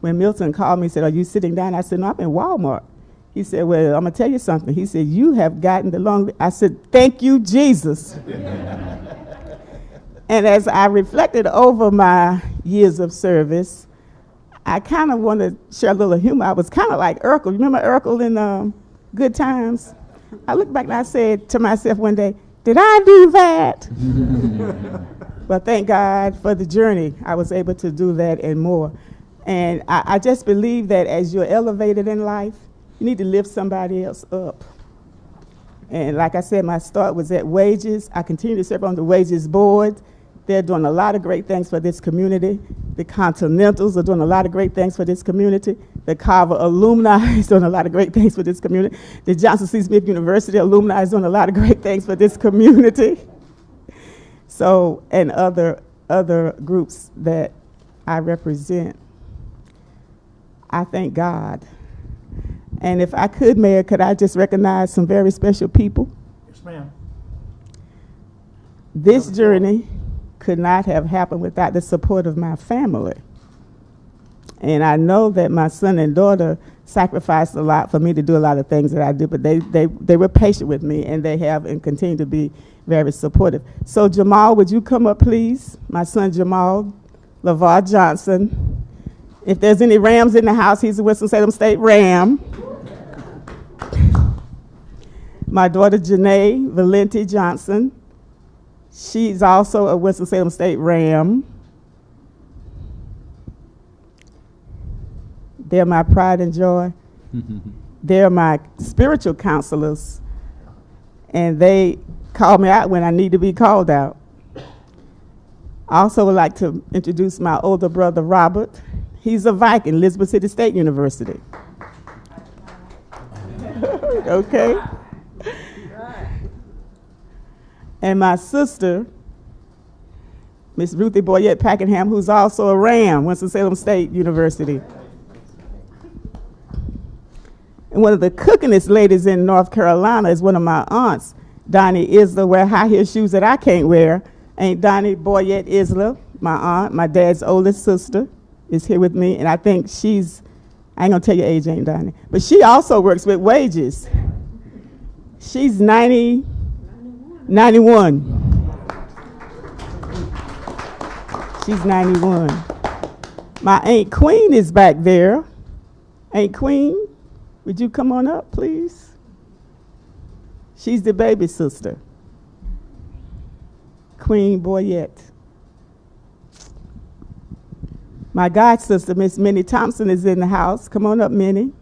when Milton called me and said, "Are you sitting down?" I said, "No, I'm in Walmart." He said, "Well, I'm going to tell you something." He said, "You have gotten the long..." I said, "Thank you, Jesus." And as I reflected over my years of service, I kind of want to share a little humor. I was kind of like Urkel. Remember Urkel in Good Times? I looked back and I said to myself one day, "Did I do that?" But thank God for the journey. I was able to do that and more. And I just believe that as you're elevated in life, you need to lift somebody else up. And like I said, my start was at Wages. I continue to serve on the Wages Board. They're doing a lot of great things for this community. The Continentals are doing a lot of great things for this community. The Carver alumni is doing a lot of great things for this community. The Johnson C. Smith University alumni is doing a lot of great things for this community. So, and other groups that I represent. I thank God. And if I could, Mayor, could I just recognize some very special people? Yes, ma'am. This journey could not have happened without the support of my family. And I know that my son and daughter sacrificed a lot for me to do a lot of things that I do, but they were patient with me, and they have and continue to be very supportive. So Jamal, would you come up, please? My son Jamal LaVar Johnson. If there's any Rams in the house, he's a Winston-Salem State Ram. My daughter Janae Valenti Johnson. She's also a Winston-Salem State Ram. They're my pride and joy. They're my spiritual counselors, and they call me out when I need to be called out. I also would like to introduce my older brother, Robert. He's a Viking, Elizabeth City State University. Okay. And my sister, Miss Ruthie Boyette Packenham, who's also a Ram, Winston-Salem State University. And one of the cookingest ladies in North Carolina is one of my aunts, Donnie Isler, wear high heel shoes that I can't wear. Ain't Donnie Boyette Isler, my aunt, my dad's oldest sister, is here with me. And I think she's, I ain't gonna tell your age, ain't Donnie, but she also works with Wages. She's 91. She's 91. My Aunt Queen is back there. Aunt Queen, would you come on up, please? She's the baby sister. Queen Boyette. My god sister, Miss Minnie Thompson, is in the house. Come on up, Minnie.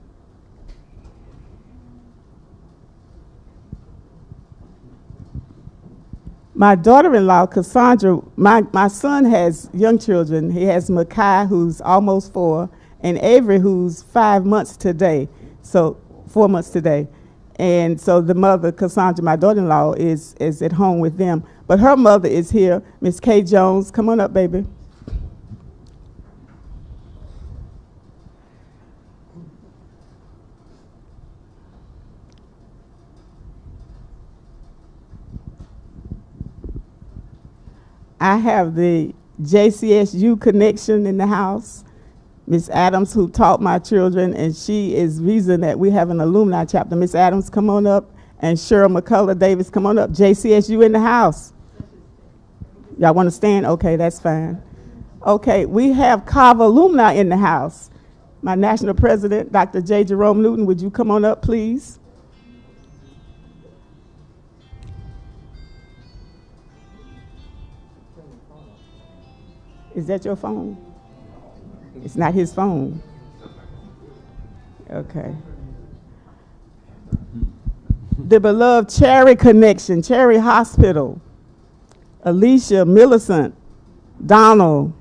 My daughter-in-law, Cassandra, my son has young children. He has Makai, who's almost 4, and Avery, who's 5 months today. So 4 months today. And so the mother, Cassandra, my daughter-in-law, is at home with them. But her mother is here, Miss Kay Jones. Come on up, baby. I have the JCSU connection in the house. Miss Adams, who taught my children, and she is reason that we have an alumni chapter. Miss Adams, come on up. And Cheryl McCullough Davis, come on up. JCSU in the house. Y'all want to stand? Okay, that's fine. Okay, we have Carver alumni in the house. My national president, Dr. J. Jerome Newton, would you come on up, please? Is that your phone? It's not his phone. Okay. The beloved Cherry Connection, Cherry Hospital, Alicia, Millicent, Donald,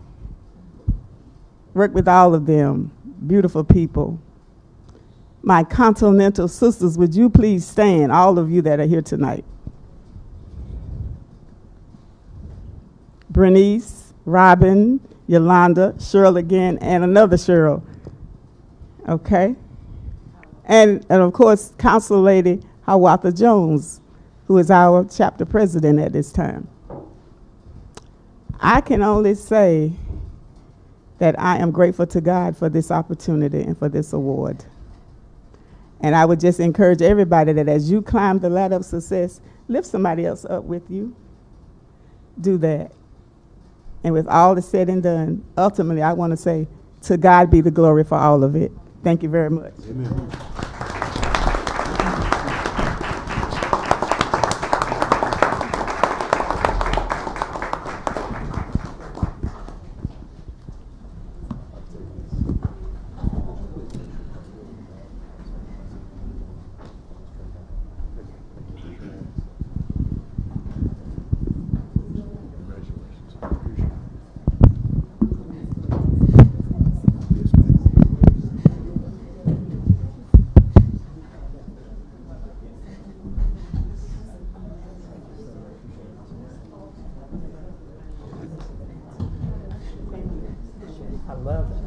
work with all of them, beautiful people. My Continental sisters, would you please stand, all of you that are here tonight. Bernice, Robin, Yolanda, Cheryl again, and another Cheryl. Okay. And of course, Council Lady Hawatha Jones, who is our chapter president at this time. I can only say that I am grateful to God for this opportunity and for this award. And I would just encourage everybody that as you climb the ladder of success, lift somebody else up with you. Do that. And with all that's said and done, ultimately, I want to say, to God be the glory for all of it. Thank you very much. Amen. I love that.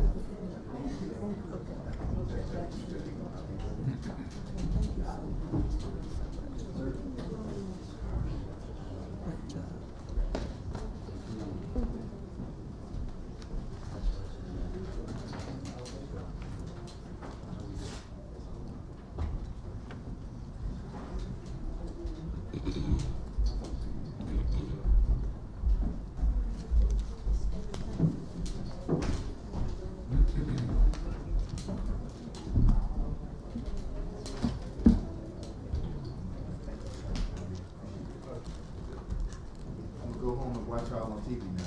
I'm gonna go home and watch y'all on TV now.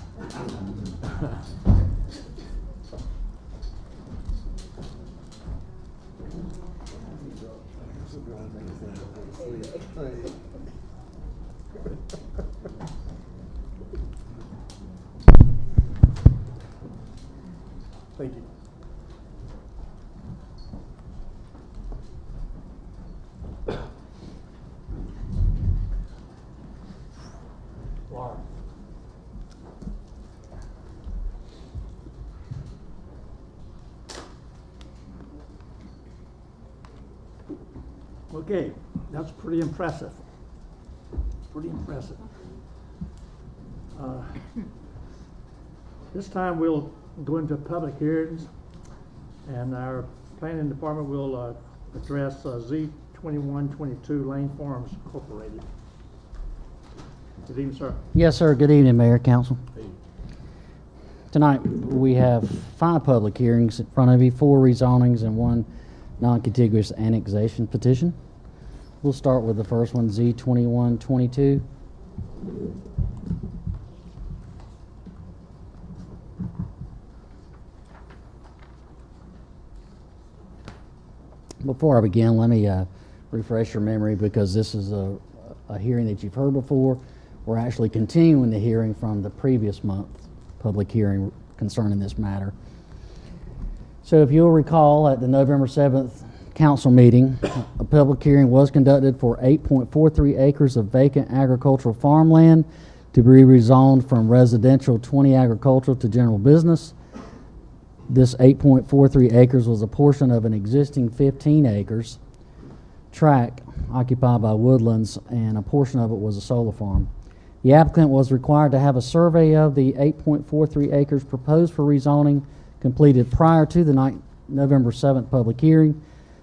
Thank you. Laura. Okay, that's pretty impressive. Pretty impressive. This time we'll go into public hearings, and our planning department will address Z2122 Lane Farms Incorporated. Good evening, sir. Yes, sir. Good evening, Mayor, Council. Tonight, we have 5 public hearings in front of you, 4 rezonings and 1 non-contiguous annexation petition. We'll start with the first one, Z2122. Before I begin, let me refresh your memory, because this is a hearing that you've heard before. We're actually continuing the hearing from the previous month public hearing concerning this matter. So if you'll recall, at the November 7th council meeting, a public hearing was conducted for 8.43 acres of vacant agricultural farmland to be rezoned from residential 20 agricultural to general business. This 8.43 acres was a portion of an existing 15 acres tract occupied by woodlands, and a portion of it was a solar farm. The applicant was required to have a survey of the 8.43 acres proposed for rezoning completed prior to the November 7th public hearing.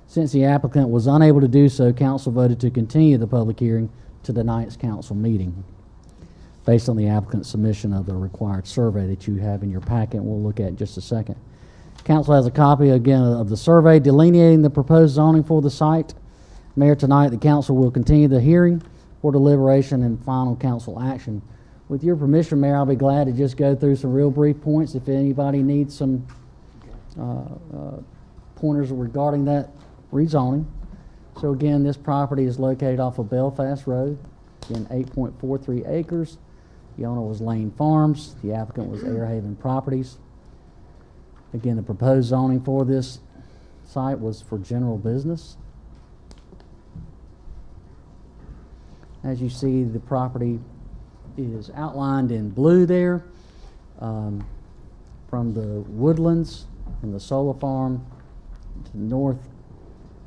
Since the applicant was unable to do so, council voted to continue the public hearing to tonight's council meeting, based on the applicant's submission of the required survey that you have in your packet. We'll look at in just a second. Council has a copy, again, of the survey delineating the proposed zoning for the site. Mayor, tonight the council will continue the hearing for deliberation and final council action. With your permission, Mayor, I'll be glad to just go through some real brief points if anybody needs some pointers regarding that rezoning. So again, this property is located off of Belfast Road, again 8.43 acres. The owner was Lane Farms. The applicant was Airhaven Properties. Again, the proposed zoning for this site was for general business. As you see, the property is outlined in blue there, from the woodlands and the solar farm to the north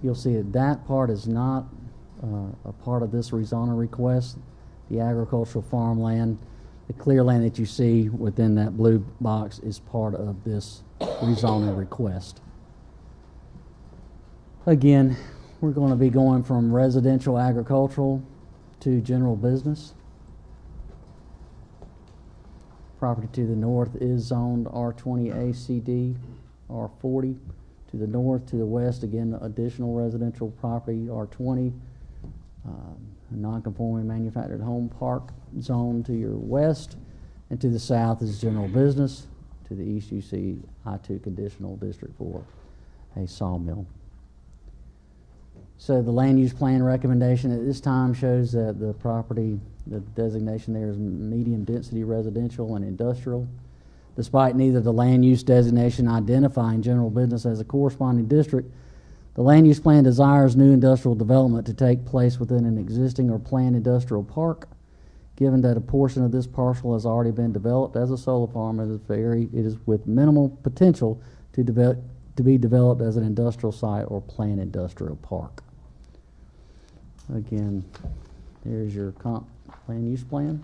You'll see that that part is not a part of this rezoning request. The agricultural farmland, the clear land that you see within that blue box is part of this rezoning request. Again, we're going to be going from residential agricultural to general business. Property to the north is zoned R20A CD, R40. To the north, to the west, again, additional residential property, R20. A non-conforming manufactured home park zone to your west. And to the south is general business. To the east, you see I-2 conditional district for a sawmill. So the land use plan recommendation at this time shows that the property, the designation there is medium density residential and industrial. Despite neither the land use designation identifying general business as a corresponding district, the land use plan desires new industrial development to take place within an existing or planned industrial park. Given that a portion of this parcel has already been developed as a solar farm, it is with minimal potential to be developed as an industrial site or planned industrial park. Again, there's your comp land use plan.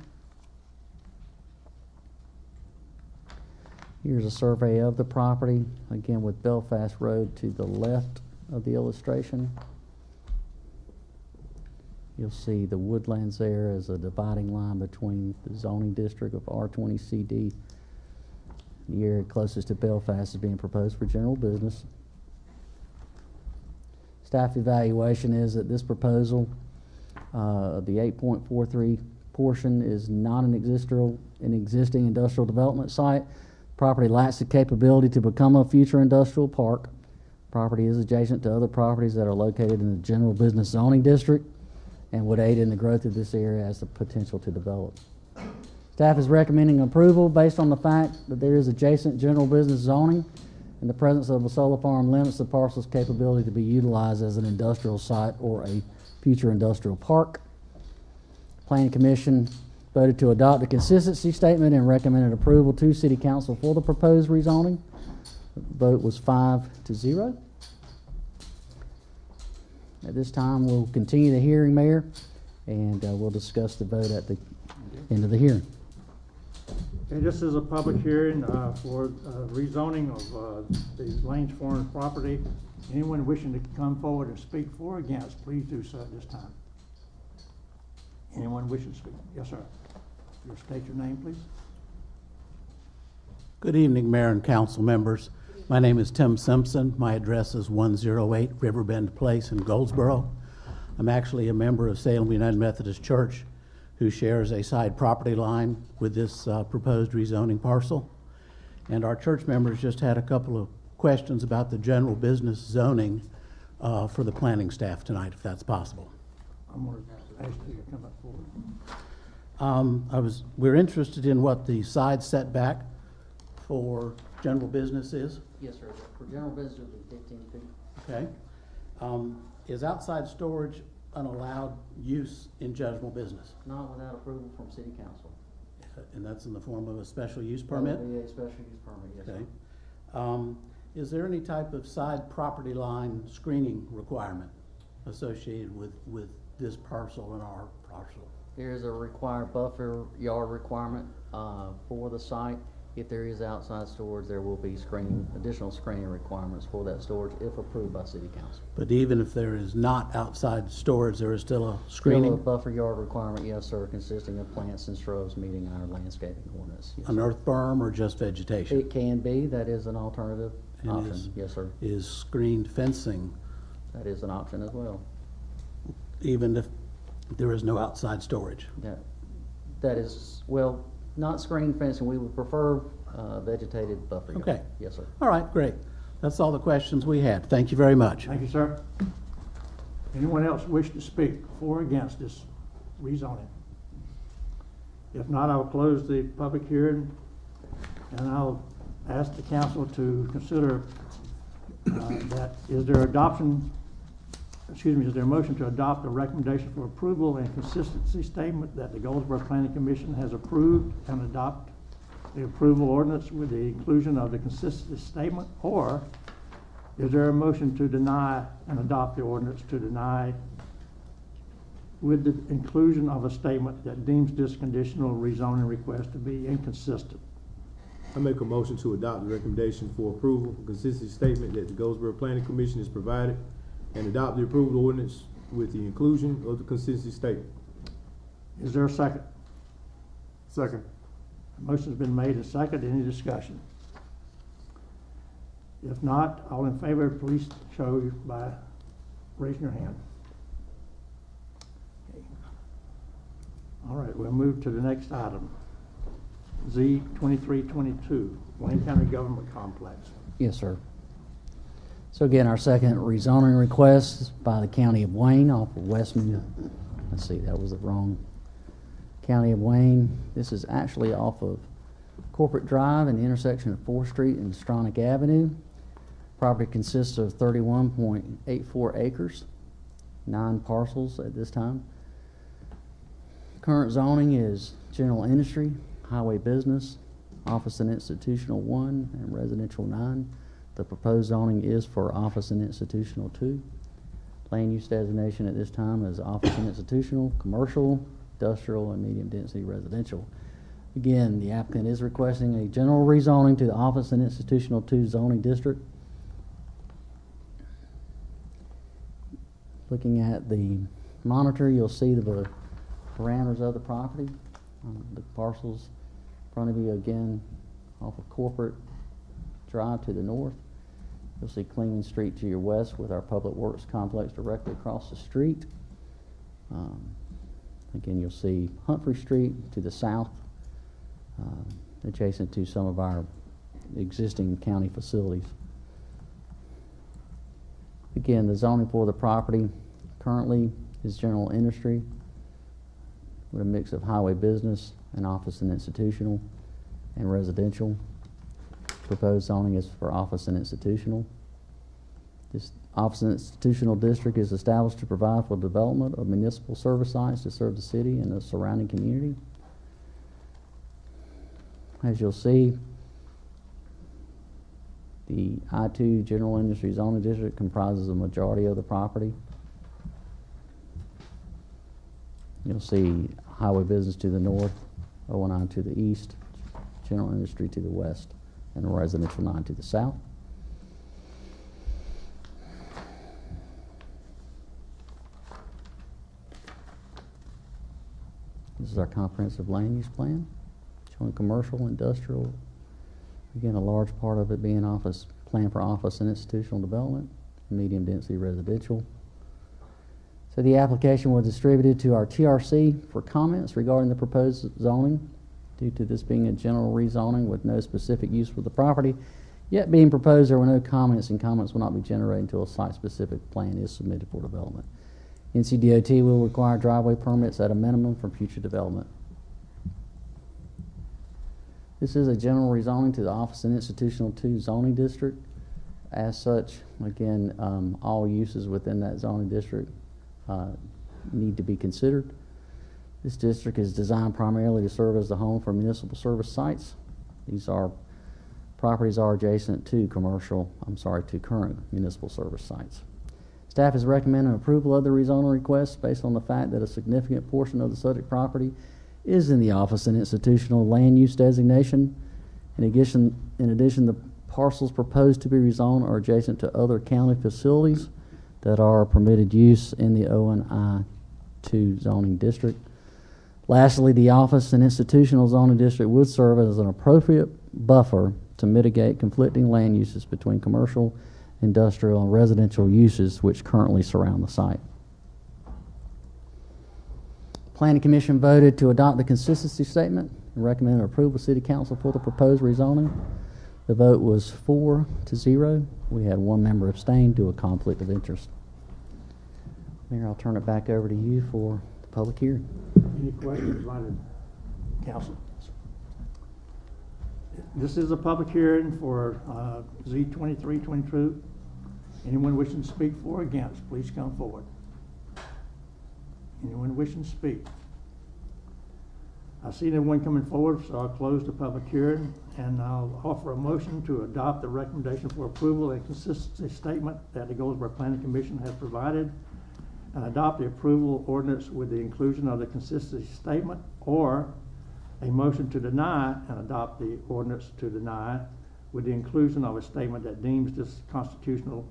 Here's a survey of the property, again with Belfast Road to the left of the illustration. You'll see the woodlands there as a dividing line between the zoning district of R20CD. The area closest to Belfast is being proposed for general business. Staff evaluation is that this proposal, the 8.43 portion, is not an existing industrial development site. Property lacks the capability to become a future industrial park. Property is adjacent to other properties that are located in the general business zoning district and would aid in the growth of this area as the potential to develop. Staff is recommending approval based on the fact that there is adjacent general business zoning and the presence of a solar farm limits the parcel's capability to be utilized as an industrial site or a future industrial park. Planning Commission voted to adopt a consistency statement and recommended approval to City Council for the proposed rezoning. The vote was 5-0. At this time, we'll continue the hearing, Mayor, and we'll discuss the vote at the end of the hearing. Okay, this is a public hearing for rezoning of the Lanes Foreign property. Anyone wishing to come forward and speak for or against, please do so at this time. Anyone wishing to speak? Yes, sir. You'll state your name, please. Good evening, Mayor and Council members. My name is Tim Simpson. My address is 108 Riverbend Place in Goldsboro. I'm actually a member of Salem United Methodist Church who shares a side property line with this proposed rezoning parcel. And our church members just had a couple of questions about the general business zoning for the planning staff tonight, if that's possible. I'm going to ask you to come up forward. We're interested in what the side setback for general business is. Yes, sir. For general business, it would be 15 feet. Okay. Is outside storage an allowed use in general business? Not without approval from City Council. And that's in the form of a special use permit? That would be a special use permit, yes, Okay. sir. Is there any type of side property line screening requirement associated with this parcel and our parcel? There is a required buffer yard requirement for the site. If there is outside storage, there will be additional screening requirements for that storage if approved by City Council. But even if there is not outside storage, there is still a screening? Still a buffer yard requirement, yes, sir, consisting of plants and shrubs meeting our landscaping ordinance. Yes, An sir. earth berm or just vegetation? It can be. That is an alternative And option. Yes, sir. Is screened fencing, That is an option as well. even if there is no outside storage? That is, well, not screened fencing. We would prefer vegetated buffer yard. Okay. Yes, sir. All right, great. That's all the questions we had. Thank you very much. Thank you, sir. Anyone else wish to speak for or against this rezoning? If not, I'll close the public hearing and I'll ask the council to consider that is there a motion to adopt a recommendation for approval and consistency statement that the Goldsboro Planning Commission has approved and adopt the approval ordinance with the inclusion of the consistency statement, or Is there a motion to deny and adopt the ordinance to deny with the inclusion of a statement that deems this conditional rezoning request to be inconsistent? I make a motion to adopt the recommendation for approval, consistency statement that the Goldsboro Planning Commission has provided, and adopt the approved ordinance with the inclusion of the consistency statement. Is there a second? Second. Motion's been made and seconded. Any discussion? If not, all in favor, please show by raising your hand. Okay. All right, we'll move to the next item. Z 2322, Wayne County Government Complex. Yes, sir. So again, our second rezoning request by the County of Wayne off of Westman. Let's see, that was the wrong County of Wayne. This is actually off of Corporate Drive and the intersection of 4th Street and Stronach Avenue. Property consists of 31.84 acres, 9 parcels at this time. Current zoning is general industry, highway business, office and institutional 1, and residential 9. The proposed zoning is for office and institutional 2. Land use designation at this time is office and institutional, commercial, industrial, and medium density residential. Again, the applicant is requesting a general rezoning to the office and institutional 2 zoning district. Looking at the monitor, you'll see the parameters of the property. The parcels in front of you again off of Corporate Drive to the north. You'll see Cleveland Street to your west with our Public Works complex directly across the street. Again, you'll see Humphrey Street to the south, adjacent to some of our existing county facilities. Again, the zoning for the property currently is general industry with a mix of highway business and office and institutional and residential. Proposed zoning is for office and institutional. This office and institutional district is established to provide for development of municipal service sites to serve the city and the surrounding community. As you'll see, the I-2 General Industry Zoning District comprises a majority of the property. You'll see highway business to the north, O&I to the east, general industry to the west, and residential 9 to the south. This is our comprehensive land use plan, showing commercial, industrial, again, a large part of it being office, plan for office and institutional development, medium density residential. So the application was distributed to our TRC for comments regarding the proposed zoning. Due to this being a general rezoning with no specific use for the property yet being proposed, there were no comments, and comments will not be generated until a site-specific plan is submitted for development. NCDOT will require driveway permits at a minimum for future development. This is a general rezoning to the Office and Institutional 2 zoning district. As such, again, all uses within that zoning district need to be considered. This district is designed primarily to serve as the home for municipal service sites. These properties are adjacent to to current municipal service sites. Staff is recommending approval of the rezoning request based on the fact that a significant portion of the subject property is in the office and institutional land use designation. In addition, the parcels proposed to be rezoned are adjacent to other county facilities that are permitted use in the O&I 2 zoning district. Lastly, the office and institutional zoning district would serve as an appropriate buffer to mitigate conflicting land uses between commercial, industrial, and residential uses which currently surround the site. Planning Commission voted to adopt the consistency statement and recommended approval of City Council for the proposed rezoning. The vote was 4-0. We had one member abstain due to a conflict of interest. Mayor, I'll turn it back over to you for the public hearing. Any questions by the council? This is a public hearing for Z 2322. Anyone wishing to speak for or against, please come forward. Anyone wishing to speak? I see no one coming forward, so I'll close the public hearing, and I'll offer a motion to adopt the recommendation for approval and consistency statement that the Goldsboro Planning Commission has provided, and adopt the approval ordinance with the inclusion of the consistency statement, or a motion to deny and adopt the ordinance to deny with the inclusion of a statement that deems this conditional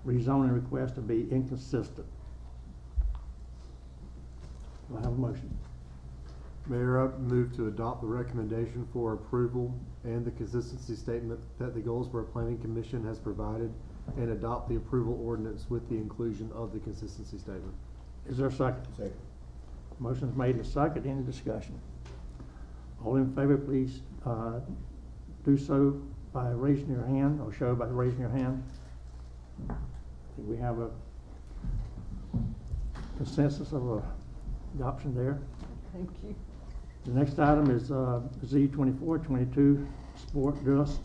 rezoning request to be inconsistent. Do I have a motion? Mayor, I move to adopt the recommendation for approval and the consistency statement that the Goldsboro Planning Commission has provided, and adopt the approval ordinance with the inclusion of the consistency statement. Is there a second? Second. Motion's made and second. Any discussion? All in favor, please do so by raising your hand, or show by raising your hand. I think we have a consensus of adoption there. Thank you. The next item is Z2422 Sport Dust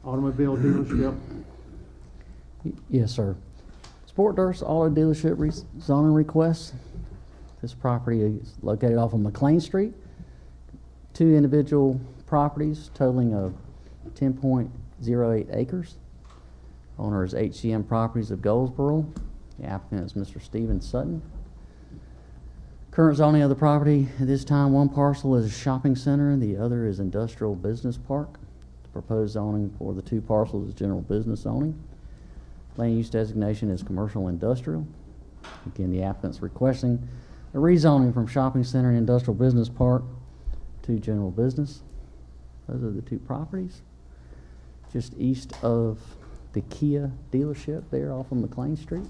Automobile Dealership. Yes, sir. Sport Durst Auto Dealership zoning request. This property is located off of McLean Street. 2 individual properties totaling of 10.08 acres. Owner is HCM Properties of Goldsboro. The applicant is Mr. Stephen Sutton. Current zoning of the property at this time, one parcel is a shopping center and the other is industrial business park. The proposed zoning for the 2 parcels is general business zoning. Land use designation is commercial industrial. Again, the applicant's requesting a rezoning from shopping center and industrial business park to general business. Those are the 2 properties. Just east of the Kia dealership there off of McLean Street.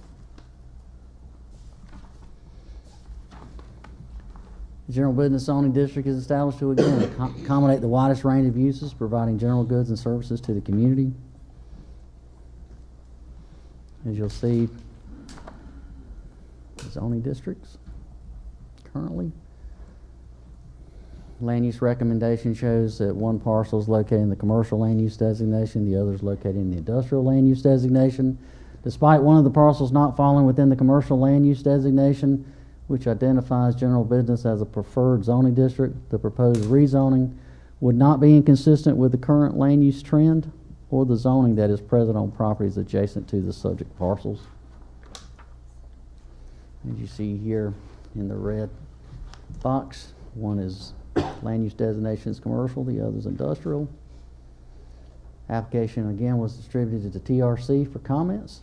The general business zoning district is established to, again, accommodate the widest range of uses, providing general goods and services to the community. As you'll see, the zoning districts currently. Land use recommendation shows that one parcel is located in the commercial land use designation, the other is located in the industrial land use designation. Despite one of the parcels not falling within the commercial land use designation, which identifies general business as a preferred zoning district, the proposed rezoning would not be inconsistent with the current land use trend or the zoning that is present on properties adjacent to the subject parcels. As you see here in the red box, one is land use designation is commercial, the other is industrial. Application again was distributed to TRC for comments.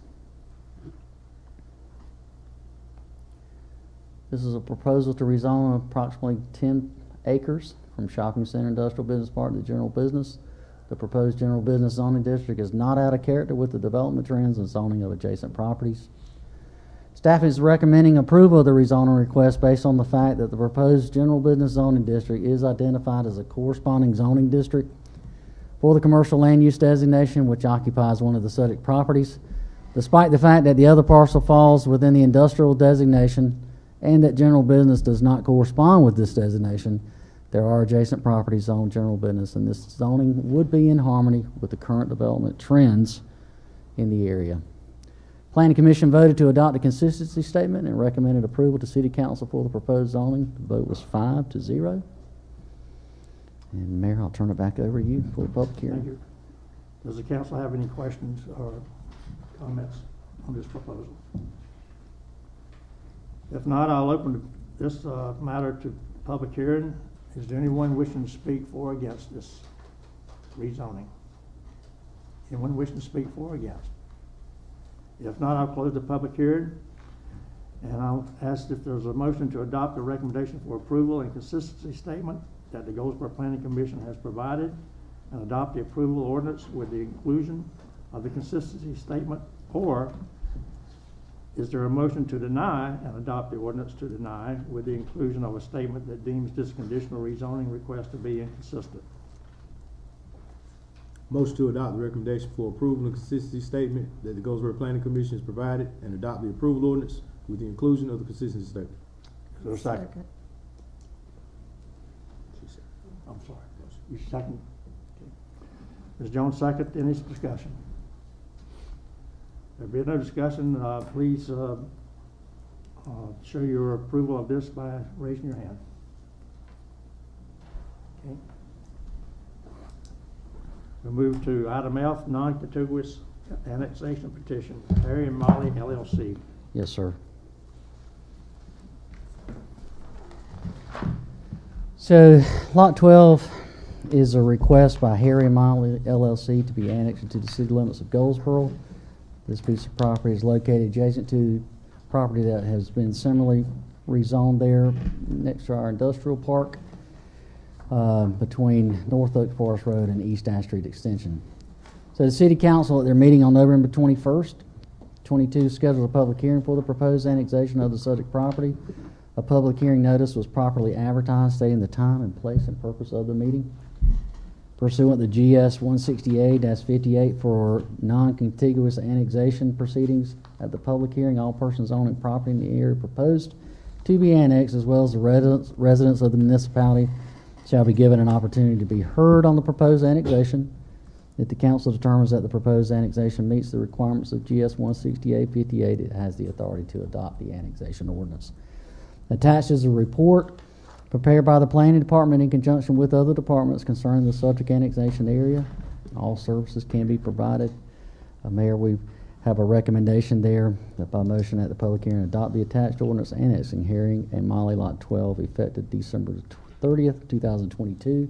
This is a proposal to rezone approximately 10 acres from shopping center industrial business park to general business. The proposed general business zoning district is not out of character with the development trends and zoning of adjacent properties. Staff is recommending approval of the rezoning request based on the fact that the proposed general business zoning district is identified as a corresponding zoning district for the commercial land use designation, which occupies one of the subject properties, despite the fact that the other parcel falls within the industrial designation and that general business does not correspond with this designation. There are adjacent properties zoned general business, and this zoning would be in harmony with the current development trends in the area. Planning Commission voted to adopt a consistency statement and recommended approval to City Council for the proposed zoning. The vote was 5-0. And Mayor, I'll turn it back over to you for the public hearing. Thank you. Does the council have any questions or comments on this proposal? If not, I'll open this matter to public hearing. Is there anyone wishing to speak for or against this rezoning? Anyone wishing to speak for or against? If not, I'll close the public hearing, and I'll ask if there's a motion to adopt the recommendation for approval and consistency statement that the Goldsboro Planning Commission has provided, and adopt the approval ordinance with the inclusion of the consistency statement, or is there a motion to deny and adopt the ordinance to deny with the inclusion of a statement that deems this conditional rezoning request to be inconsistent? Motion to adopt the recommendation for approval and consistency statement that the Goldsboro Planning Commission has provided, and adopt the approval ordinance with the inclusion of the consistency statement. Is there a second? I'm sorry. You second? Okay. Ms. Jones second. Any discussion? There be no discussion. Please Show your approval of this by raising your hand. Okay. We'll move to item F, non-contiguous annexation petition, Harry and Molly LLC. Yes, sir. So, Lot 12 is a request by Harry and Molly LLC to be annexed into the city limits of Goldsboro. This piece of property is located adjacent to property that has been similarly rezoned there next to our industrial park, between North Oak Forest Road and East Ash Street Extension. So the City Council at their meeting on November 21st, 22 scheduled a public hearing for the proposed annexation of the subject property. A public hearing notice was properly advertised stating the time and place and purpose of the meeting. Pursuant to GS 168-58 for non-contiguous annexation proceedings at the public hearing, all persons owning property in the area proposed to be annexed, as well as the residents of the municipality, shall be given an opportunity to be heard on the proposed annexation. If the council determines that the proposed annexation meets the requirements of GS 168-58, it has the authority to adopt the annexation ordinance. Attached is a report prepared by the planning department in conjunction with other departments concerning the subject annexation area. All services can be provided. Mayor, we have a recommendation there that by motion at the public hearing adopt the attached ordinance annexing Harry and Molly Lot 12 effective December 30th, 2022.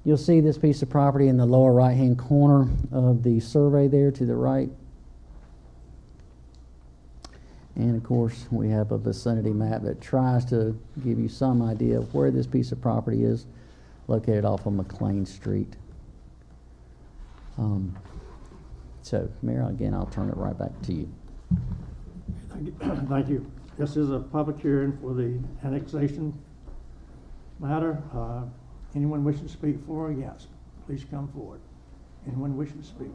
You'll see this piece of property in the lower right-hand corner of the survey there to the right. And of course, we have a vicinity map that tries to give you some idea of where this piece of property is, located off of McLean Street. So, Mayor, again, I'll turn it right back to you. Thank you. This is a public hearing for the annexation matter. Anyone wishing to speak for or against, please come forward. Anyone wishing to speak?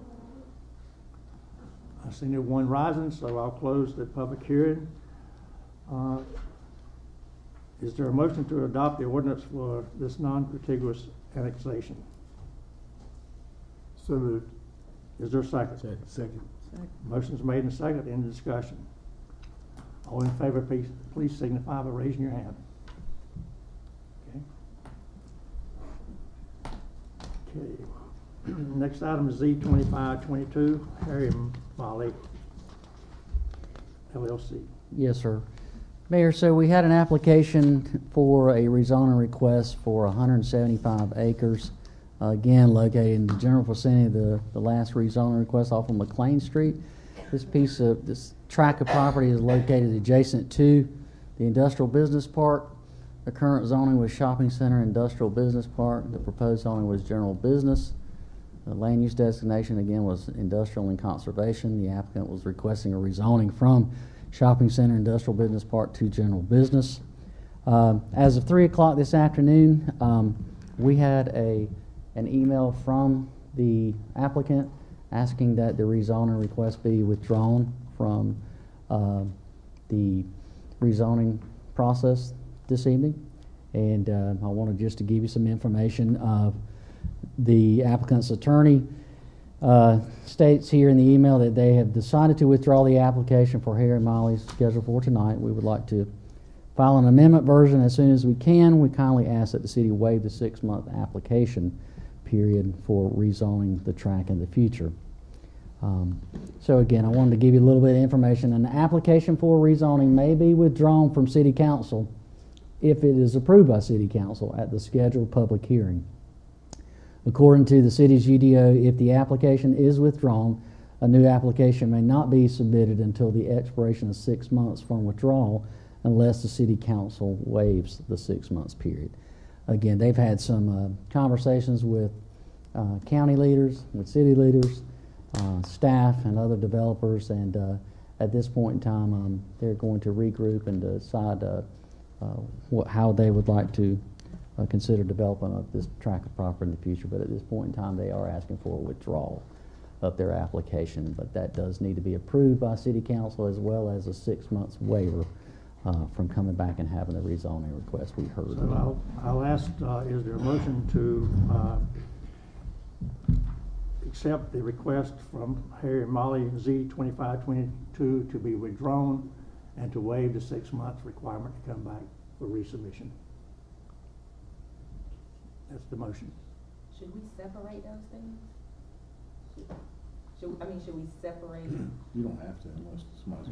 I see no one rising, so I'll close the public hearing. Is there a motion to adopt the ordinance for this non-contiguous annexation? So moved. Is there a second? Second. Motion's made and seconded. Any discussion? All in favor, please signify by raising your hand. Okay. Next item is Z2522, Harry and Molly LLC. Yes, sir. Mayor, so we had an application for a rezoning request for 175 acres, again located in the general vicinity of the last rezoning request off of McLean Street. This tract of property is located adjacent to the industrial business park. The current zoning was shopping center, industrial business park. The proposed zoning was general business. The land use designation again was industrial and conservation. The applicant was requesting a rezoning from shopping center, industrial business park to general business. As of 3 o'clock this afternoon, we had an email from the applicant asking that the rezoning request be withdrawn from the rezoning process this evening. And I wanted just to give you some information. The applicant's attorney states here in the email that they have decided to withdraw the application for Harry and Molly's scheduled for tonight. We would like to file an amendment version as soon as we can. We kindly ask that the city waive the 6-month application period for rezoning the tract in the future. So again, I wanted to give you a little bit of information. An application for rezoning may be withdrawn from City Council if it is approved by City Council at the scheduled public hearing. According to the city's UDO, if the application is withdrawn, a new application may not be submitted until the expiration of 6 months from withdrawal unless the City Council waives the 6 months period. Again, they've had some conversations with county leaders, with city leaders, staff, and other developers, and at this point in time, they're going to regroup and decide how they would like to consider development of this tract of property in the future. But at this point in time, they are asking for a withdrawal of their application, but that does need to be approved by City Council, as well as a 6 months waiver from coming back and having the rezoning request we heard. So I'll ask, is there a motion to accept the request from Harry and Molly Z2522 to be withdrawn and to waive the 6-month requirement to come back for resubmission. That's the motion. Should we separate those things? Should we separate? You don't have to unless somebody's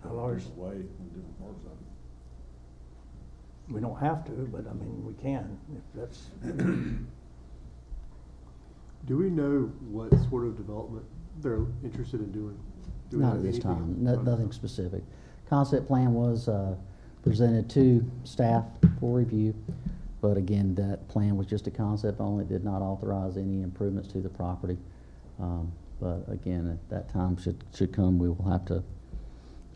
Our lawyers, away in different parts of it. we don't have to, but I mean, we can, if that's. Do we know what sort of development they're interested in doing? Do we Not know at this anything? time, nothing specific. Concept plan was presented to staff for review, but again, that plan was just a concept only, did not authorize any improvements to the property. But again, at that time should come, we will have to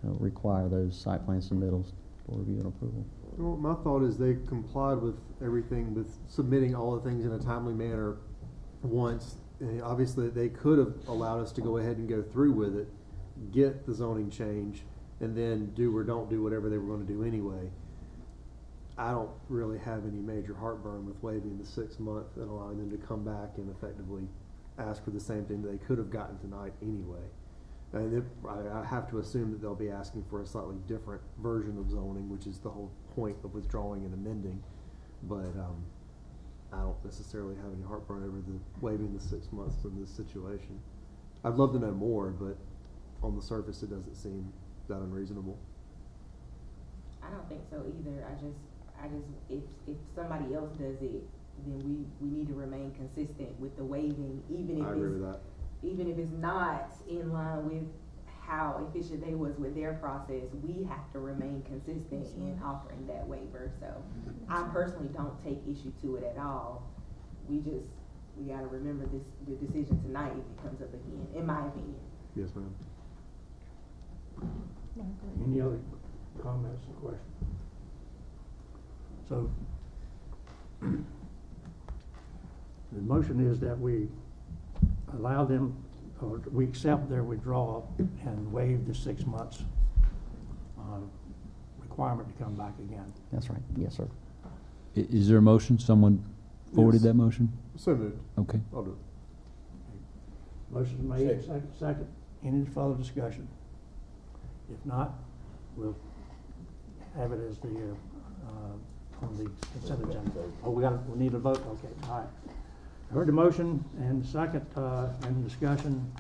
require those site plan submittals for review and approval. Well, my thought is they complied with everything, with submitting all the things in a timely manner once. Obviously, they could have allowed us to go ahead and go through with it, get the zoning change, and then do or don't do whatever they were going to do anyway. I don't really have any major heartburn with waiving the 6 month and allowing them to come back and effectively ask for the same thing that they could have gotten tonight anyway. And I have to assume that they'll be asking for a slightly different version of zoning, which is the whole point of withdrawing and amending. But I don't necessarily have any heartburn over the waiving the 6 months in this situation. I'd love to know more, but on the surface, it doesn't seem that unreasonable. I don't think so either. I just, if somebody else does it, then we need to remain consistent with the waiving, even I agree with that. Even if it's not in line with how efficient they was with their process, we have to remain consistent in offering that waiver. So I personally don't take issue to it at all. We gotta remember the decision tonight if it comes up again, in my opinion. Yes, ma'am. Any other comments or questions? So, the motion is that we allow them, or we accept their withdrawal and waive the 6 months requirement to come back again. That's right, yes, sir. Is there a motion? Someone forwarded that motion? So moved. Okay. I'll do it. Motion made, second. Any further discussion? If not, we'll have it as the, on the consent agenda. Oh, we need a vote, okay, all right. I heard the motion and second, and discussion.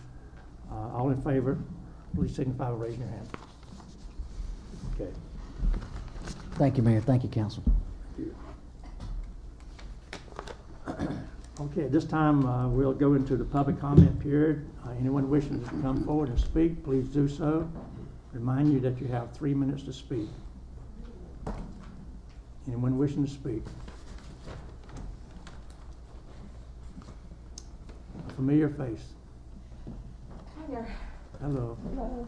All in favor, please signify by raising your hand. Okay. Thank you, Mayor. Thank you, Council. Okay, at this time, we'll go into the public comment period. Anyone wishing to come forward and speak, please do so. Remind you that you have 3 minutes to speak. Anyone wishing to speak? A familiar face. Hi there. Hello. Hello.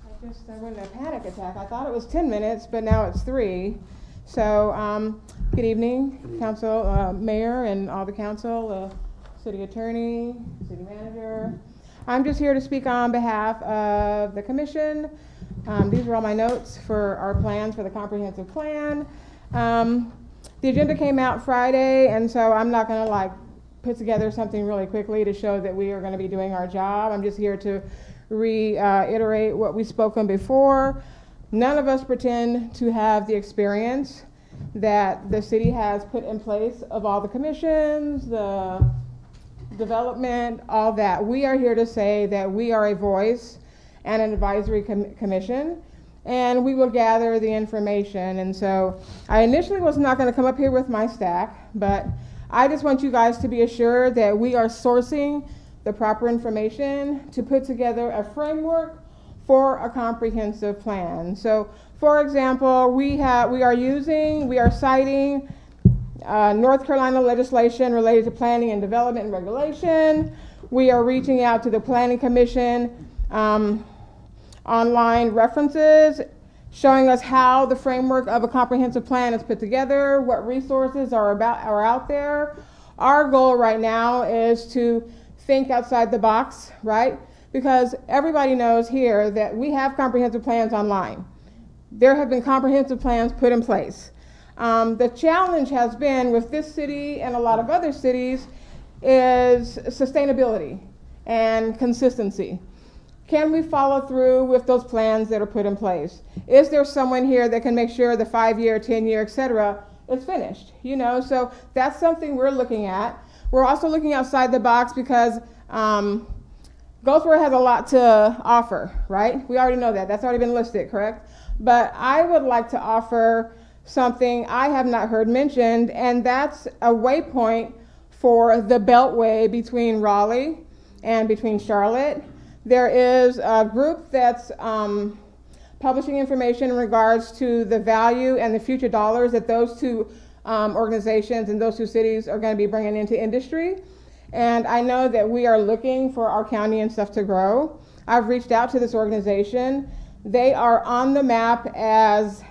I just went in a panic attack. I thought it was 10 minutes, but now it's 3. So, good evening, Council, Mayor, and all the council, City Attorney, City Manager. I'm just here to speak on behalf of the Commission. These are all my notes for our plans for the comprehensive plan. The agenda came out Friday, and so I'm not going to put together something really quickly to show that we are going to be doing our job. I'm just here to reiterate what we've spoken before. None of us pretend to have the experience that the city has put in place of all the commissions, the development, all that. We are here to say that we are a voice and an advisory commission, and we will gather the information. And so I initially was not going to come up here with my stack, but I just want you guys to be assured that we are sourcing the proper information to put together a framework for a comprehensive plan. So, for example, we are citing North Carolina legislation related to planning and development and regulation. We are reaching out to the Planning Commission online references, showing us how the framework of a comprehensive plan is put together, what resources are out there. Our goal right now is to think outside the box, right? Because everybody knows here that we have comprehensive plans online. There have been comprehensive plans put in place. The challenge has been with this city and a lot of other cities is sustainability and consistency. can we follow through with those plans that are put in place? Is there someone here that can make sure the 5-year, 10-year, et cetera, is finished? You know, so that's something we're looking at. We're also looking outside the box because Goldsboro has a lot to offer, right? We already know that. That's already been listed, correct? But I would like to offer something I have not heard mentioned, and that's a waypoint for the Beltway between Raleigh and between Charlotte. There is a group that's publishing information in regards to the value and the future dollars that those two organizations and those two cities are going to be bringing into industry. And I know that we are looking for our county and stuff to grow. I've reached out to this organization. They are on the map as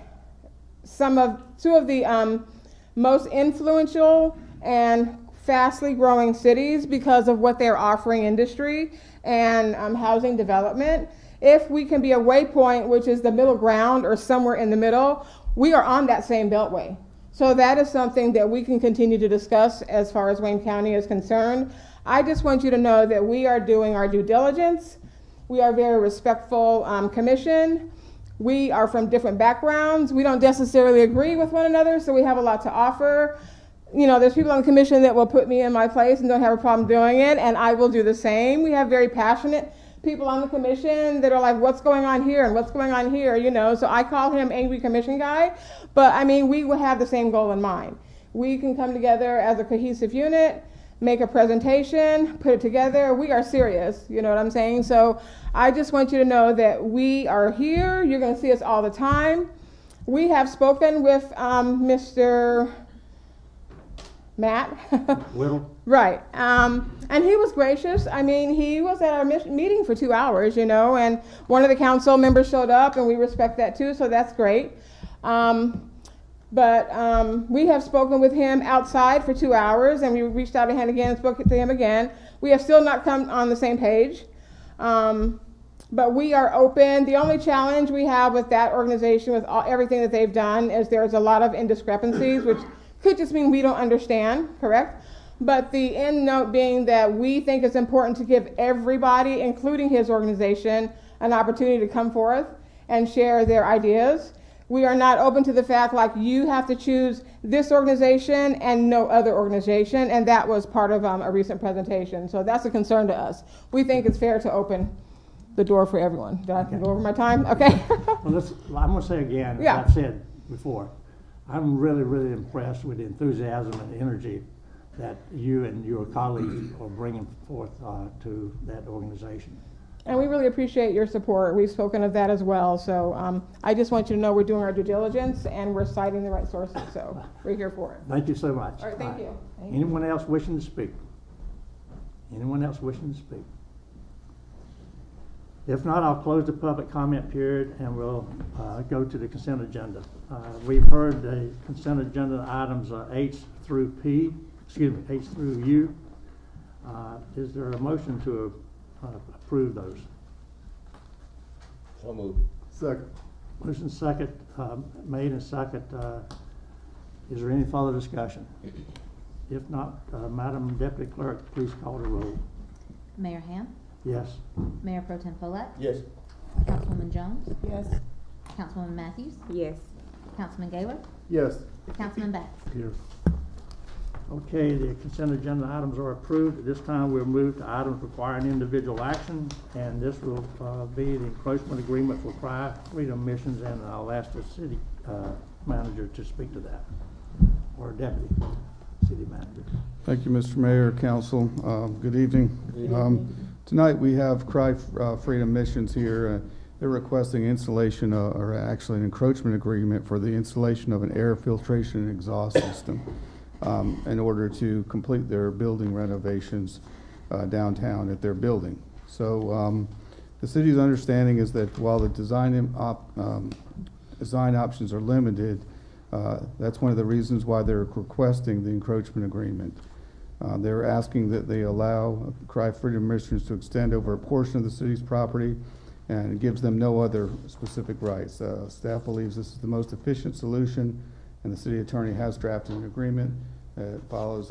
two of the most influential and fastly growing cities because of what they're offering industry and housing development. If we can be a waypoint, which is the middle ground or somewhere in the middle, we are on that same beltway. So that is something that we can continue to discuss as far as Wayne County is concerned. I just want you to know that we are doing our due diligence. We are a very respectful commission. We are from different backgrounds. We don't necessarily agree with one another, so we have a lot to offer. You know, there's people on the commission that will put me in my place and don't have a problem doing it, and I will do the same. We have very passionate people on the commission that are like, what's going on here and what's going on here, you know. So I call him Angry Commission Guy, but I mean, we will have the same goal in mind. We can come together as a cohesive unit, make a presentation, put it together. We are serious, you know what I'm saying? So I just want you to know that we are here. You're going to see us all the time. We have spoken with Mr. Matt. Whittle. Right. And he was gracious. I mean, he was at our meeting for 2 hours, you know, and one of the council members showed up, and we respect that too, so that's great. But we have spoken with him outside for 2 hours, and we reached out to him again and spoke to him again. We have still not come on the same page. But we are open. The only challenge we have with that organization, with everything that they've done, is there's a lot of indiscrepancies, which could just mean we don't understand, correct? But the end note being that we think it's important to give everybody, including his organization, an opportunity to come forth and share their ideas. We are not open to the fact like you have to choose this organization and no other organization, and that was part of a recent presentation. So that's a concern to us. We think it's fair to open the door for everyone. Did I go over my time? Okay. Well, I'm going to say again, as I've said before, I'm really, really impressed with the enthusiasm and energy that you and your colleagues are bringing forth to that organization. And we really appreciate your support. We've spoken of that as well. So I just want you to know we're doing our due diligence and we're citing the right sources. So we're here for it. Thank you so much. All right, thank you. Anyone else wishing to speak? Anyone else wishing to speak? If not, I'll close the public comment period and we'll go to the consent agenda. We've heard the consent agenda items H through U. Is there a motion to approve those? So moved. Second. Motion second, made and second. Is there any further discussion? If not, Madam Deputy Clerk, please call the roll. Mayor Ham? Yes. Mayor Pro Tem Polak? Yes. Councilwoman Jones? Yes. Councilwoman Matthews? Yes. Councilman Gaylor? Yes. Councilman Bass? Here. Okay, the consent agenda items are approved. At this time, we'll move to items requiring individual action, and this will be the encroachment agreement for prior freedom missions, and I'll ask the city manager to speak to that, or deputy city manager. Thank you, Mr. Mayor, Council. Good evening. Tonight we have Cry Freedom Missions here. They're requesting installation, or actually an encroachment agreement for the installation of an air filtration and exhaust system in order to complete their building renovations downtown at their building. So the city's understanding is that while the design options are limited, that's one of the reasons why they're requesting the encroachment agreement. They're asking that they allow Cry Freedom Missions to extend over a portion of the city's property, and it gives them no other specific rights. Staff believes this is the most efficient solution, and the city attorney has drafted an agreement that follows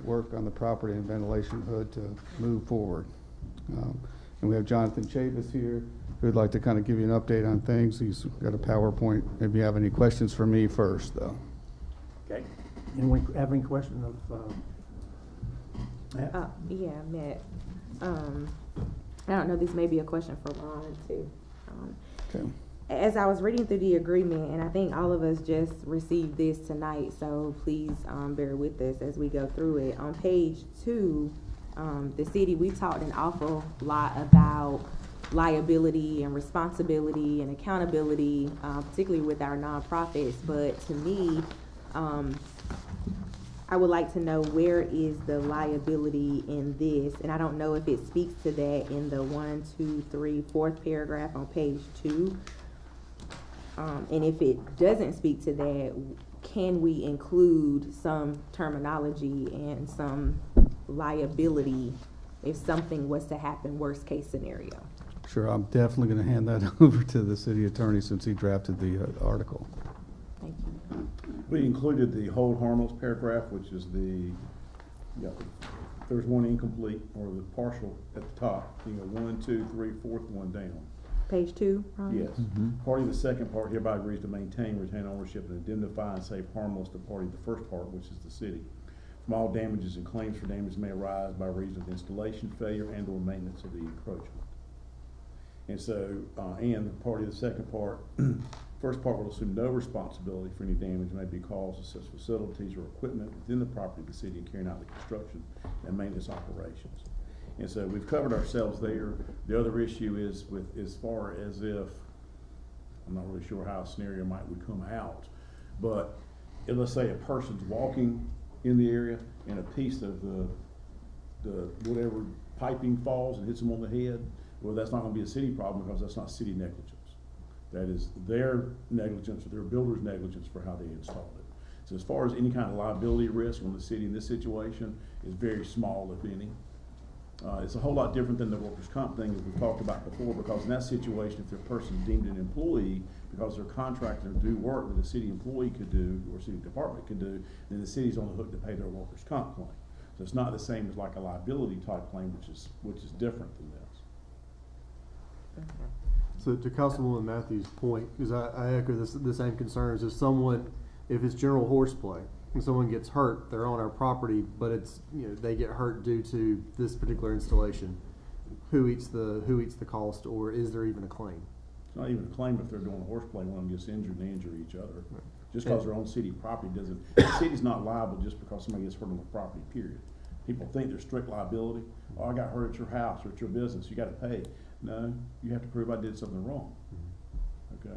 work on the property and ventilation hood to move forward. And we have Jonathan Chavis here, who'd like to kind of give you an update on things. He's got a PowerPoint. Maybe you have any questions for me first, though. Okay. Anyone have any questions of, Matt? Yeah, Matt. I don't know, this may be a question for Ron too. Okay. As I was reading through the agreement, and I think all of us just received this tonight, so please bear with us as we go through it. On page 2, the city, we talked an awful lot about liability and responsibility and accountability, particularly with our nonprofits. But to me, I would like to know, where is the liability in this? And I don't know if it speaks to that in the 1, 2, 3, 4th paragraph on page 2. And if it doesn't speak to that, can we include some terminology and some liability if something was to happen, worst case scenario? Sure, I'm definitely going to hand that over to the city attorney since he drafted the article. Thank you. We included the hold harmless paragraph, which is there's one incomplete or the partial at the top, 1, 2, 3, 4th one down. Page 2, Ron? Yes. Party of the second part hereby agrees to maintain, retain ownership, and indemnify and save harmless the party of the first part, which is the city, from all damages and claims for damage may arise by reason of installation, failure, and or maintenance of the encroachment. And so, and the party of the second part, first part will assume no responsibility for any damage may be caused to such facilities or equipment within the property of the city in carrying out the construction and maintenance operations. And so we've covered ourselves there. The other issue is with, as far as if, I'm not really sure how a scenario would come out, but if, let's say a person's walking in the area and a piece of the whatever piping falls and hits them on the head, well, that's not going to be a city problem because that's not city negligence. That is their negligence or their builder's negligence for how they installed it. So as far as any kind of liability risk on the city in this situation is very small, if any. It's a whole lot different than the workers' comp thing that we've talked about before, because in that situation, if the person's deemed an employee because they're contracted to do work that a city employee could do or city department could do, then the city's on the hook to pay their workers' comp claim. So it's not the same as like a liability type claim, which is different than this. Okay. So to Councilwoman Matthews' point, because I echo the same concerns. If it's general horseplay and someone gets hurt, they're on our property, but it's, they get hurt due to this particular installation, who eats the cost, or is there even a claim? It's not even a claim if they're doing horseplay. One of them gets injured and they injure each other. Right. Just because they're on city property doesn't, the city's not liable just because somebody gets hurt on the property, period. People think there's strict liability. Oh, I got hurt at your house or at your business, you gotta pay. No, you have to prove I did something wrong. Okay,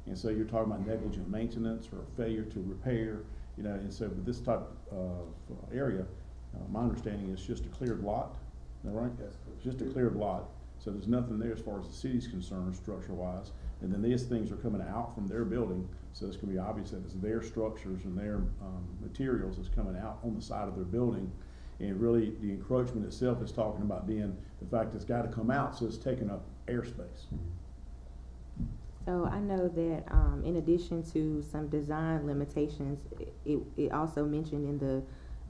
and so you're talking about negligent maintenance or failure to repair, and so with this type of area, my understanding is just a cleared lot. Is that right? Yes. Just a cleared lot. So there's nothing there as far as the city's concerned, structure-wise. And then these things are coming out from their building, so it's going to be obvious that it's their structures and their materials that's coming out on the side of their building. And really, the encroachment itself is talking about being the fact that it's got to come out, so it's taking up airspace. So I know that in addition to some design limitations, it also mentioned in the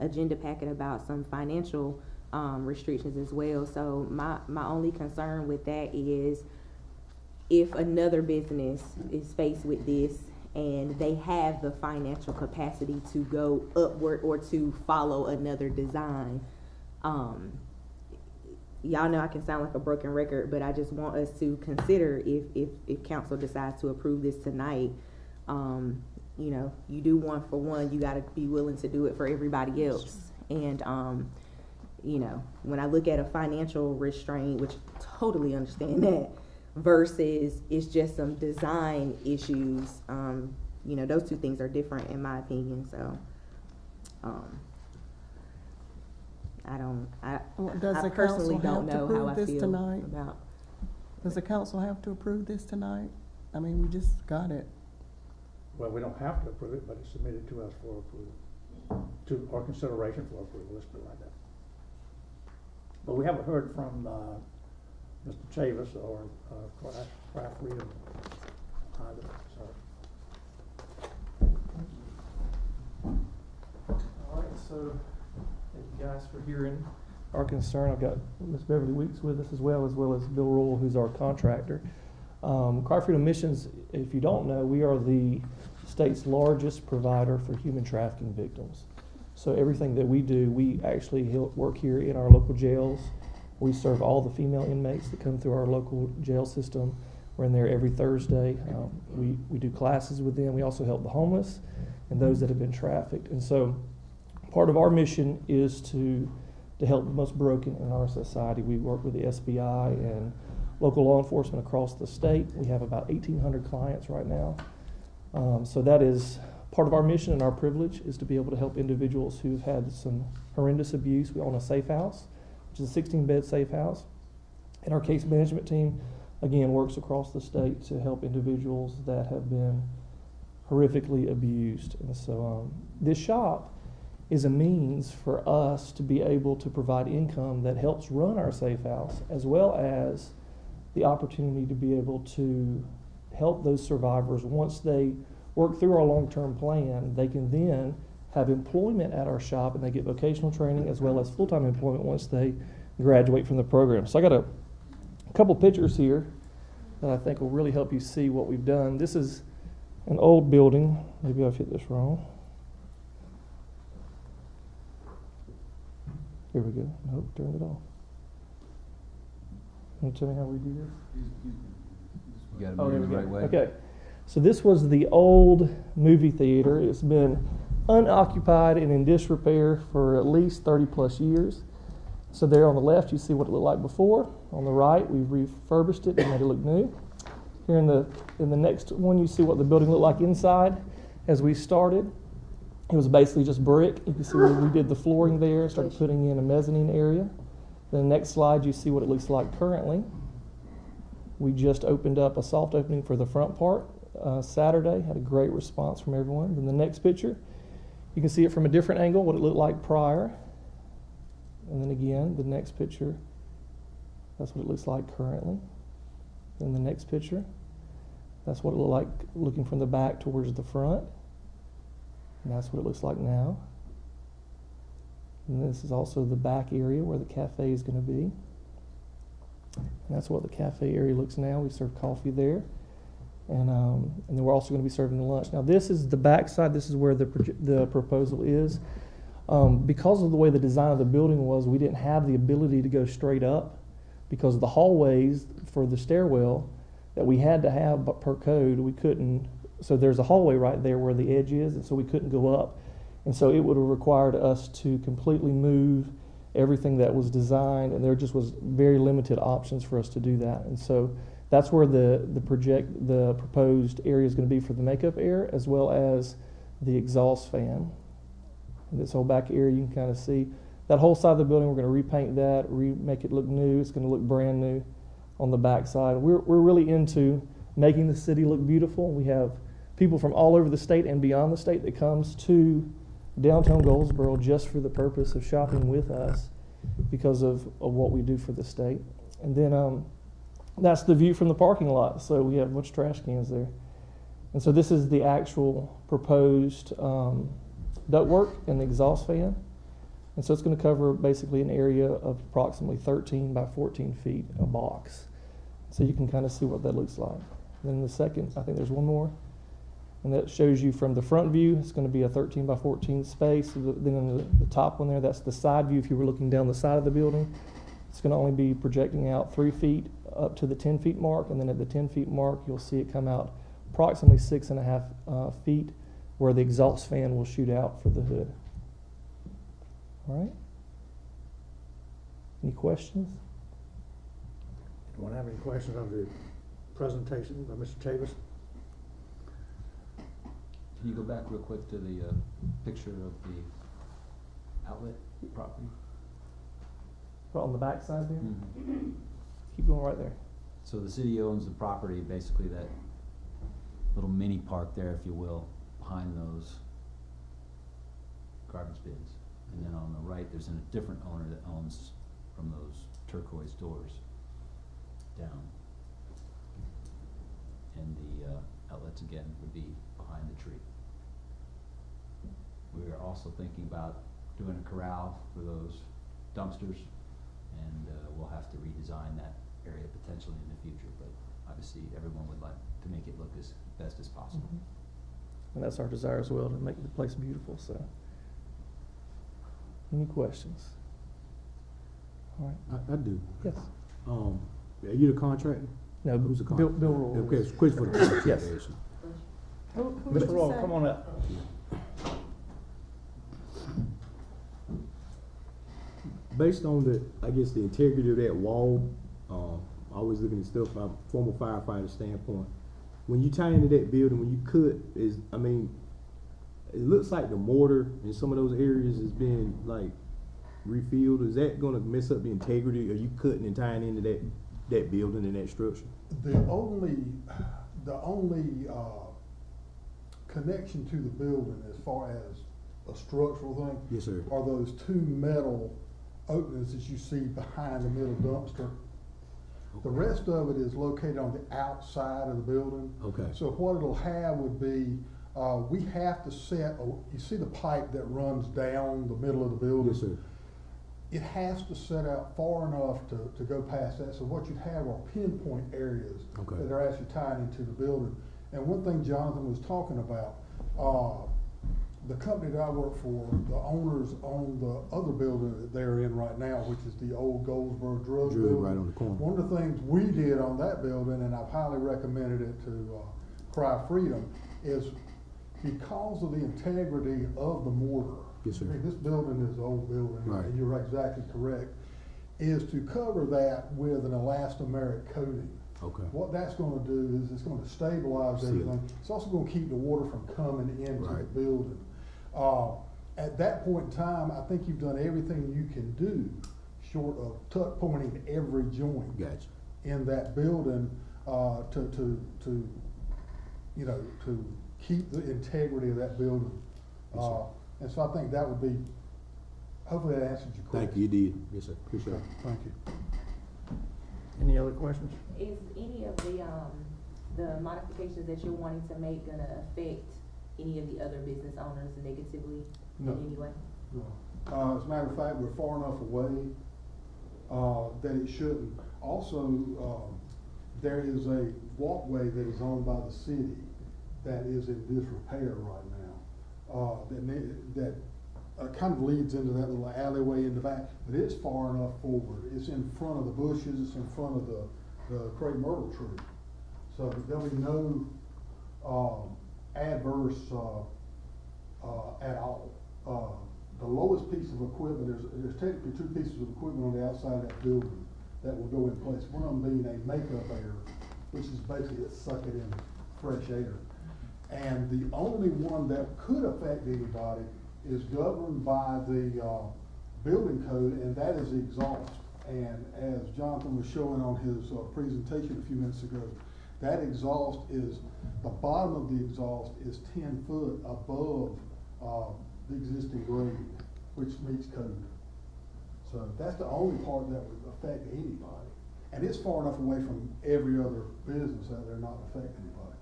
agenda packet about some financial restrictions as well. So my only concern with that is if another business is faced with this and they have the financial capacity to go upward or to follow another design. Y'all know I can sound like a broken record, but I just want us to consider if council decides to approve this tonight, you do one for one, you gotta be willing to do it for everybody else. And when I look at a financial restraint, which totally understand that, versus it's just some design issues, those two things are different in my opinion. So I personally don't know how I feel about. Does the council have to approve this tonight? I mean, we just got it. Well, we don't have to approve it, but it's submitted to us for approval, to our consideration for approval. Let's put it like that. But we haven't heard from Mr. Chavis or Craft Freedom either. All right, so thank you guys for hearing our concern. I've got Ms. Beverly Weeks with us as well as Bill Rule, who's our contractor. Cry Freedom Missions, if you don't know, we are the state's largest provider for human trafficking victims. So everything that we do, we actually work here in our local jails. We serve all the female inmates that come through our local jail system. We're in there every Thursday. We do classes with them. We also help the homeless and those that have been trafficked. And so part of our mission is to help the most broken in our society. We work with the SBI and local law enforcement across the state. We have about 1,800 clients right now. So that is part of our mission and our privilege, is to be able to help individuals who've had some horrendous abuse. We own a safe house, which is a 16-bed safe house. And our case management team, again, works across the state to help individuals that have been horrifically abused. And so this shop is a means for us to be able to provide income that helps run our safe house, as well as the opportunity to be able to help those survivors. Once they work through our long-term plan, they can then have employment at our shop, and they get vocational training as well as full-time employment once they graduate from the program. So I got a couple pictures here that I think will really help you see what we've done. This is an old building. Maybe I've hit this wrong. Here we go. Nope, turned it off. Can you tell me how we do this? You gotta move it the right way. Okay. So this was the old movie theater. It's been unoccupied and in disrepair for at least 30 plus years. So there on the left, you see what it looked like before. On the right, we've refurbished it and made it look new. Here in the next one, you see what the building looked like inside as we started. It was basically just brick. You can see where we did the flooring there, started putting in a mezzanine area. Then the next slide, you see what it looks like currently. We just opened up a soft opening for the front part Saturday, had a great response from everyone. Then the next picture, you can see it from a different angle, what it looked like prior. And then again, the next picture, that's what it looks like currently. Then the next picture, that's what it looked like looking from the back towards the front. And that's what it looks like now. And this is also the back area where the cafe is going to be. And that's what the cafe area looks now. We serve coffee there. And then we're also going to be serving lunch. Now this is the back side. This is where the proposal is. Because of the way the design of the building was, we didn't have the ability to go straight up because the hallways for the stairwell that we had to have per code, we couldn't. So there's a hallway right there where the edge is, and so we couldn't go up. And so it would have required us to completely move everything that was designed, and there just was very limited options for us to do that. And so that's where the proposed area is going to be for the makeup air, as well as the exhaust fan. And this whole back area, you can kind of see that whole side of the building. We're going to repaint that, make it look new. It's going to look brand new on the back side. We're really into making the city look beautiful. We have people from all over the state and beyond the state that comes to downtown Goldsboro just for the purpose of shopping with us because of what we do for the state. And then that's the view from the parking lot. So we have a bunch of trash cans there. And so this is the actual proposed ductwork and the exhaust fan. And so it's going to cover basically an area of approximately 13 by 14 feet, a box. So you can kind of see what that looks like. Then the second, I think there's one more. And that shows you from the front view, it's going to be a 13 by 14 space. Then in the top one there, that's the side view. If you were looking down the side of the building, it's going to only be projecting out 3 feet up to the 10 feet mark. And then at the 10 feet mark, you'll see it come out approximately 6.5 feet where the exhaust fan will shoot out for the hood. All right? Any questions? Anyone have any questions on the presentation by Mr. Chavis? Can you go back real quick to the picture of the outlet property? Right on the back side there? Mm-hmm. Keep going right there. So the city owns the property, basically that little mini park there, if you will, behind those garbage bins. And then on the right, there's a different owner that owns from those turquoise doors down. And the outlets again would be behind the tree. We are also thinking about doing a corral for those dumpsters and we'll have to redesign that area potentially in the future, but obviously everyone would like to make it look as best as possible. And that's our desire as well, to make the place beautiful, so. Any questions? All right. I do. Yes. Are you the contractor? No, Who's the Bill contractor? Roll. Okay, it's quick for the contractor. Yes. Mr. Roll, come on up. Based on the, I guess, the integrity of that wall, always looking at stuff from a former firefighter standpoint. When you tie into that building, when you cut, it looks like the mortar in some of those areas is being like refilled. Is that gonna mess up the integrity? Are you cutting and tying into that building and that structure? The only connection to the building as far as a structural thing. Yes, sir. Are those two metal openings that you see behind the middle dumpster. The rest of it is located on the outside of the building. Okay. So what it'll have would be, we have to set, you see the pipe that runs down the middle of the building? Yes, sir. It has to set out far enough to go past that. So what you'd have are pinpoint areas Okay. that are actually tied into the building. And one thing Jonathan was talking about, the company that I work for, the owners own the other building that they're in right now, which is the old Goldsboro drug building. Right on the corner. One of the things we did on that building, and I've highly recommended it to Cry Freedom, is because of the integrity of the mortar. Yes, sir. I mean, this building is an old building, Right. and you're exactly correct, is to cover that with an elastomeric coating. Okay. What that's gonna do is it's gonna stabilize Seal. everything. It's also gonna keep the water from coming into the Right. building. At that point in time, I think you've done everything you can do, short of tuck pointing every joint. Gotcha. In that building, to keep the integrity of that building. Yes, sir. And so I think that would be, hopefully that answered your question. Thank you, you did. Yes, sir. Appreciate it. Thank you. Any other questions? Is any of the modifications that you're wanting to make gonna affect any of the other business owners negatively No. in any way? No. As a matter of fact, we're far enough away, that it shouldn't. Also, there is a walkway that is owned by the city that is in disrepair right now. That kind of leads into that little alleyway in the back, but it's far enough forward. It's in front of the bushes, it's in front of the crepe myrtle tree. So there'll be no, adverse, at all. The lowest piece of equipment, there's technically two pieces of equipment on the outside of that building that will go in place. One of them being a makeup air, which is basically a suck it in fresh air. And the only one that could affect anybody is governed by the building code, and that is the exhaust. And as Jonathan was showing on his presentation a few minutes ago, that exhaust is, the bottom of the exhaust is 10 foot above the existing grade, which meets code. So that's the only part that would affect anybody. And it's far enough away from every other business that they're not affecting anybody.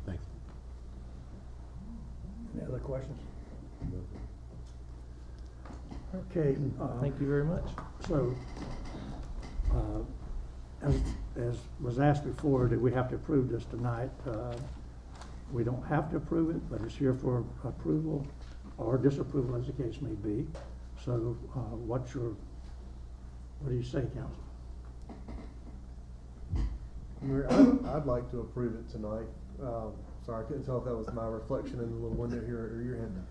Thank you. Any other questions? Okay. Thank you very much. So, as was asked before, that we have to approve this tonight. We don't have to approve it, but it's here for approval or disapproval, as the case may be. So, what do you say, council? Mayor, I'd like to approve it tonight. Sorry, I couldn't tell if that was my reflection in the little window here or your hand.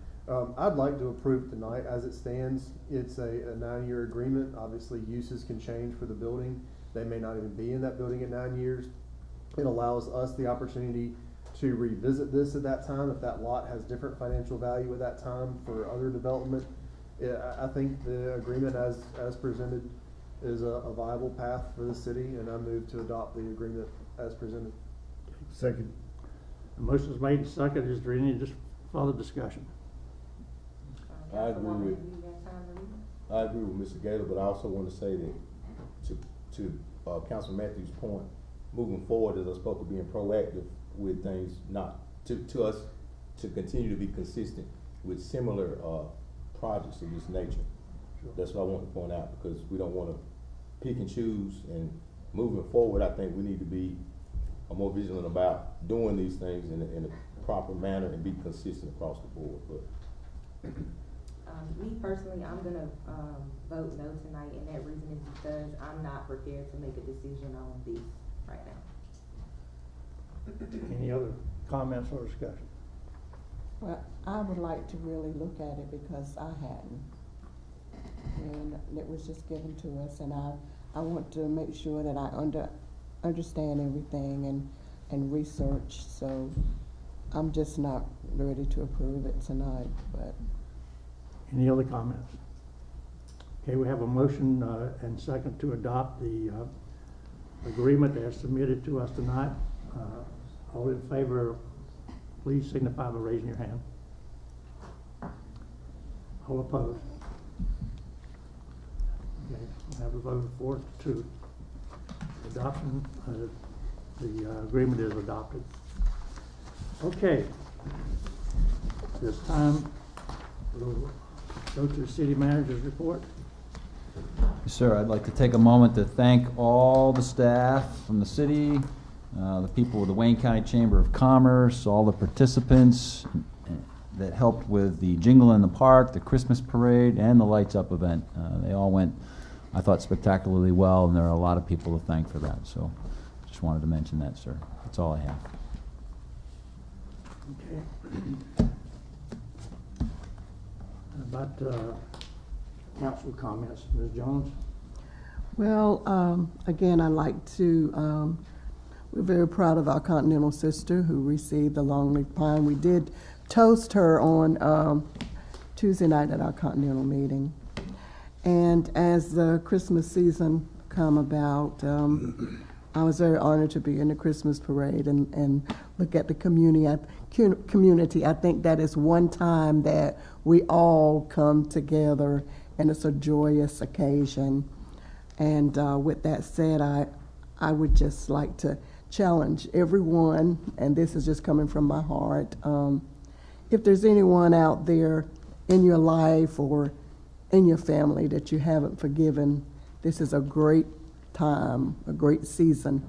I'd like to approve it tonight as it stands. It's a 9-year agreement. Obviously, uses can change for the building. They may not even be in that building in 9 years. It allows us the opportunity to revisit this at that time if that lot has different financial value at that time for other development. I think the agreement as presented is a viable path for the city, and I move to adopt the agreement as presented. Second. The motion is made and seconded. Is there any further discussion? I agree with Mr. Gaylor, but I also want to say that to Councilman Matthews' point, moving forward is us supposed to being proactive with things, not to us to continue to be consistent with similar projects of this nature. That's what I want to point out, because we don't want to pick and choose, and moving forward, I think we need to be more vigilant about doing these things in a proper manner and be consistent across the board. But me personally, I'm gonna vote no tonight, and that reason is because I'm not prepared to make a decision on this right now. Any other comments or discussion? Well, I would like to really look at it because I hadn't. And it was just given to us, and I want to make sure that I understand everything and research, so I'm just not ready to approve it tonight, but. Any other comments? Okay, we have a motion and second to adopt the agreement as submitted to us tonight. All in favor, please signify by raising your hand. All opposed? Okay, we have a vote of 4-2. Adoption, the agreement is adopted. Okay, this time we'll go to the city manager's report. Yes, sir. I'd like to take a moment to thank all the staff from the city, the people with the Wayne County Chamber of Commerce, all the participants that helped with the Jingle in the Park, the Christmas parade, and the Lights Up event. They all went, I thought, spectacularly well, and there are a lot of people to thank for that. So just wanted to mention that, sir. That's all I have. Okay. About council comments, Ms. Jones? Well, again, I'd like to, we're very proud of our Continental sister who received the Longleaf Pine. We did toast her on Tuesday night at our Continental meeting. And as the Christmas season come about, I was very honored to be in the Christmas parade and look at the community. I think that is one time that we all come together, and it's a joyous occasion. And with that said, I would just like to challenge everyone, and this is just coming from my heart, if there's anyone out there in your life or in your family that you haven't forgiven, this is a great time, a great season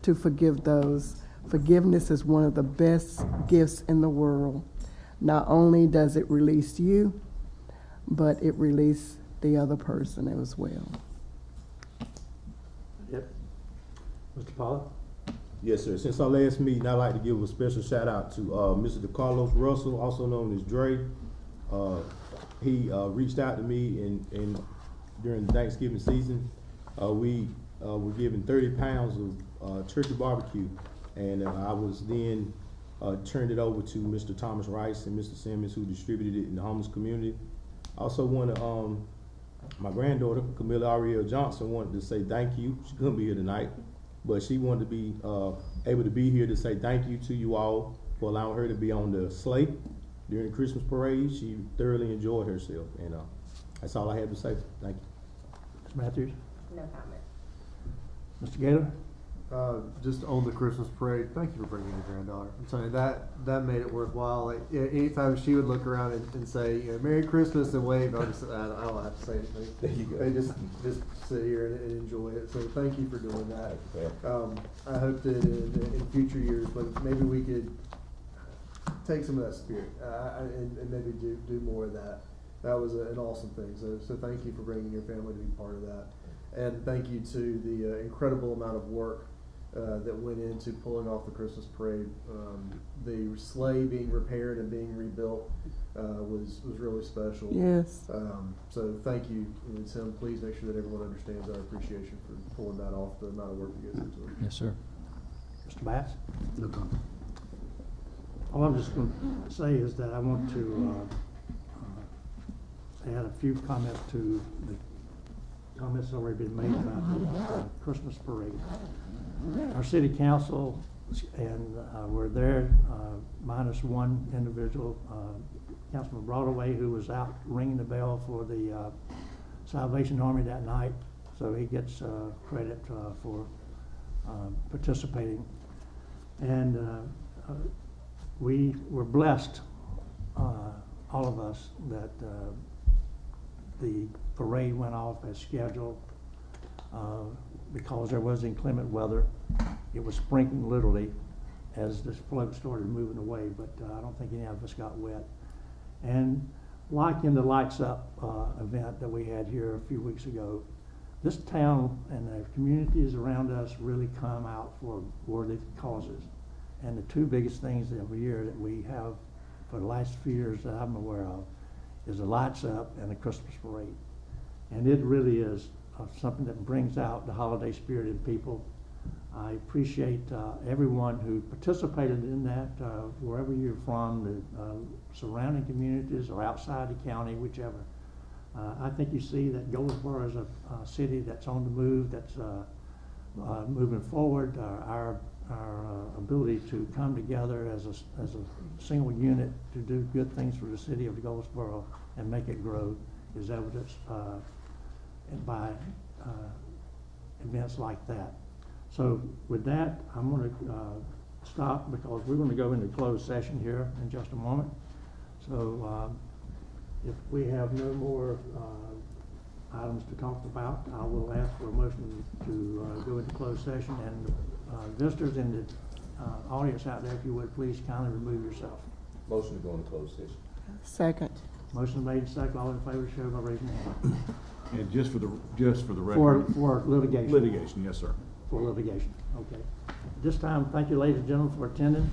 to forgive those. Forgiveness is one of the best gifts in the world. Not only does it release you, but it releases the other person as well. Yep. Mr. Pollard? yes, sir. Since our last meeting, I'd like to give a special shout out to Mr. DeCarlos Russell, also known as Dre. He reached out to me and during the Thanksgiving season. We were given 30 pounds of turkey barbecue, and I was then turned it over to Mr. Thomas Rice and Mr. Simmons, who distributed it in the homeless community. I also want to, my granddaughter, Camilla Ariel Johnson, wanted to say thank you. She couldn't be here tonight, but she wanted to be able to be here to say thank you to you all for allowing her to be on the sleigh during the Christmas parade. She thoroughly enjoyed herself, and that's all I have to say. Thank you. Ms. Matthews? No comment. Mr. Gaylor? Just on the Christmas parade, thank you for bringing your granddaughter. I'm telling you, that made it worthwhile. Like, anytime she would look around and say, you know, Merry Christmas and wave, I don't have to say anything. There you go. They just sit here and enjoy it. So thank you for doing that. I hope that in future years, but maybe we could take some of that spirit and maybe do more of that. That was an awesome thing. So thank you for bringing your family to be part of that. And thank you to the incredible amount of work that went into pulling off the Christmas parade. The sleigh being repaired and being rebuilt was really special. Yes. So thank you, and Tim. Please make sure that everyone understands our appreciation for pulling that off. The amount of work that goes into it. Yes, sir. Mr. Bass? No comment. All I'm just going to say is that I want to add a few comments to the comments already been made about the Christmas parade. Our city council and were there, minus one individual, Councilman Broadway, who was out ringing the bell for the Salvation Army that night, so he gets credit for participating. And we were blessed, all of us, that the parade went off as scheduled. Because there was inclement weather, it was sprinkling literally as the float started moving away, but I don't think any of us got wet. And like in the Lights Up event that we had here a few weeks ago, this town and the communities around us really come out for worthy causes. And the two biggest things every year that we have for the last few years that I'm aware of is the Lights Up and the Christmas parade. And it really is something that brings out the holiday spirit in people. I appreciate everyone who participated in that, wherever you're from, the surrounding communities or outside the county, whichever. I think you see that Goldsboro is a city that's on the move, that's moving forward. Our ability to come together as a single unit to do good things for the city of Goldsboro and make it grow is evidenced by events like that. So with that, I'm going to stop because we're going to go into closed session here in just a moment. So if we have no more items to talk about, I will ask for a motion to go into closed session. And visitors in the audience out there, if you would please kindly remove yourself. Motion to go into closed session. Second. Motion made, second. All in favor, show by raising your hand. And just for the record. For litigation. Litigation, yes, sir. For litigation, okay. At this time, thank you, ladies and gentlemen, for attending.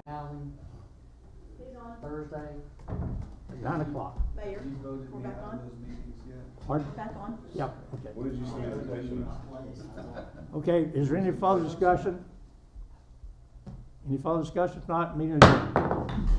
Housing, Thursday. 9 o'clock. Mayor, we're back on? Pardon? Back on? Yep, okay. What did you say? Okay, is there any further discussion? Any further discussion? If not, meeting adjourned.